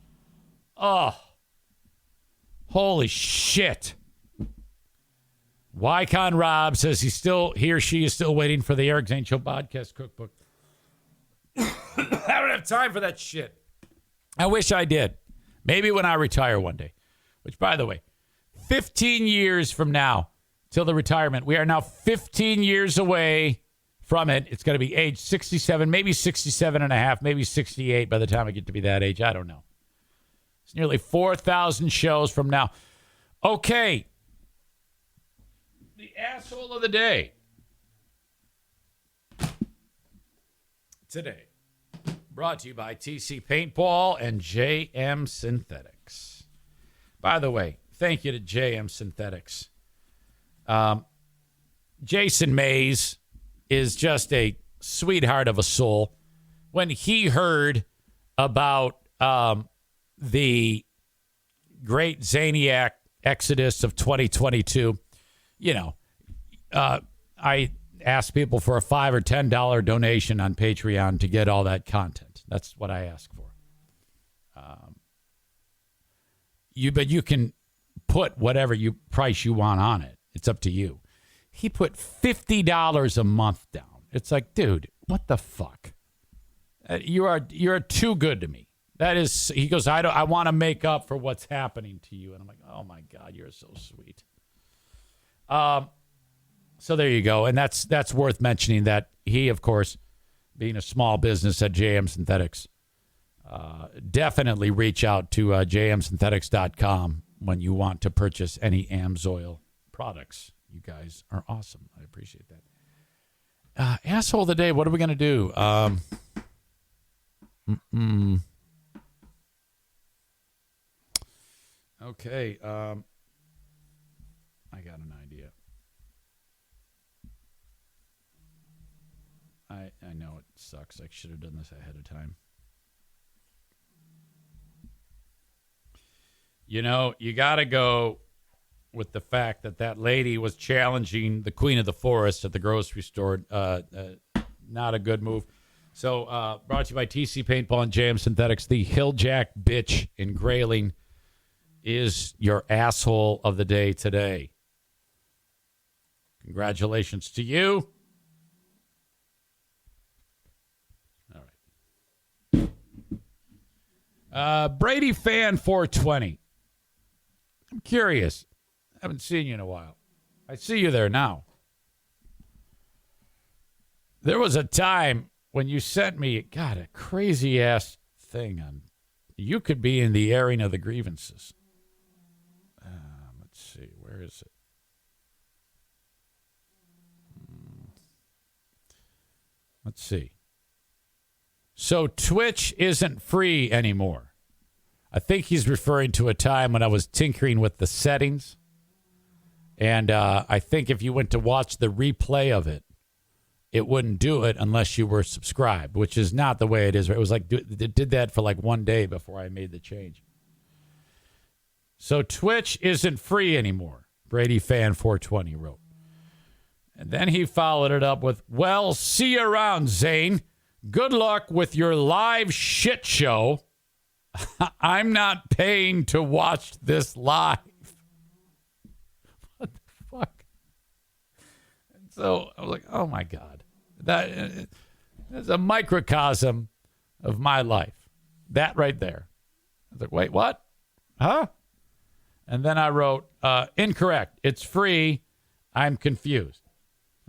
Oh, holy shit. Wycon Rob says he or she is still waiting for the Eric Zane Show Podcast cookbook. I don't have time for that shit. I wish I did. Maybe when I retire one day. Which, by the way, 15 years from now till the retirement, we are now 15 years away from it. It's going to be age 67, maybe 67 and a half, maybe 68 by the time I get to be that age. I don't know. It's nearly 4,000 shows from now. Okay. The asshole of the day. Today. Brought to you by TC Paintball and JM Synthetics. By the way, thank you to JM Synthetics. Jason Mays is just a sweetheart of a soul. When he heard about the great Zaniac exodus of 2022, I ask people for a $5 or $10 donation on Patreon to get all that content. That's what I ask for. But you can put whatever price you want on it. It's up to you. He put $50 a month down. It's like, dude, what the fuck? You're too good to me. That is, he goes, I want to make up for what's happening to you. And I'm like, oh my God, you're so sweet. So there you go. And that's worth mentioning that he, of course, being a small business at JM Synthetics, definitely reach out to jmsynthetics.com when you want to purchase any AMSOIL products. You guys are awesome. I appreciate that. Asshole of the day, what are we going to do? Okay. I got an idea. I know it sucks. I should have done this ahead of time. You know, you got to go with the fact that lady was challenging the Queen of the Forest at the grocery store. Not a good move. So, brought to you by TC Paintball and JM Synthetics. The Hilljack bitch in Grayling is your asshole of the day today. Congratulations to you. All right. Brady Fan 420. I'm curious. I haven't seen you in a while. I see you there now. There was a time when you sent me, God, a crazy-ass thing on, you could be in the airing of the grievances. Let's see, where is it? Let's see. So Twitch isn't free anymore. I think he's referring to a time when I was tinkering with the settings. And I think if you went to watch the replay of it, it wouldn't do it unless you were subscribed, which is not the way it is. It was like, it did that for like 1 day before I made the change. So Twitch isn't free anymore, Brady Fan 420 wrote. And then he followed it up with, well, see you around, Zane. Good luck with your live shit show. I'm not paying to watch this live. What the fuck? And so I was like, oh my God. That's a microcosm of my life. That right there. I was like, wait, what? Huh? And then I wrote, incorrect. It's free. I'm confused.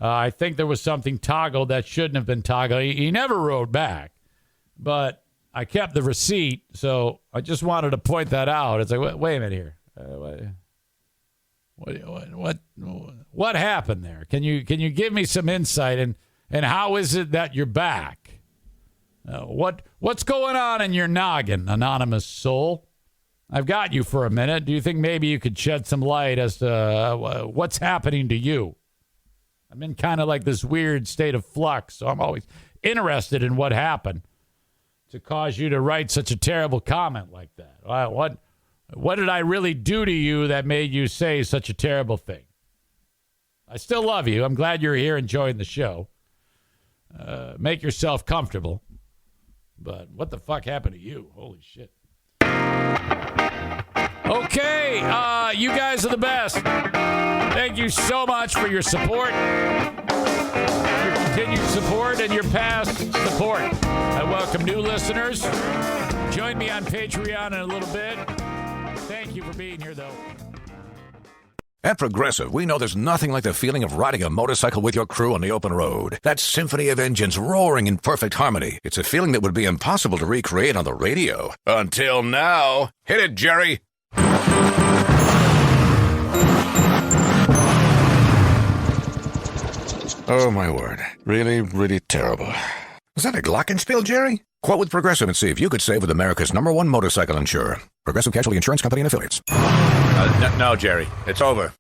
I think there was something toggled that shouldn't have been toggled. He never wrote back, but I kept the receipt, so I just wanted to point that out. It's like, wait a minute here. What happened there? Can you give me some insight, and how is it that you're back? What's going on in your noggin, anonymous soul? I've got you for a minute. Do you think maybe you could shed some light as to what's happening to you? I'm in kind of like this weird state of flux, so I'm always interested in what happened to cause you to write such a terrible comment like that. What did I really do to you that made you say such a terrible thing? I still love you. I'm glad you're here enjoying the show. Make yourself comfortable. But what the fuck happened to you? Holy shit. Okay, you guys are the best. Thank you so much for your support, your continued support, and your past support. I welcome new listeners. Join me on Patreon in a little bit. Thank you for being here, though. At Progressive, we know there's nothing like the feeling of riding a motorcycle with your crew on the open road. That symphony of engines roaring in perfect harmony. It's a feeling that would be impossible to recreate on the radio. Until now. Hit it, Jerry. Oh, my word. Really, really terrible. Was that a glockenspiel, Jerry? Quote with Progressive and see if you could save with America's #1 motorcycle insurer. Progressive Casualty Insurance Company and Affiliates. No, Jerry. It's over.